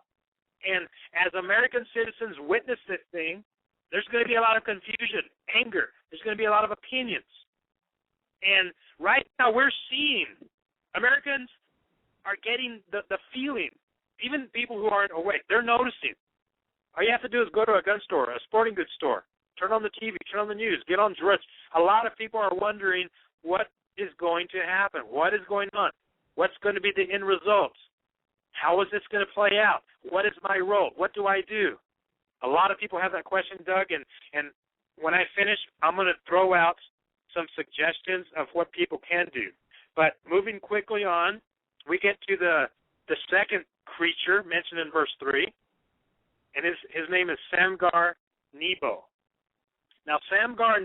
And as American citizens witness this thing, there's going to be a lot of confusion, anger. There's going to be a lot of opinions. And right now we're seeing Americans are getting the feeling. Even people who aren't awake, they're noticing. All you have to do is go to a gun store, a sporting goods store, turn on the TV, turn on the news, get on Drudge. A lot of people are wondering what is going to happen, what is going on, what's going to be the end result, how is this going to play out, what is my role, what do I do? A lot of people have that question, Doug, and when I finish, I'm going to throw out some suggestions of what people can do. But moving quickly on, we get to the second creature mentioned in verse 3, and his name is Samgar Nebo. Now, Samgar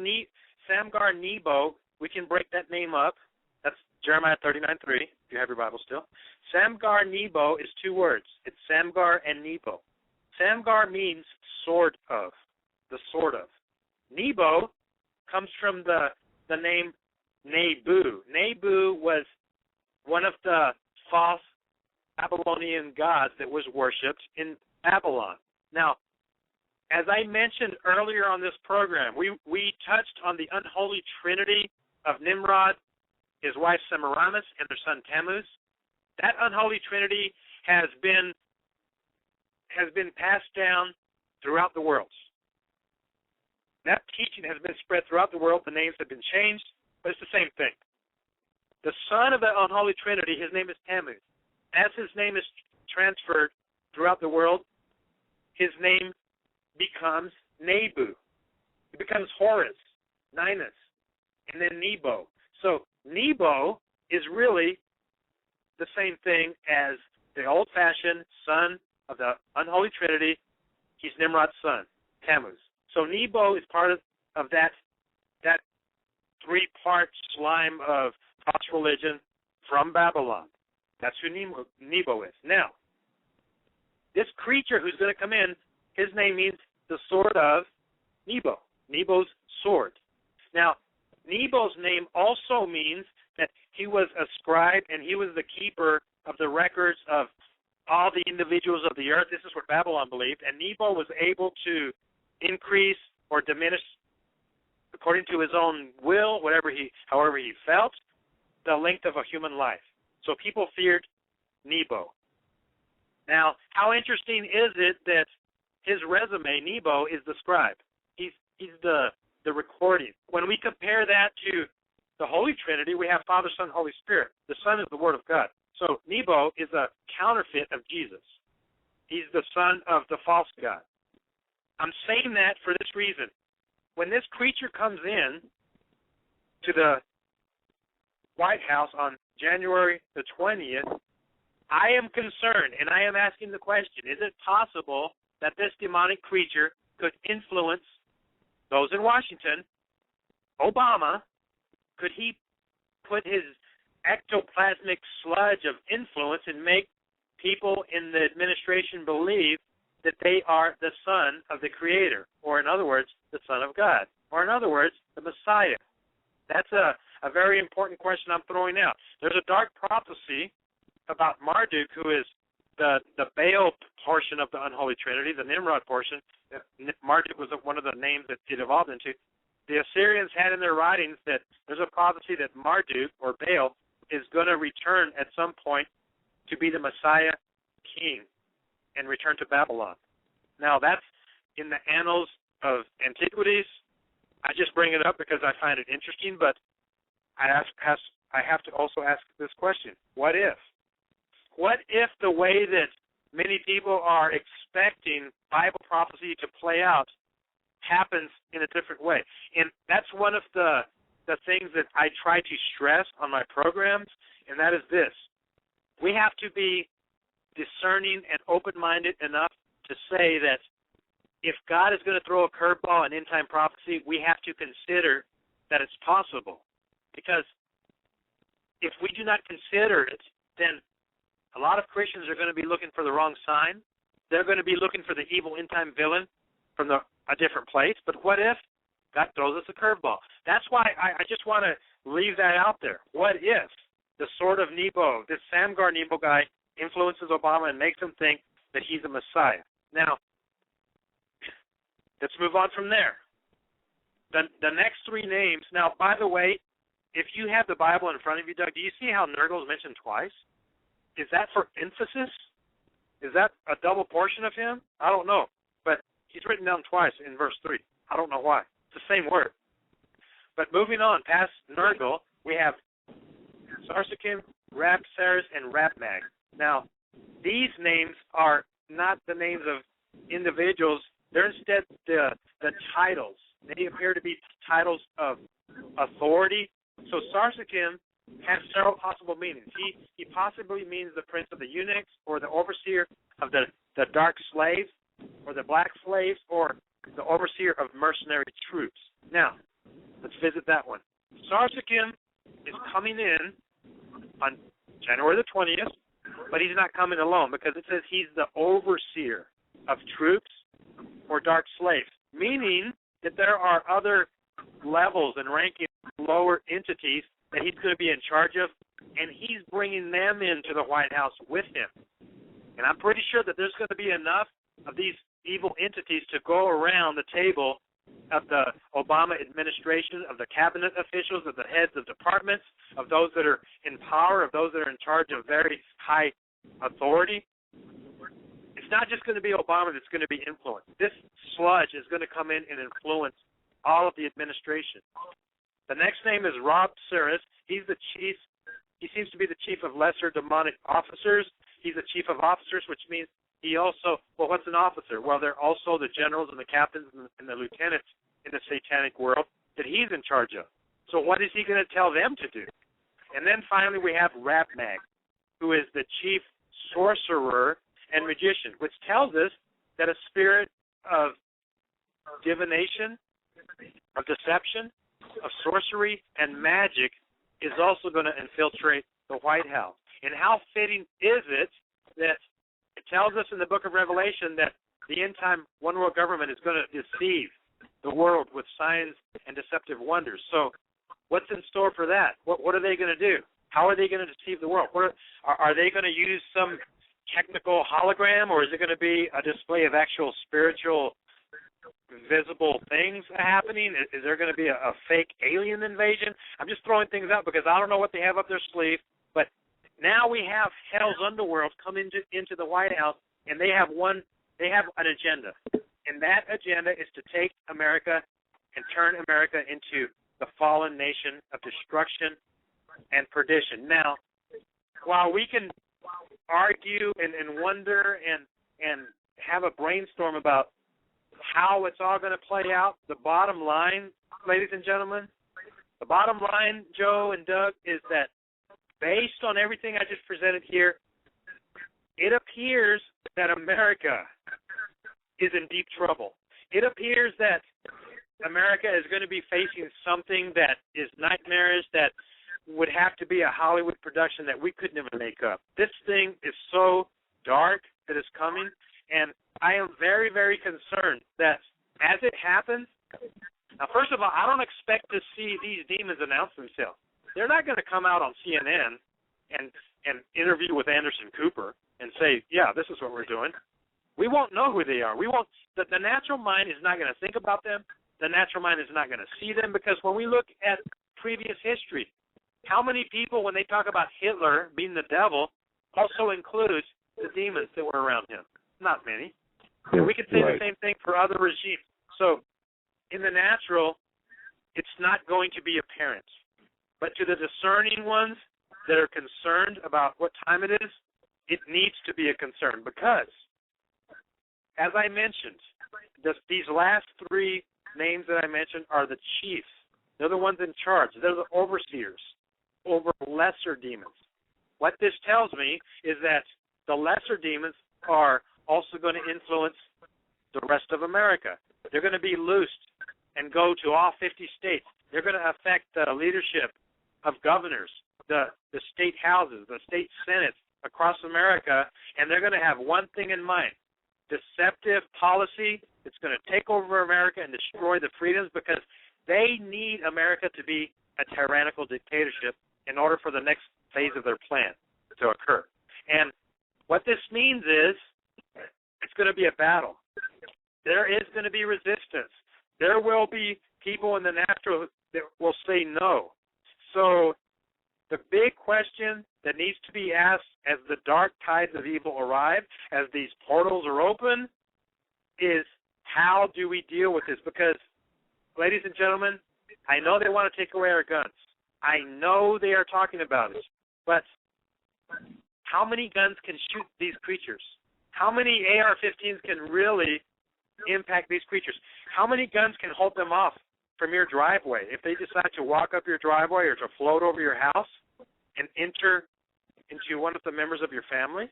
Nebo, we can break that name up. That's Jeremiah 39:3, if you have your Bible still. Samgar Nebo is two words. It's Samgar and Nebo. Samgar means sword of, the sword of. Nebo comes from the name Nebu. Nebu was one of the false Babylonian gods that was worshipped in Babylon. Now, as I mentioned earlier on this program, we touched on the unholy trinity of Nimrod, his wife Semiramis, and their son Tammuz. That unholy trinity has been passed down throughout the world. That teaching has been spread throughout the world. The names have been changed, but it's the same thing. The son of the unholy trinity, his name is Tammuz. As his name is transferred throughout the world, his name becomes Nebu. It becomes Horus, Ninus, and then Nebo. So Nebo is really the same thing as the old-fashioned son of the unholy trinity. He's Nimrod's son, Tammuz. So Nebo is part of that three-part slime of false religion from Babylon. That's who Nebo is. Now, this creature who's going to come in, his name means the sword of Nebo, Nebo's sword. Now, Nebo's name also means that he was a scribe and he was the keeper of the records of all the individuals of the earth. This is what Babylon believed. And Nebo was able to increase or diminish, according to his own will, however he felt, the length of a human life. So people feared Nebo. Now, how interesting is it that his resume, Nebo, is the scribe? He's the recording. When we compare that to the Holy Trinity, we have Father, Son, Holy Spirit. The Son is the Word of God. So Nebo is a counterfeit of Jesus. He's the son of the false God. I'm saying that for this reason. When this creature comes in to the White House on January the 20th, I am concerned, and I am asking the question, is it possible that this demonic creature could influence those in Washington? Obama, could he put his ectoplasmic sludge of influence and make people in the administration believe that they are the son of the Creator, or in other words, the Son of God, or in other words, the Messiah? That's a very important question I'm throwing out. There's a dark prophecy about Marduk, who is the Baal portion of the unholy trinity, the Nimrod portion, Marduk was one of the names that it evolved into. The Assyrians had in their writings that there's a prophecy that Marduk, or Baal, is going to return at some point to be the Messiah king and return to Babylon. Now, that's in the annals of antiquities. I just bring it up because I find it interesting, but I have to also ask this question. What if? What if the way that many people are expecting Bible prophecy to play out happens in a different way? And that's one of the things that I try to stress on my programs, and that is this. We have to be discerning and open-minded enough to say that if God is going to throw a curveball in end-time prophecy, we have to consider that it's possible. Because if we do not consider it, then a lot of Christians are going to be looking for the wrong sign. They're going to be looking for the evil end-time villain from a different place. But what if God throws us a curveball? That's why I just want to leave that out there. What if the Sword of Nebo, this Samgar Nebo guy, influences Obama and makes him think that he's a Messiah? Now, let's move on from there. The next three names. Now, by the way, if you have the Bible in front of you, Doug, do you see how Nergal is mentioned twice? Is that for emphasis? Is that a double portion of him? I don't know. But he's written down twice in verse 3. I don't know why. It's the same word. But moving on past Nergal, we have Sarsakim, Rabsaris, and Rabmag. Now, these names are not the names of individuals. They're instead the titles. They appear to be titles of authority. So Sarsakim has several possible meanings. He possibly means the prince of the eunuchs, or the overseer of the dark slaves, or the black slaves, or the overseer of mercenary troops. Now, let's visit that one. Sarsakim is coming in on January the 20th, but he's not coming alone because it says he's the overseer of troops or dark slaves, meaning that there are other levels and ranking lower entities that he's going to be in charge of, and he's bringing them into the White House with him. And I'm pretty sure that there's going to be enough of these evil entities to go around the table of the Obama administration, of the cabinet officials, of the heads of departments, of those that are in power, of those that are in charge of very high authority. It's not just going to be Obama that's going to be influenced. This sludge is going to come in and influence all of the administration. The next name is Rob Saris. He's the chief. He seems to be the chief of lesser demonic officers. He's the chief of officers, which means he also, well, what's an officer? Well, they're also the generals and the captains and the lieutenants in the satanic world that he's in charge of. So what is he going to tell them to do? And then finally we have Rabmag, who is the chief sorcerer and magician, which tells us that a spirit of divination, of deception, of sorcery, and magic is also going to infiltrate the White House. And how fitting is it that it tells us in the Book of Revelation that the end-time one-world government is going to deceive the world with signs and deceptive wonders. So what's in store for that? What are they going to do? How are they going to deceive the world? Are they going to use some technical hologram, or is it going to be a display of actual spiritual visible things happening? Is there going to be a fake alien invasion? I'm just throwing things out because I don't know what they have up their sleeve, but now we have hell's underworld come into the White House, and they have an agenda, and that agenda is to take America and turn America into the fallen nation of destruction and perdition. Now, while we can argue and wonder and have a brainstorm about how it's all going to play out, the bottom line, ladies and gentlemen, the bottom line, Joe and Doug, is that based on everything I just presented here, it appears that America is in deep trouble. It appears that America is going to be facing something that is nightmarish, that would have to be a Hollywood production that we couldn't even make up. This thing is so dark that is coming, and I am very, very concerned that as it happens, now first of all, I don't expect to see these demons announce themselves. They're not going to come out on CNN and interview with Anderson Cooper and say, yeah, this is what we're doing. We won't know who they are. We won't. The natural mind is not going to think about them. The natural mind is not going to see them, because when we look at previous history, how many people, when they talk about Hitler being the devil, also includes the demons that were around him? Not many. And we could say the same thing for other regimes. So in the natural, it's not going to be apparent. But to the discerning ones that are concerned about what time it is, it needs to be a concern, because, as I mentioned, these last three names that I mentioned are the chiefs. They're the ones in charge. They're the overseers over lesser demons. What this tells me is that the lesser demons are also going to influence the rest of America. They're going to be loosed and go to all 50 states. They're going to affect the leadership of governors, the state houses, the state senates across America, and they're going to have one thing in mind: deceptive policy that's going to take over America and destroy the freedoms, because they need America to be a tyrannical dictatorship in order for the next phase of their plan to occur. And what this means is it's going to be a battle. There is going to be resistance. There will be people in the natural that will say no. So the big question that needs to be asked as the dark tides of evil arrive, as these portals are open, is how do we deal with this? Because, ladies and gentlemen, I know they want to take away our guns. I know they are talking about it. But how many guns can shoot these creatures? How many AR-15s can really impact these creatures? How many guns can hold them off from your driveway if they decide to walk up your driveway or to float over your house and enter into one of the members of your family?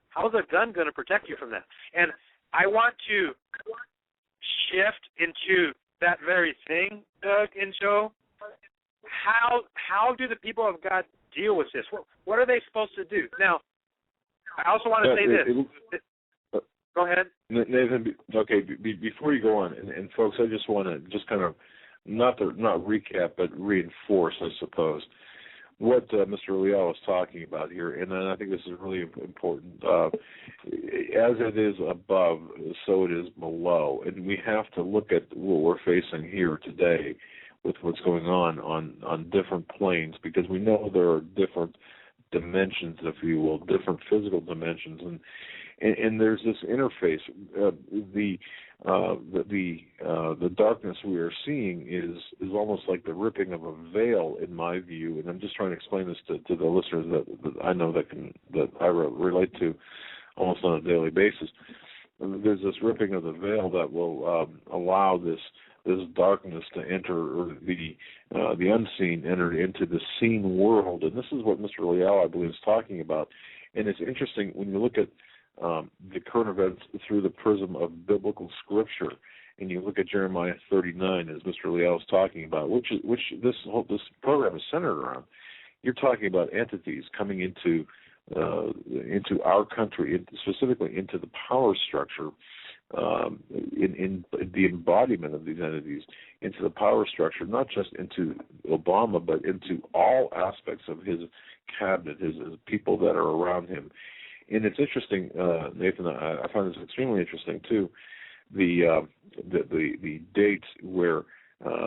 How is a gun going to protect you from that? And I want to shift into that very thing, Doug and Joe. How do the people of God deal with this? What are they supposed to do? Now, I also want to say this. Go ahead. Nathan, okay, before you go on, and folks, I just want to just kind of not recap, but reinforce, I suppose, what Mr. Leal was talking about here, and I think this is really important. As it is above, so it is below, and we have to look at what we're facing here today with what's going on different planes, because we know there are different dimensions, if you will, different physical dimensions, and there's this interface. The darkness we are seeing is almost like the ripping of a veil, in my view, and I'm just trying to explain this to the listeners that I know that I relate to almost on a daily basis. There's this ripping of the veil that will allow this darkness to enter, or the unseen enter into the seen world, and this is what Mr. Leal, I believe, is talking about. And it's interesting when you look at the current events through the prism of biblical scripture, and you look at Jeremiah 39, as Mr. Leal is talking about, which this program is centered around. You're talking about entities coming into our country, specifically into the power structure, in the embodiment of these entities, into the power structure, not just into Obama, but into all aspects of his cabinet, his people that are around him. And it's interesting, Nathan, I find this extremely interesting too, the dates where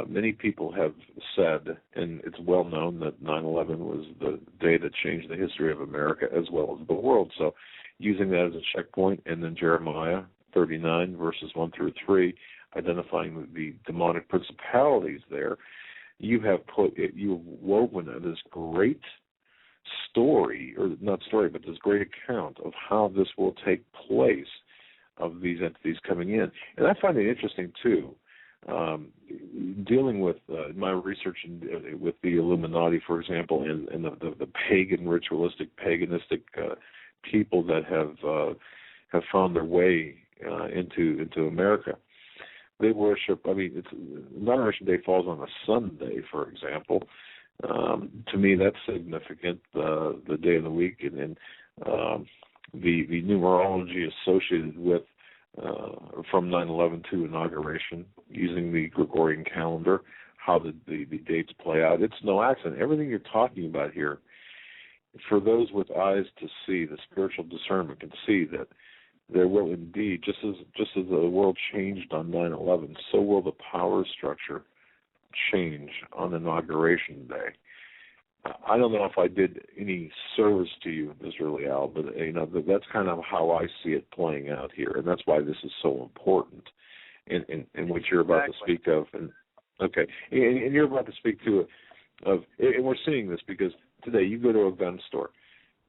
many people have said, and it's well known that 9/11 was the day that changed the history of America as well as the world. So using that as a checkpoint, and then Jeremiah 39 verses 1 through 3, identifying the demonic principalities there, you've woven this great story, or not story, but this great account of how this will take place, of these entities coming in. And I find it interesting too, dealing with my research with the Illuminati, for example, and the pagan, paganistic people that have found their way into America. They worship. I mean, Inauguration Day falls on a Sunday, for example. To me, that's significant. The day of the week, and the numerology associated with from 9/11 to inauguration, using the Gregorian calendar, how the dates play out. It's no accident. Everything you're talking about here for those with eyes to see, the spiritual discernment can see that there will indeed, just as the world changed on 9/11, so will the power structure change on Inauguration Day. I don't know if I did any service to you, Mr. Leal, but that's kind of how I see it playing out here, and that's why this is so important. In what you're about to speak of, and you're about to speak to and we're seeing this because today you go to a gun store,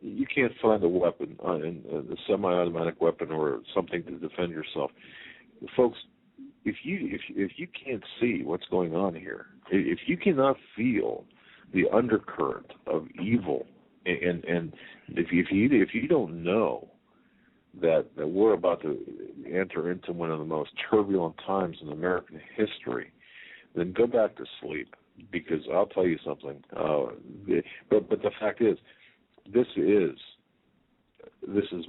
you can't find a weapon, a semi-automatic weapon or something to defend yourself, folks. If you can't see what's going on here, if you cannot feel the undercurrent of evil, and if you don't know that we're about to enter into one of the most turbulent times in American history, then go back to sleep, because I'll tell you something. But the fact is, this is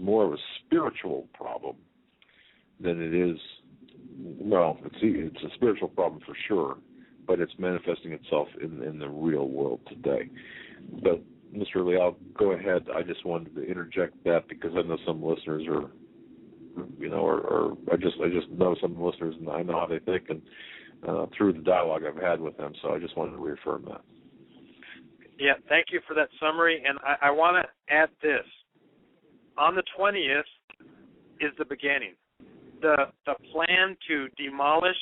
more of a spiritual problem than it is. Well, it's a spiritual problem for sure, but it's manifesting itself in the real world today. But Mr. Leal, go ahead. I just wanted to interject that because I know some listeners are, I just know some listeners and I know how they think, and through the dialogue I've had with them, so I just wanted to reaffirm that. Yeah, thank you for that summary, and I want to add this. On the 20th is the beginning. The plan to demolish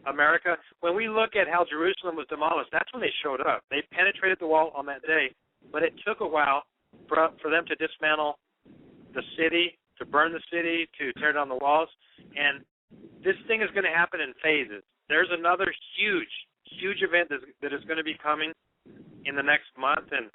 America. When we look at how Jerusalem was demolished, that's when they showed up. They penetrated the wall on that day, but it took a while for them to dismantle the city, to burn the city, to tear down the walls. And this thing is going to happen in phases. There's another huge event that is going to be coming in the next month, and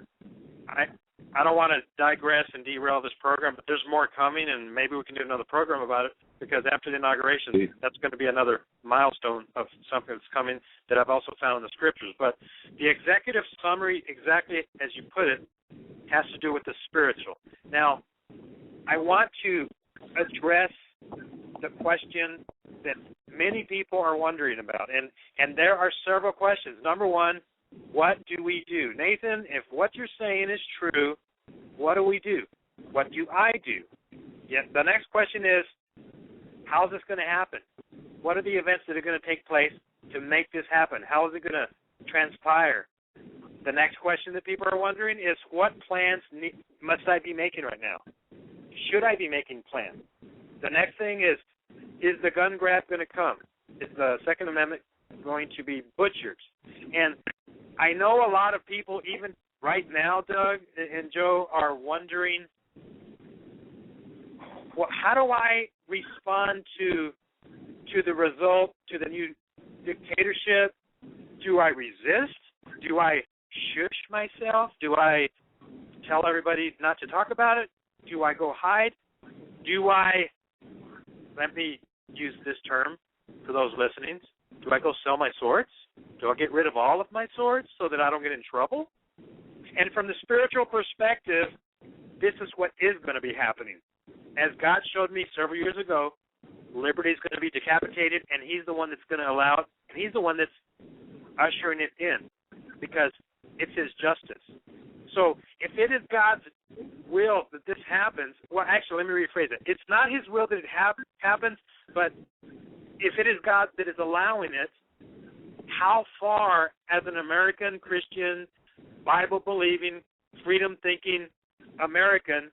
I don't want to digress and derail this program, but there's more coming, and maybe we can do another program about it, because after the inauguration, that's going to be another milestone of something that's coming that I've also found in the scriptures. But the executive summary, exactly as you put it, has to do with the spiritual. Now, I want to address the question that many people are wondering about, and there are several questions. Number one, what do we do? Nathan, if what you're saying is true, what do we do? What do I do? Yeah, the next question is, how is this going to happen? What are the events that are going to take place to make this happen? How is it going to transpire? The next question that people are wondering is, what plans must I be making right now? Should I be making plans? The next thing is the gun grab going to come? Is the Second Amendment going to be butchered? And I know a lot of people, even right now, Doug and Joe, are wondering, well, how do I respond to the result, to the new dictatorship? Do I resist? Do I shush myself? Do I tell everybody not to talk about it? Do I go hide? Let me use this term for those listening, do I go sell my swords? Do I get rid of all of my swords so that I don't get in trouble? And from the spiritual perspective, this is what is going to be happening. As God showed me several years ago, liberty is going to be decapitated, and he's the one that's going to allow it, and he's the one that's ushering it in, because it's his justice. So if it is God's will that this happens, well, actually, let me rephrase it. It's not his will that it happens, but if it is God that is allowing it, how far, as an American Christian, Bible-believing, freedom-thinking American,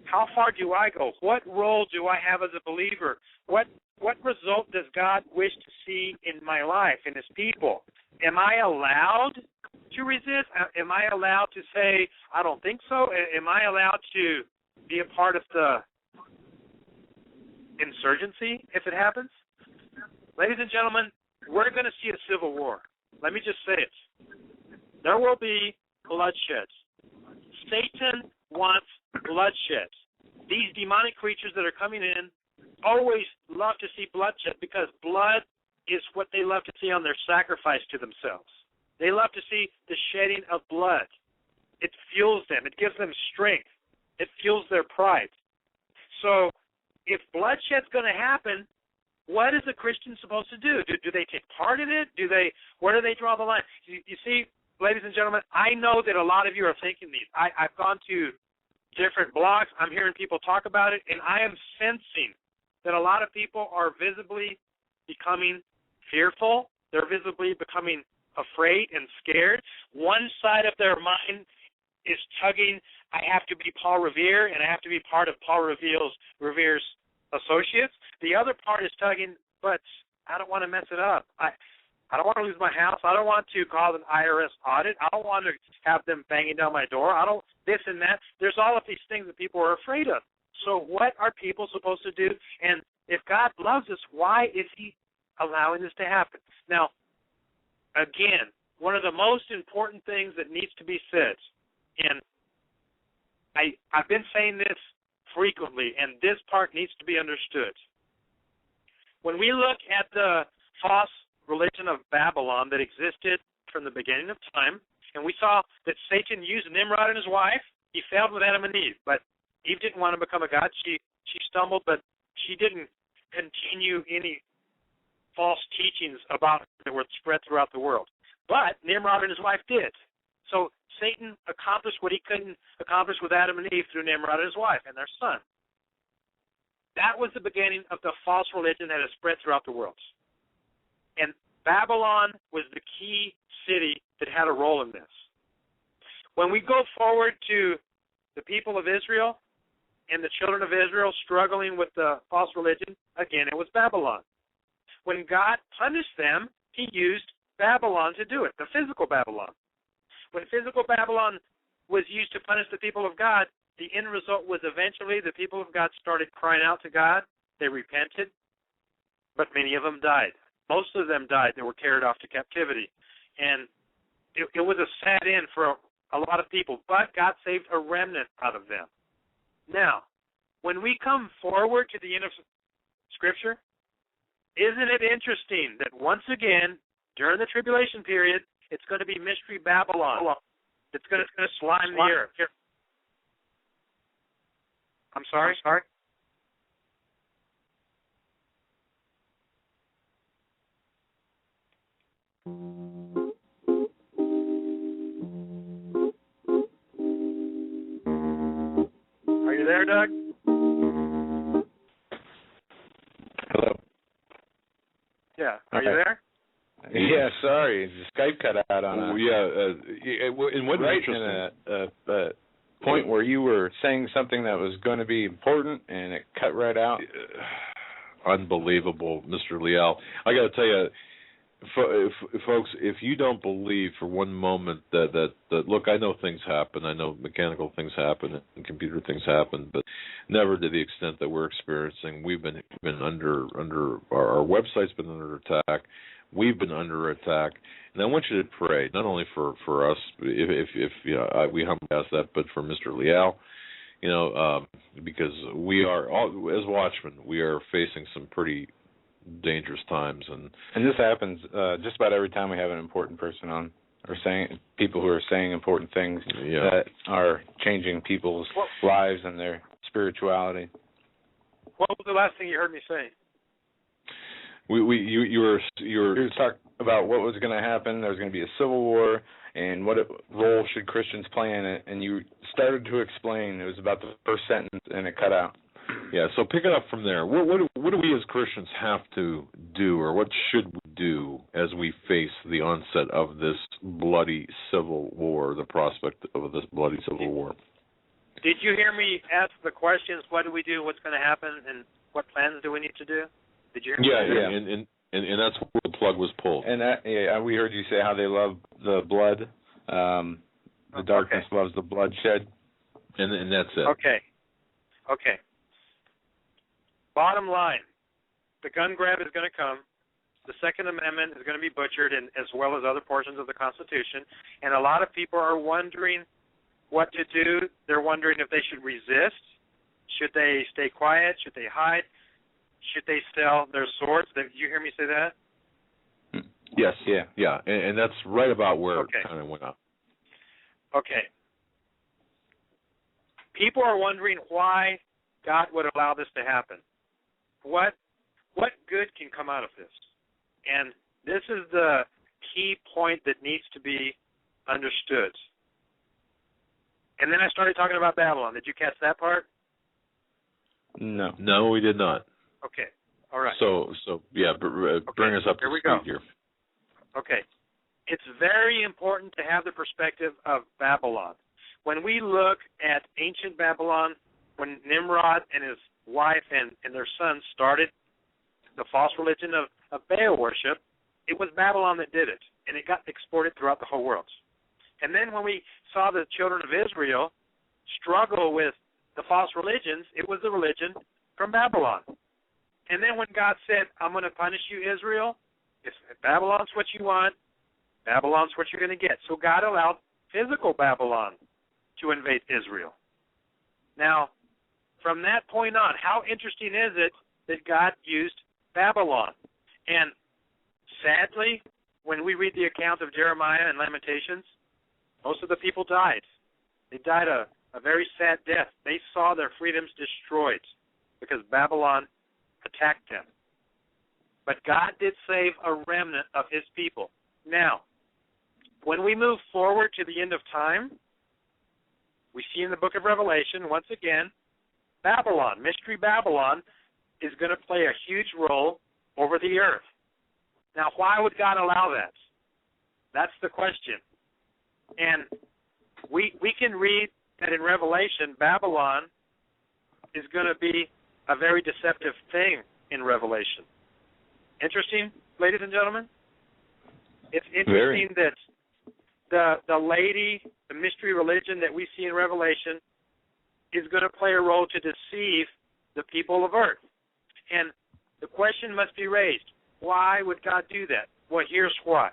how far do I go? What role do I have as a believer? What result does God wish to see in my life, in his people? Am I allowed to resist? Am I allowed to say, I don't think so? Am I allowed to be a part of the insurgency if it happens? Ladies and gentlemen, we're going to see a civil war. Let me just say it. There will be bloodshed. Satan wants bloodshed. These demonic creatures that are coming in always love to see bloodshed, because blood is what they love to see on their sacrifice to themselves. They love to see the shedding of blood. It fuels them. It gives them strength. It fuels their pride. So if bloodshed's going to happen, what is a Christian supposed to do? Do they take part in it? Where do they draw the line? You see, ladies and gentlemen, I know that a lot of you are thinking these. I've gone to different blogs. I'm hearing people talk about it, and I am sensing that a lot of people are visibly becoming fearful. They're visibly becoming afraid and scared. One side of their mind is tugging, I have to be Paul Revere, and I have to be part of Paul Revere's associates. The other part is tugging, but I don't want to mess it up. I don't want to lose my house. I don't want to cause an IRS audit. I don't want to have them banging down my door. I don't this and that. There's all of these things that people are afraid of. So what are people supposed to do? And if God loves us, why is he allowing this to happen? Now, again, one of the most important things that needs to be said, and I've been saying this frequently, and this part needs to be understood. When we look at the false religion of Babylon that existed from the beginning of time, and we saw that Satan used Nimrod and his wife. He failed with Adam and Eve, but Eve didn't want to become a god. She stumbled, but she didn't continue any false teachings about that were spread throughout the world. But Nimrod and his wife did. So Satan accomplished what he couldn't accomplish with Adam and Eve through Nimrod and his wife and their son. That was the beginning of the false religion that has spread throughout the world. And Babylon was the key city that had a role in this. When we go forward to the people of Israel and the children of Israel struggling with the false religion, again, it was Babylon. When God punished them, he used Babylon to do it, the physical Babylon. When physical Babylon was used to punish the people of God, the end result was eventually the people of God started crying out to God. They repented, but many of them died. Most of them died. They were carried off to captivity. And it was a sad end for a lot of people, but God saved a remnant out of them. Now, when we come forward to the end of Scripture, isn't it interesting that once again, during the tribulation period, it's going to be Mystery Babylon. It's going to slime the earth. Here. I'm sorry? Are you there, Doug? Hello. Yeah. Are you there? Yeah, sorry. The Skype cut out on us. And what right in a point where you were saying something that was going to be important, and it cut right out. Unbelievable, Mr. Leal. I got to tell you, folks, if you don't believe for one moment that look, I know things happen. I know mechanical things happen and computer things happen, but never to the extent that we're experiencing. We've been under our website's been under attack. We've been under attack, and I want you to pray not only for us, if you know, we humbly ask that, but for Mr. Leal, you know, because we are all, as watchmen, we are facing some pretty dangerous times, and this happens just about every time we have an important person on, or saying people who are saying important things that are changing people's lives and their spirituality. What was the last thing you heard me say? You were talking about what was going to happen. There was going to be a civil war, and what role should Christians play in it. And you started to explain. It was about the first sentence, and it cut out. Yeah. So pick it up from there. What do we as Christians have to do, or what should we do as we face the onset of this bloody civil war, the prospect of this bloody civil war? Did you hear me ask the questions? What do we do? What's going to happen? And what plans do we need to do? Did you hear me? And that's where the plug was pulled. And we heard you say how they love the blood. The darkness loves the bloodshed. And that's it. Okay. Bottom line, the gun grab is going to come. The Second Amendment is going to be butchered, and as well as other portions of the Constitution. And a lot of people are wondering what to do. They're wondering if they should resist. Should they stay quiet? Should they hide? Should they sell their swords? Did you hear me say that? Yes. Yeah. And that's right about where it kind of went up. Okay. People are wondering why God would allow this to happen. What good can come out of this? And this is the key point that needs to be understood. And then I started talking about Babylon. Did you catch that part? No. No, we did not. Okay. All right. So yeah, bring us up to speed here. Okay. It's very important to have the perspective of Babylon. When we look at ancient Babylon, when Nimrod and his wife and their sons started the false religion of Baal worship, it was Babylon that did it, and it got exported throughout the whole world. And then when we saw the children of Israel struggle with the false religions, it was the religion from Babylon. And then when God said, I'm going to punish you, Israel, if Babylon's what you want, Babylon's what you're going to get. So God allowed physical Babylon to invade Israel. Now, from that point on, how interesting is it that God used Babylon? And sadly, when we read the account of Jeremiah and Lamentations, most of the people died. They died a very sad death. They saw their freedoms destroyed because Babylon attacked them. But God did save a remnant of his people. Now, when we move forward to the end of time, we see in the Book of Revelation, once again, Babylon, Mystery Babylon, is going to play a huge role over the earth. Now, why would God allow that? That's the question. And we can read that in Revelation, Babylon is going to be a very deceptive thing in Revelation. Interesting, ladies and gentlemen? It's interesting that the lady, the mystery religion that we see in Revelation, is going to play a role to deceive the people of earth. And the question must be raised, why would God do that? Well, here's why.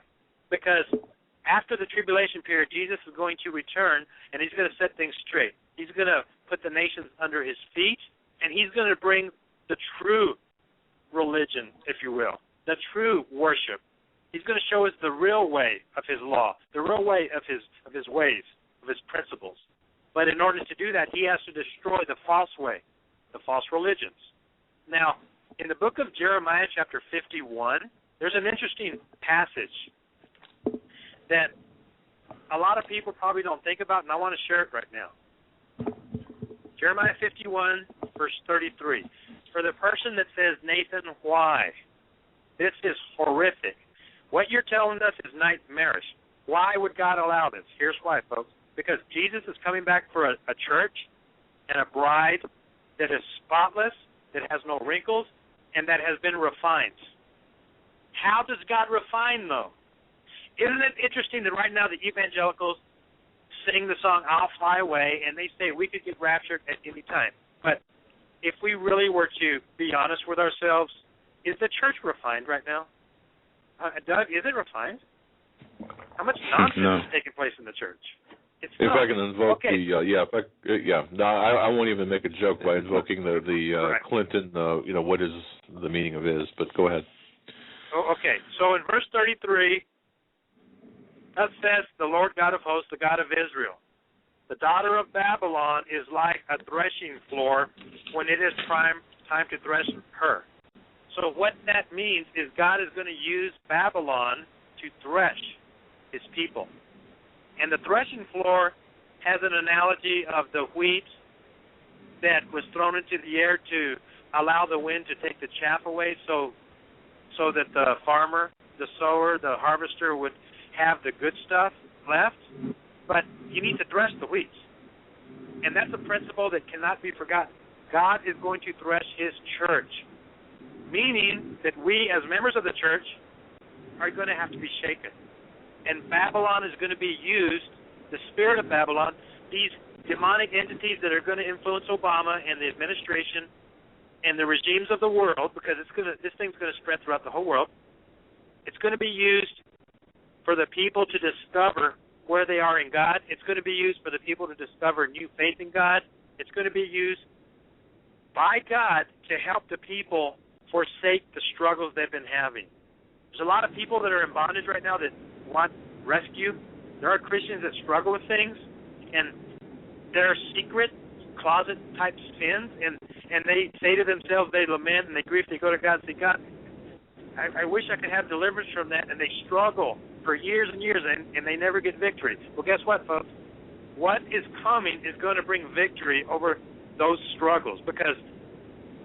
Because after the tribulation period, Jesus is going to return, and he's going to set things straight. He's going to put the nations under his feet, and he's going to bring the true religion, if you will, the true worship. He's going to show us the real way of his law, the real way of his ways, of his principles. But in order to do that, he has to destroy the false way, the false religions. Now, in the book of Jeremiah, chapter 51, there's an interesting passage that a lot of people probably don't think about, and I want to share it right now. Jeremiah 51, verse 33. For the person that says, Nathan, why? This is horrific. What you're telling us is nightmarish. Why would God allow this? Here's why, folks. Because Jesus is coming back for a church and a bride that is spotless, that has no wrinkles, and that has been refined. How does God refine, though? Isn't it interesting that right now the evangelicals sing the song, I'll Fly Away, and they say we could get raptured at any time. But if we really were to be honest with ourselves, is the church refined right now? Doug, is it refined? How much nonsense is taking place in the church? It's if not. I can invoke I won't even make a joke by invoking the Clinton, what is the meaning of is, but go ahead. Oh, okay, so in verse 33, thus says the Lord God of hosts, the God of Israel, the daughter of Babylon is like a threshing floor when it is time to thresh her. So what that means is God is going to use Babylon to thresh his people. And the threshing floor has an analogy of the wheat that was thrown into the air to allow the wind to take the chaff away so that the farmer, the sower, the harvester would have the good stuff left. But you need to thresh the wheat. And that's a principle that cannot be forgotten. God is going to thresh his church, meaning that we as members of the church are going to have to be shaken. And Babylon is going to be used, the spirit of Babylon, these demonic entities that are going to influence Obama and the administration and the regimes of the world, because this thing's going to spread throughout the whole world. It's going to be used for the people to discover where they are in God. It's going to be used for the people to discover new faith in God. It's going to be used by God to help the people forsake the struggles they've been having. There's a lot of people that are in bondage right now that want rescue. There are Christians that struggle with things, and there are secret closet-type sins, and they say to themselves, they lament and they grieve, they go to God and say, God, I wish I could have deliverance from that, and they struggle for years and years, and they never get victory. Well, guess what, folks? What is coming is going to bring victory over those struggles, because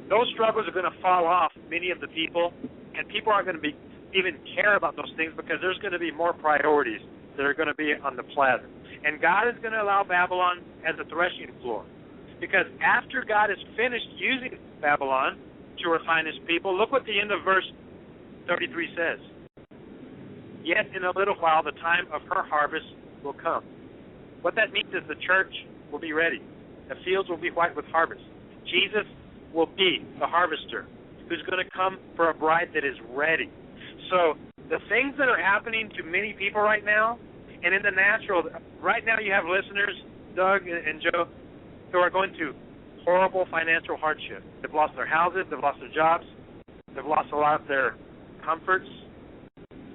those struggles are going to fall off many of the people, and people aren't going to even care about those things, because there's going to be more priorities that are going to be on the platter. And God is going to allow Babylon as a threshing floor, because after God has finished using Babylon to refine his people, look what the end of verse 33 says. Yet in a little while the time of her harvest will come. What that means is the church will be ready. The fields will be white with harvest. Jesus will be the harvester who's going to come for a bride that is ready. So the things that are happening to many people right now, and in the natural, right now you have listeners, Doug and Joe, who are going through horrible financial hardship. They've lost their houses, they've lost their jobs, they've lost a lot of their comforts.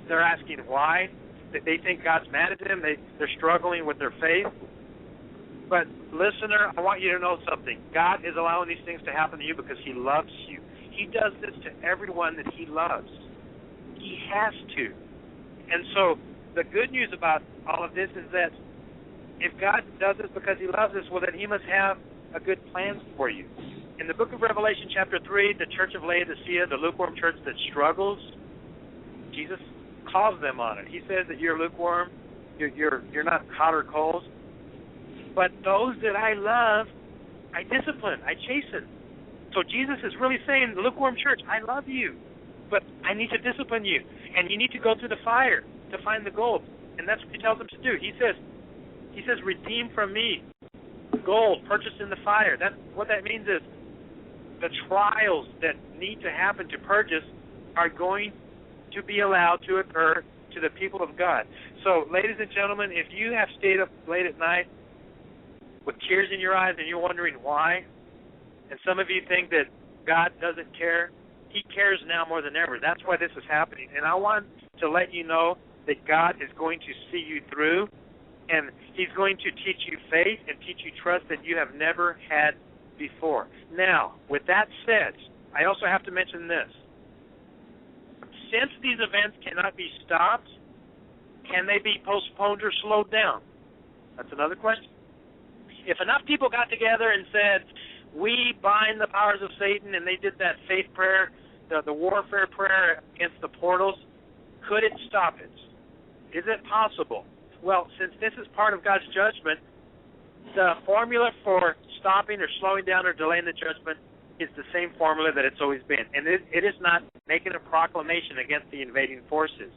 They're asking why. They think God's mad at them. They're struggling with their faith. But, listener, I want you to know something. God is allowing these things to happen to you because he loves you. He does this to everyone that he loves. He has to. And so the good news about all of this is that if God does this because he loves us, well, then he must have a good plan for you. In the Book of Revelation, chapter 3, the church of Laodicea, the lukewarm church that struggles, Jesus calls them on it. He says that you're lukewarm, you're not hot or cold. But those that I love, I discipline, I chasten. So Jesus is really saying, the lukewarm church, I love you, but I need to discipline you. And you need to go through the fire to find the gold. And that's what he tells them to do. He says, redeem from me gold purchased in the fire. What that means is the trials that need to happen to purchase are going to be allowed to occur to the people of God. So, ladies and gentlemen, if you have stayed up late at night with tears in your eyes and you're wondering why, and some of you think that God doesn't care, he cares now more than ever. That's why this is happening. And I want to let you know that God is going to see you through, and he's going to teach you faith and teach you trust that you have never had before. Now, with that said, I also have to mention this. Since these events cannot be stopped, can they be postponed or slowed down? That's another question. If enough people got together and said, we bind the powers of Satan, and they did that faith prayer, the warfare prayer against the portals, could it stop it? Is it possible? Well, since this is part of God's judgment, the formula for stopping or slowing down or delaying the judgment is the same formula that it's always been. And it is not making a proclamation against the invading forces,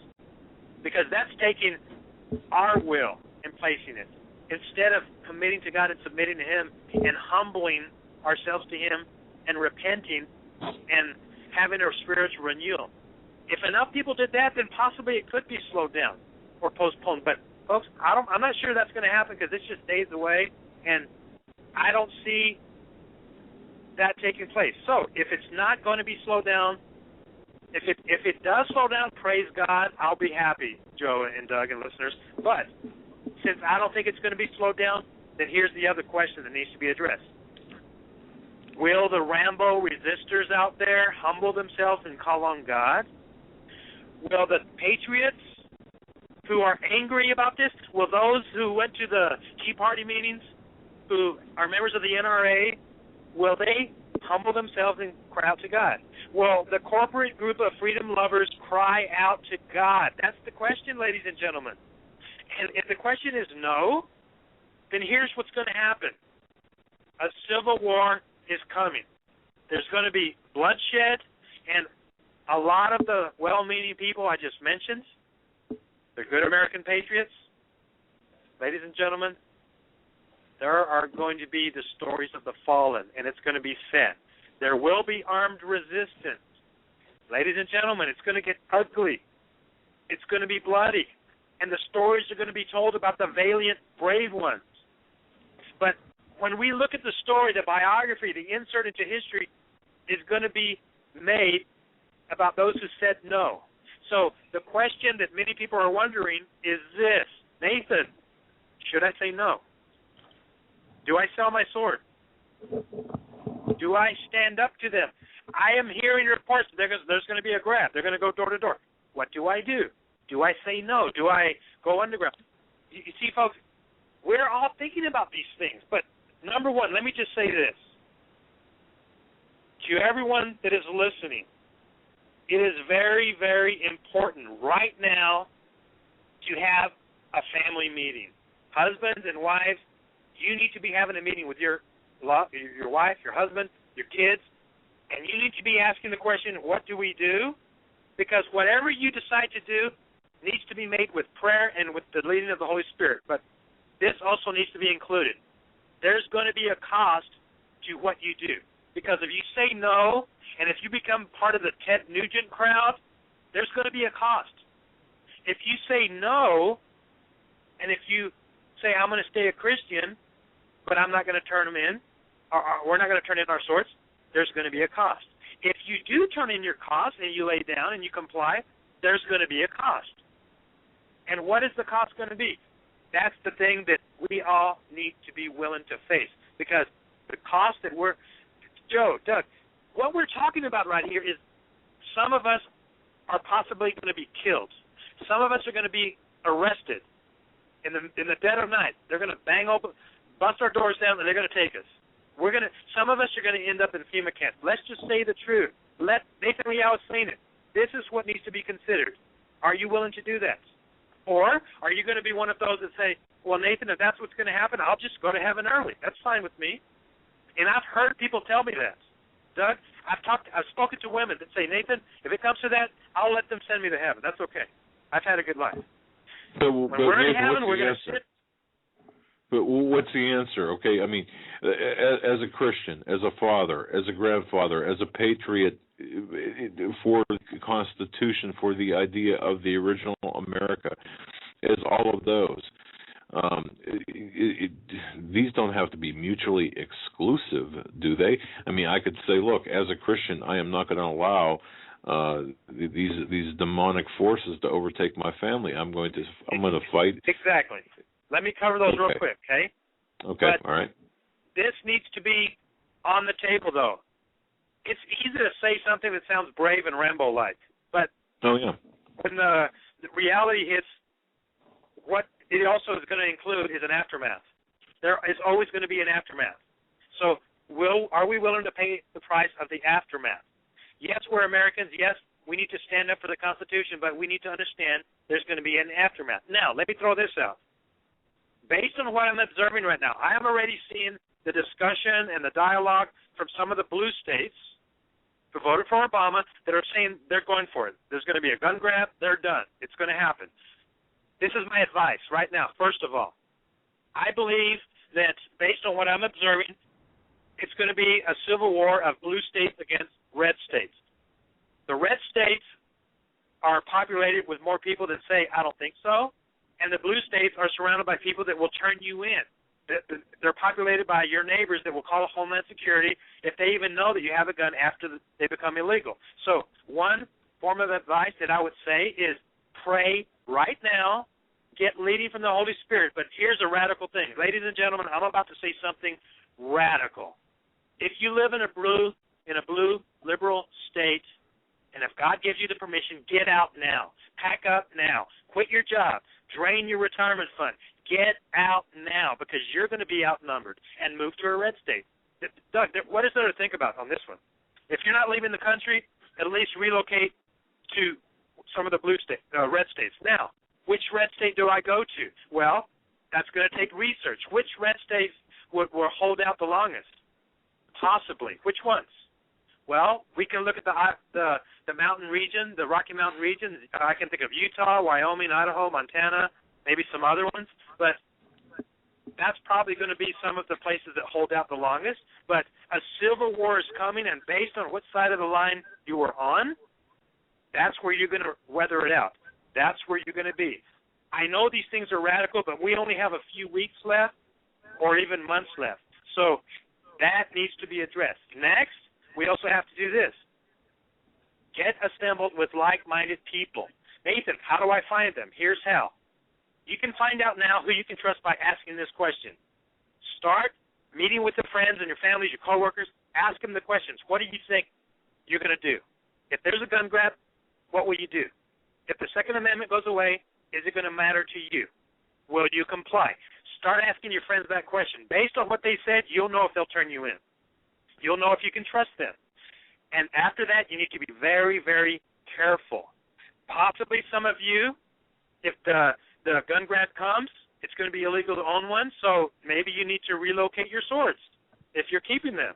because that's taking our will and placing it. Instead of committing to God and submitting to him and humbling ourselves to him and repenting and having a spiritual renewal. If enough people did that, then possibly it could be slowed down or postponed. But, folks, I'm not sure that's going to happen, because it's just days away, and I don't see that taking place. So if it's not going to be slowed down, if it does slow down, praise God, I'll be happy, Joe and Doug and listeners. But since I don't think it's going to be slowed down, then here's the other question that needs to be addressed. Will the Rambo resistors out there humble themselves and call on God? Will the patriots who are angry about this, will those who went to the Tea Party meetings, who are members of the NRA, will they humble themselves and cry out to God? Will the corporate group of freedom lovers cry out to God? That's the question, ladies and gentlemen. And if the question is no, then here's what's going to happen. A civil war is coming. There's going to be bloodshed, and a lot of the well-meaning people I just mentioned, the good American patriots, ladies and gentlemen, there are going to be the stories of the fallen, and it's going to be said. There will be armed resistance. Ladies and gentlemen, it's going to get ugly. It's going to be bloody. And the stories are going to be told about the valiant, brave ones. But when we look at the story, the biography, the insert into history is going to be made about those who said no. So the question that many people are wondering is this: Nathan, should I say no? Do I sell my sword? Do I stand up to them? I am hearing reports that there's going to be a grab. They're going to go door to door. What do I do? Do I say no? Do I go underground? You see, folks, we're all thinking about these things. But number one, let me just say this. To everyone that is listening, it is very, very important right now to have a family meeting. Husbands and wives, you need to be having a meeting with your wife, your husband, your kids, and you need to be asking the question, what do we do? Because whatever you decide to do needs to be made with prayer and with the leading of the Holy Spirit. But this also needs to be included. There's going to be a cost to what you do. Because if you say no, and if you become part of the Ted Nugent crowd, there's going to be a cost. If you say no, and if you say, I'm going to stay a Christian, but I'm not going to turn them in, or we're not going to turn in our swords, there's going to be a cost. If you do turn in your cost and you lay down and you comply, there's going to be a cost. And what is the cost going to be? That's the thing that we all need to be willing to face. Because the cost that Joe, Doug, what we're talking about right here is some of us are possibly going to be killed. Some of us are going to be arrested in the dead of night. They're going to bust our doors down, and they're going to take us. Some of us are going to end up in FEMA camps. Let's just say the truth. Nathan Leal is saying it. This is what needs to be considered. Are you willing to do that? Or are you going to be one of those that say, well, Nathan, if that's what's going to happen, I'll just go to heaven early. That's fine with me. And I've heard people tell me that. Doug, I've spoken to women that say, Nathan, if it comes to that, I'll let them send me to heaven. That's okay. I've had a good life. When we're in heaven, we're going to sit. But what's the answer? Okay, I mean, as a Christian, as a father, as a grandfather, as a patriot for the Constitution, for the idea of the original America, as all of those, these don't have to be mutually exclusive, do they? I mean, I could say, look, as a Christian, I am not going to allow these demonic forces to overtake my family. I'm going to fight. Exactly. Let me cover those real quick, okay? Okay, but all right. This needs to be on the table, though. It's easy to say something that sounds brave and Rambo-like, but when the reality hits, what it also is going to include is an aftermath. There is always going to be an aftermath. So are we willing to pay the price of the aftermath? Yes, we're Americans. Yes, we need to stand up for the Constitution, but we need to understand there's going to be an aftermath. Now, let me throw this out. Based on what I'm observing right now, I am already seeing the discussion and the dialogue from some of the blue states who voted for Obama that are saying they're going for it. There's going to be a gun grab. They're done. It's going to happen. This is my advice right now. First of all, I believe that based on what I'm observing, it's going to be a civil war of blue states against red states. The red states are populated with more people that say, I don't think so. And the blue states are surrounded by people that will turn you in. They're populated by your neighbors that will call Homeland Security if they even know that you have a gun after they become illegal. So one form of advice that I would say is pray right now, get leading from the Holy Spirit. But here's a radical thing. Ladies and gentlemen, I'm about to say something radical. If you live in a blue liberal state, and if God gives you the permission, get out now. Pack up now. Quit your job. Drain your retirement fund. Get out now because you're going to be outnumbered and move to a red state. Doug, what is there to think about on this one? If you're not leaving the country, at least relocate to some of the red states. Now, which red state do I go to? Well, that's going to take research. Which red states will hold out the longest? Possibly. Which ones? Well, we can look at the mountain region, the Rocky Mountain region. I can think of Utah, Wyoming, Idaho, Montana, maybe some other ones. But that's probably going to be some of the places that hold out the longest. But a civil war is coming, and based on what side of the line you are on, that's where you're going to weather it out. That's where you're going to be. I know these things are radical, but we only have a few weeks left or even months left. So that needs to be addressed. Next, we also have to do this. Get assembled with like-minded people. Nathan, how do I find them? Here's how. You can find out now who you can trust by asking this question. Start meeting with your friends and your families, your coworkers. Ask them the questions. What do you think? you're going to do? If there's a gun grab, what will you do? If the Second Amendment goes away, is it going to matter to you? Will you comply? Start asking your friends that question. Based on what they said, you'll know if they'll turn you in. You'll know if you can trust them. And after that, you need to be very, very careful. Possibly some of you, if the gun grab comes, it's going to be illegal to own one, so maybe you need to relocate your swords if you're keeping them.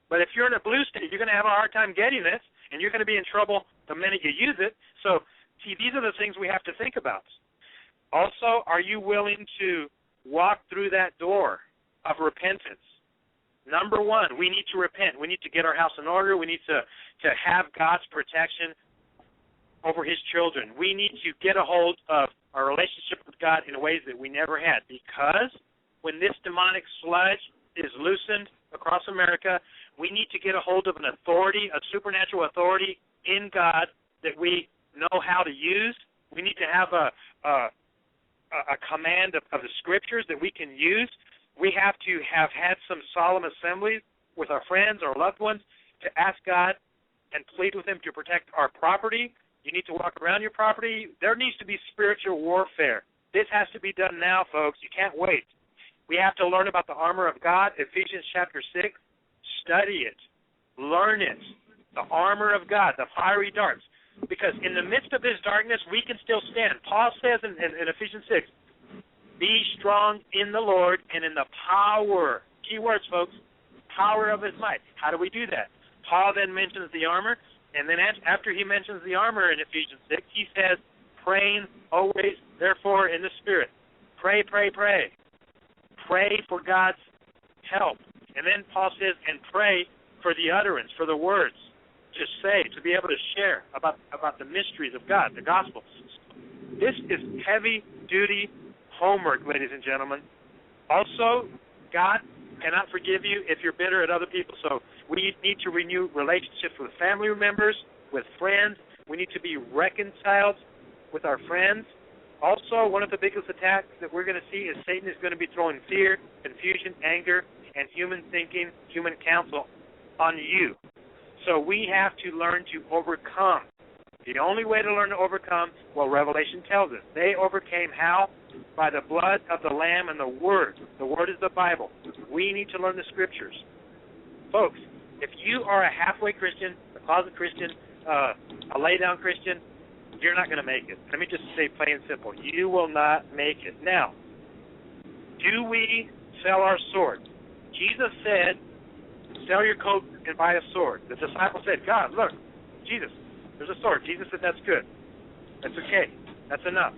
But if you're in a blue state, you're going to have a hard time getting this, and you're going to be in trouble the minute you use it. So, see, these are the things we have to think about. Also, are you willing to walk through that door of repentance? Number one, we need to repent. We need to get our house in order. We need to have God's protection over his children. We need to get a hold of our relationship with God in ways that we never had, because when this demonic sludge is loosened across America, we need to get a hold of an authority, a supernatural authority in God that we know how to use. We need to have a command of the Scriptures that we can use. We have to have had some solemn assemblies with our friends or loved ones to ask God and plead with him to protect our property. You need to walk around your property. There needs to be spiritual warfare. This has to be done now, folks. You can't wait. We have to learn about the armor of God, Ephesians chapter 6. Study it. Learn it. The armor of God, the fiery darts. Because in the midst of this darkness, we can still stand. Paul says in Ephesians 6, be strong in the Lord and in the power. Key words, folks. Power of his might. How do we do that? Paul then mentions the armor. And then after he mentions the armor in Ephesians 6, he says, praying always, therefore, in the Spirit. Pray, pray, pray. Pray for God's help. And then Paul says, and pray for the utterance, for the words to say, to be able to share about the mysteries of God, the gospel. This is heavy-duty homework, ladies and gentlemen. Also, God cannot forgive you if you're bitter at other people. So we need to renew relationships with family members, with friends. We need to be reconciled with our friends. Also, one of the biggest attacks that we're going to see is Satan is going to be throwing fear, confusion, anger, and human thinking, human counsel on you. So we have to learn to overcome. The only way to learn to overcome, well, Revelation tells us. They overcame how? By the blood of the Lamb and the Word. The Word is the Bible. We need to learn the Scriptures. Folks, if you are a halfway Christian, a closet Christian, a lay-down Christian, you're not going to make it. Let me just say plain and simple. You will not make it. Now, do we sell our sword? Jesus said, sell your coat and buy a sword. The disciple said, God, look, Jesus, there's a sword. Jesus said, that's good. That's okay. That's enough.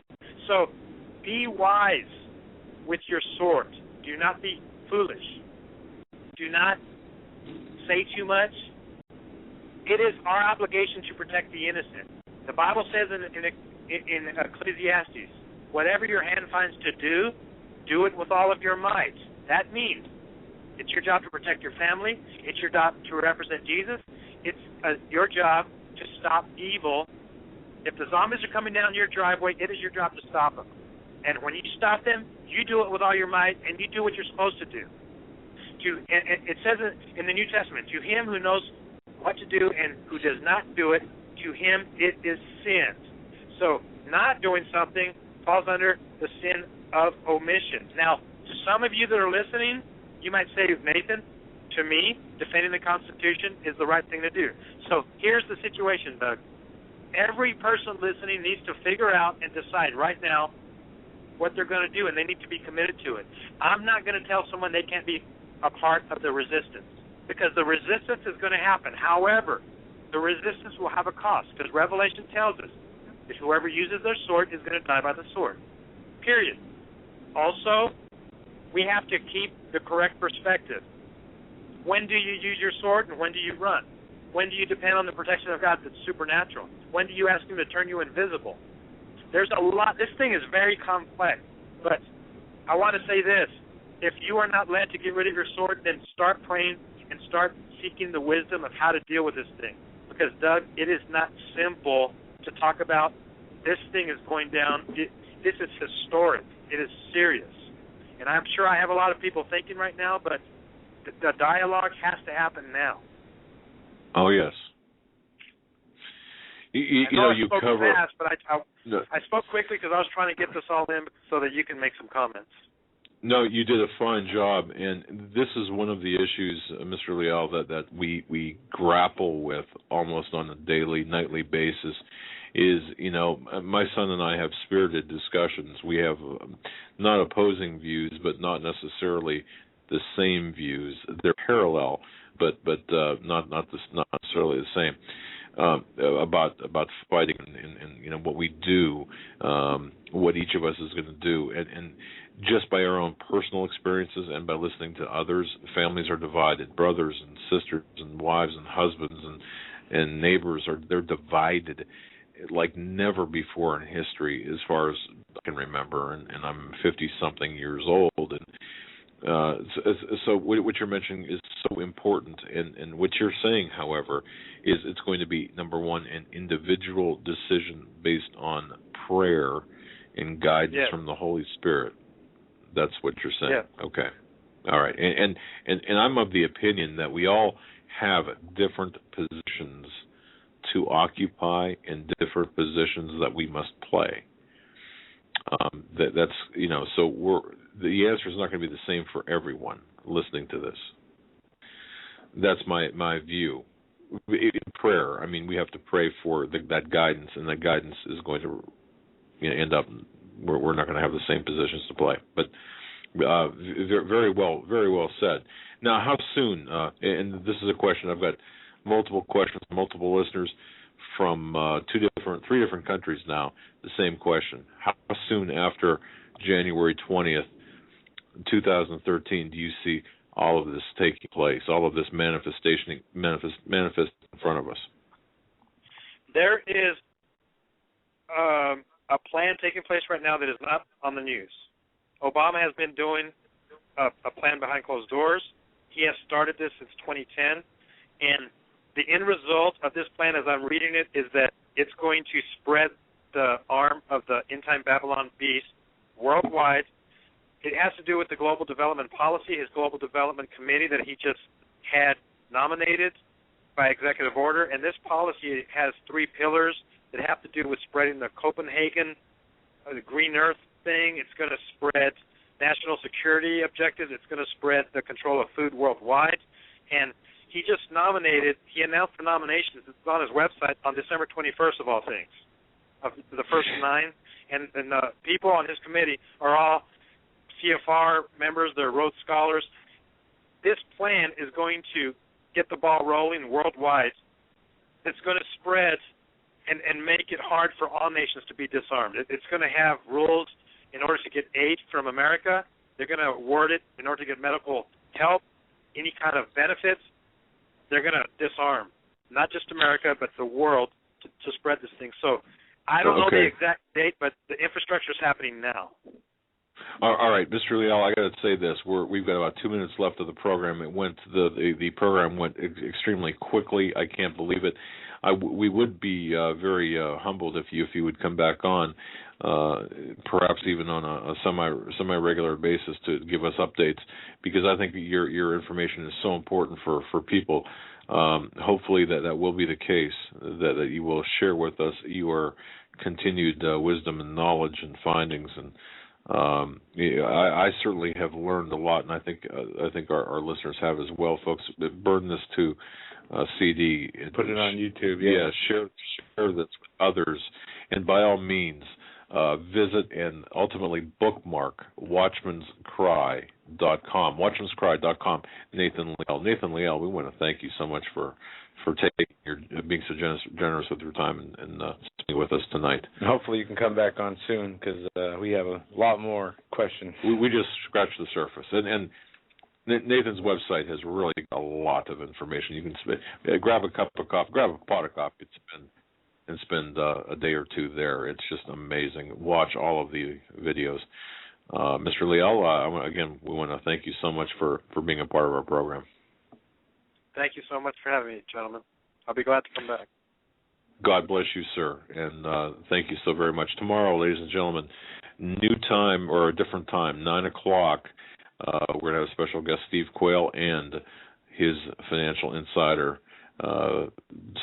So be wise with your sword. Do not be foolish. Do not say too much. It is our obligation to protect the innocent. The Bible says in Ecclesiastes, whatever your hand finds to do, do it with all of your might. That means it's your job to protect your family. It's your job to represent Jesus. It's your job to stop evil. If the zombies are coming down your driveway, it is your job to stop them. And when you stop them, you do it with all your might, and you do what you're supposed to do. It says in the New Testament, to him who knows what to do and who does not do it, to him it is sin. So not doing something falls under the sin of omission. Now, to some of you that are listening, you might say, Nathan, to me, defending the Constitution is the right thing to do. So here's the situation, Doug. Every person listening needs to figure out and decide right now what they're going to do, and they need to be committed to it. I'm not going to tell someone they can't be a part of the resistance, because the resistance is going to happen. However, the resistance will have a cost, because Revelation tells us that whoever uses their sword is going to die by the sword. Period. Also, we have to keep the correct perspective. When do you use your sword and when do you run? When do you depend on the protection of God that's supernatural? When do you ask him to turn you invisible? There's a lot. This thing is very complex. But I want to say this. If you are not led to get rid of your sword, then start praying and start seeking the wisdom of how to deal with this thing. Because, Doug, it is not simple to talk about. This thing is going down. This is historic. It is serious. And I'm sure I have a lot of people thinking right now, but the dialogue has to happen now. Oh, yes. You spoke cover fast, but I spoke quickly because I was trying to get this all in so that you can make some comments. No, you did a fine job, and this is one of the issues, Mr. Leal, that we grapple with almost on a daily, nightly basis. Is, my son and I have spirited discussions. We have not opposing views, but not necessarily the same views. They're parallel, but not necessarily the same. About fighting and what we do, what each of us is going to do, and just by our own personal experiences and by listening to others, families are divided. Brothers and sisters and wives and husbands and neighbors they're divided like never before in history, as far as I can remember. And I'm 50-something years old, and so what you're mentioning is so important. And what you're saying, however, is it's going to be, number one, an individual decision based on prayer and guidance from the Holy Spirit. That's what you're saying. Yeah. Okay. All right. And I'm of the opinion that we all have different positions to occupy and different positions that we must play. That's so the answer is not going to be the same for everyone listening to this. That's my view. In prayer, I mean, we have to pray for that guidance, and that guidance is going to end up. We're not going to have the same positions to play. But very well said. Now, how soon? And this is a question. I've got multiple questions, multiple listeners from three different countries now. The same question: how soon after January 20th, 2013, do you see all of this taking place? All of this manifest in front of us. There is a plan taking place right now that is not on the news. Obama has been doing a plan behind closed doors. He has started this since 2010, and the end result of this plan, as I'm reading it, is that it's going to spread the arm of the end-time Babylon beast worldwide. It has to do with the Global Development Policy, his Global Development Committee that he just had nominated by executive order, and this policy has three pillars that have to do with spreading the Copenhagen, the Green Earth thing. It's going to spread national security objectives. It's going to spread the control of food worldwide. And he announced the nominations. It's on his website on December 21st, of all things, of the first 9. And the people on his committee are all CFR members. They're Rhodes Scholars. This plan is going to get the ball rolling worldwide. It's going to spread and make it hard for all nations to be disarmed. It's going to have rules in order to get aid from America. They're going to word it in order to get medical help, any kind of benefits. They're going to disarm not just America, but the world to spread this thing. So I don't know the exact date, but the infrastructure is happening now. All right, Mr. Leal, I got to say this: we've got about 2 minutes left of the program. The program went extremely quickly. I can't believe it. We would be very humbled if you would come back on, perhaps even on a semi-regular basis to give us updates, because I think your information is so important for people. Hopefully that will be the case, that you will share with us your continued wisdom and knowledge and findings. And I certainly have learned a lot, and I think our listeners have as well. Folks, burn this to CD. Put it on YouTube. Yeah, share this with others, and by all means, visit and ultimately bookmark watchmanscry.com. Watchmanscry.com. Nathan Leal, we want to thank you so much for being so generous with your time and speaking with us tonight. And hopefully you can come back on soon, because we have a lot more questions. We just scratched the surface, and Nathan's website has really a lot of information. You can grab a cup of coffee, grab a pot of coffee, and spend a day or two there. It's just amazing. Watch all of the videos. Mr. Leal, again, we want to thank you so much for being a part of our program. Thank you so much for having me, gentlemen. I'll be glad to come back. God bless you, sir, and thank you so very much. Tomorrow, ladies and gentlemen, new time or a different time, 9 o'clock, we're going to have a special guest, Steve Quayle, and his financial insider,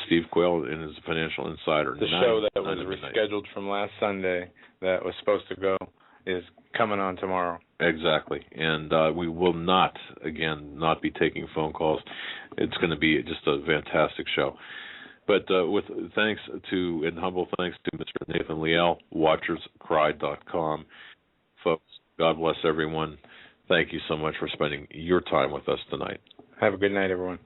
Steve Quayle and his Financial Insider. The show that was rescheduled from last Sunday that was supposed to go is coming on tomorrow. Exactly. And we will not be taking phone calls. It's going to be just a fantastic show. But with thanks to, and humble thanks to Mr. Nathan Leal, watcherscry.com. Folks, God bless everyone. Thank you so much for spending your time with us tonight. Have a good night, everyone.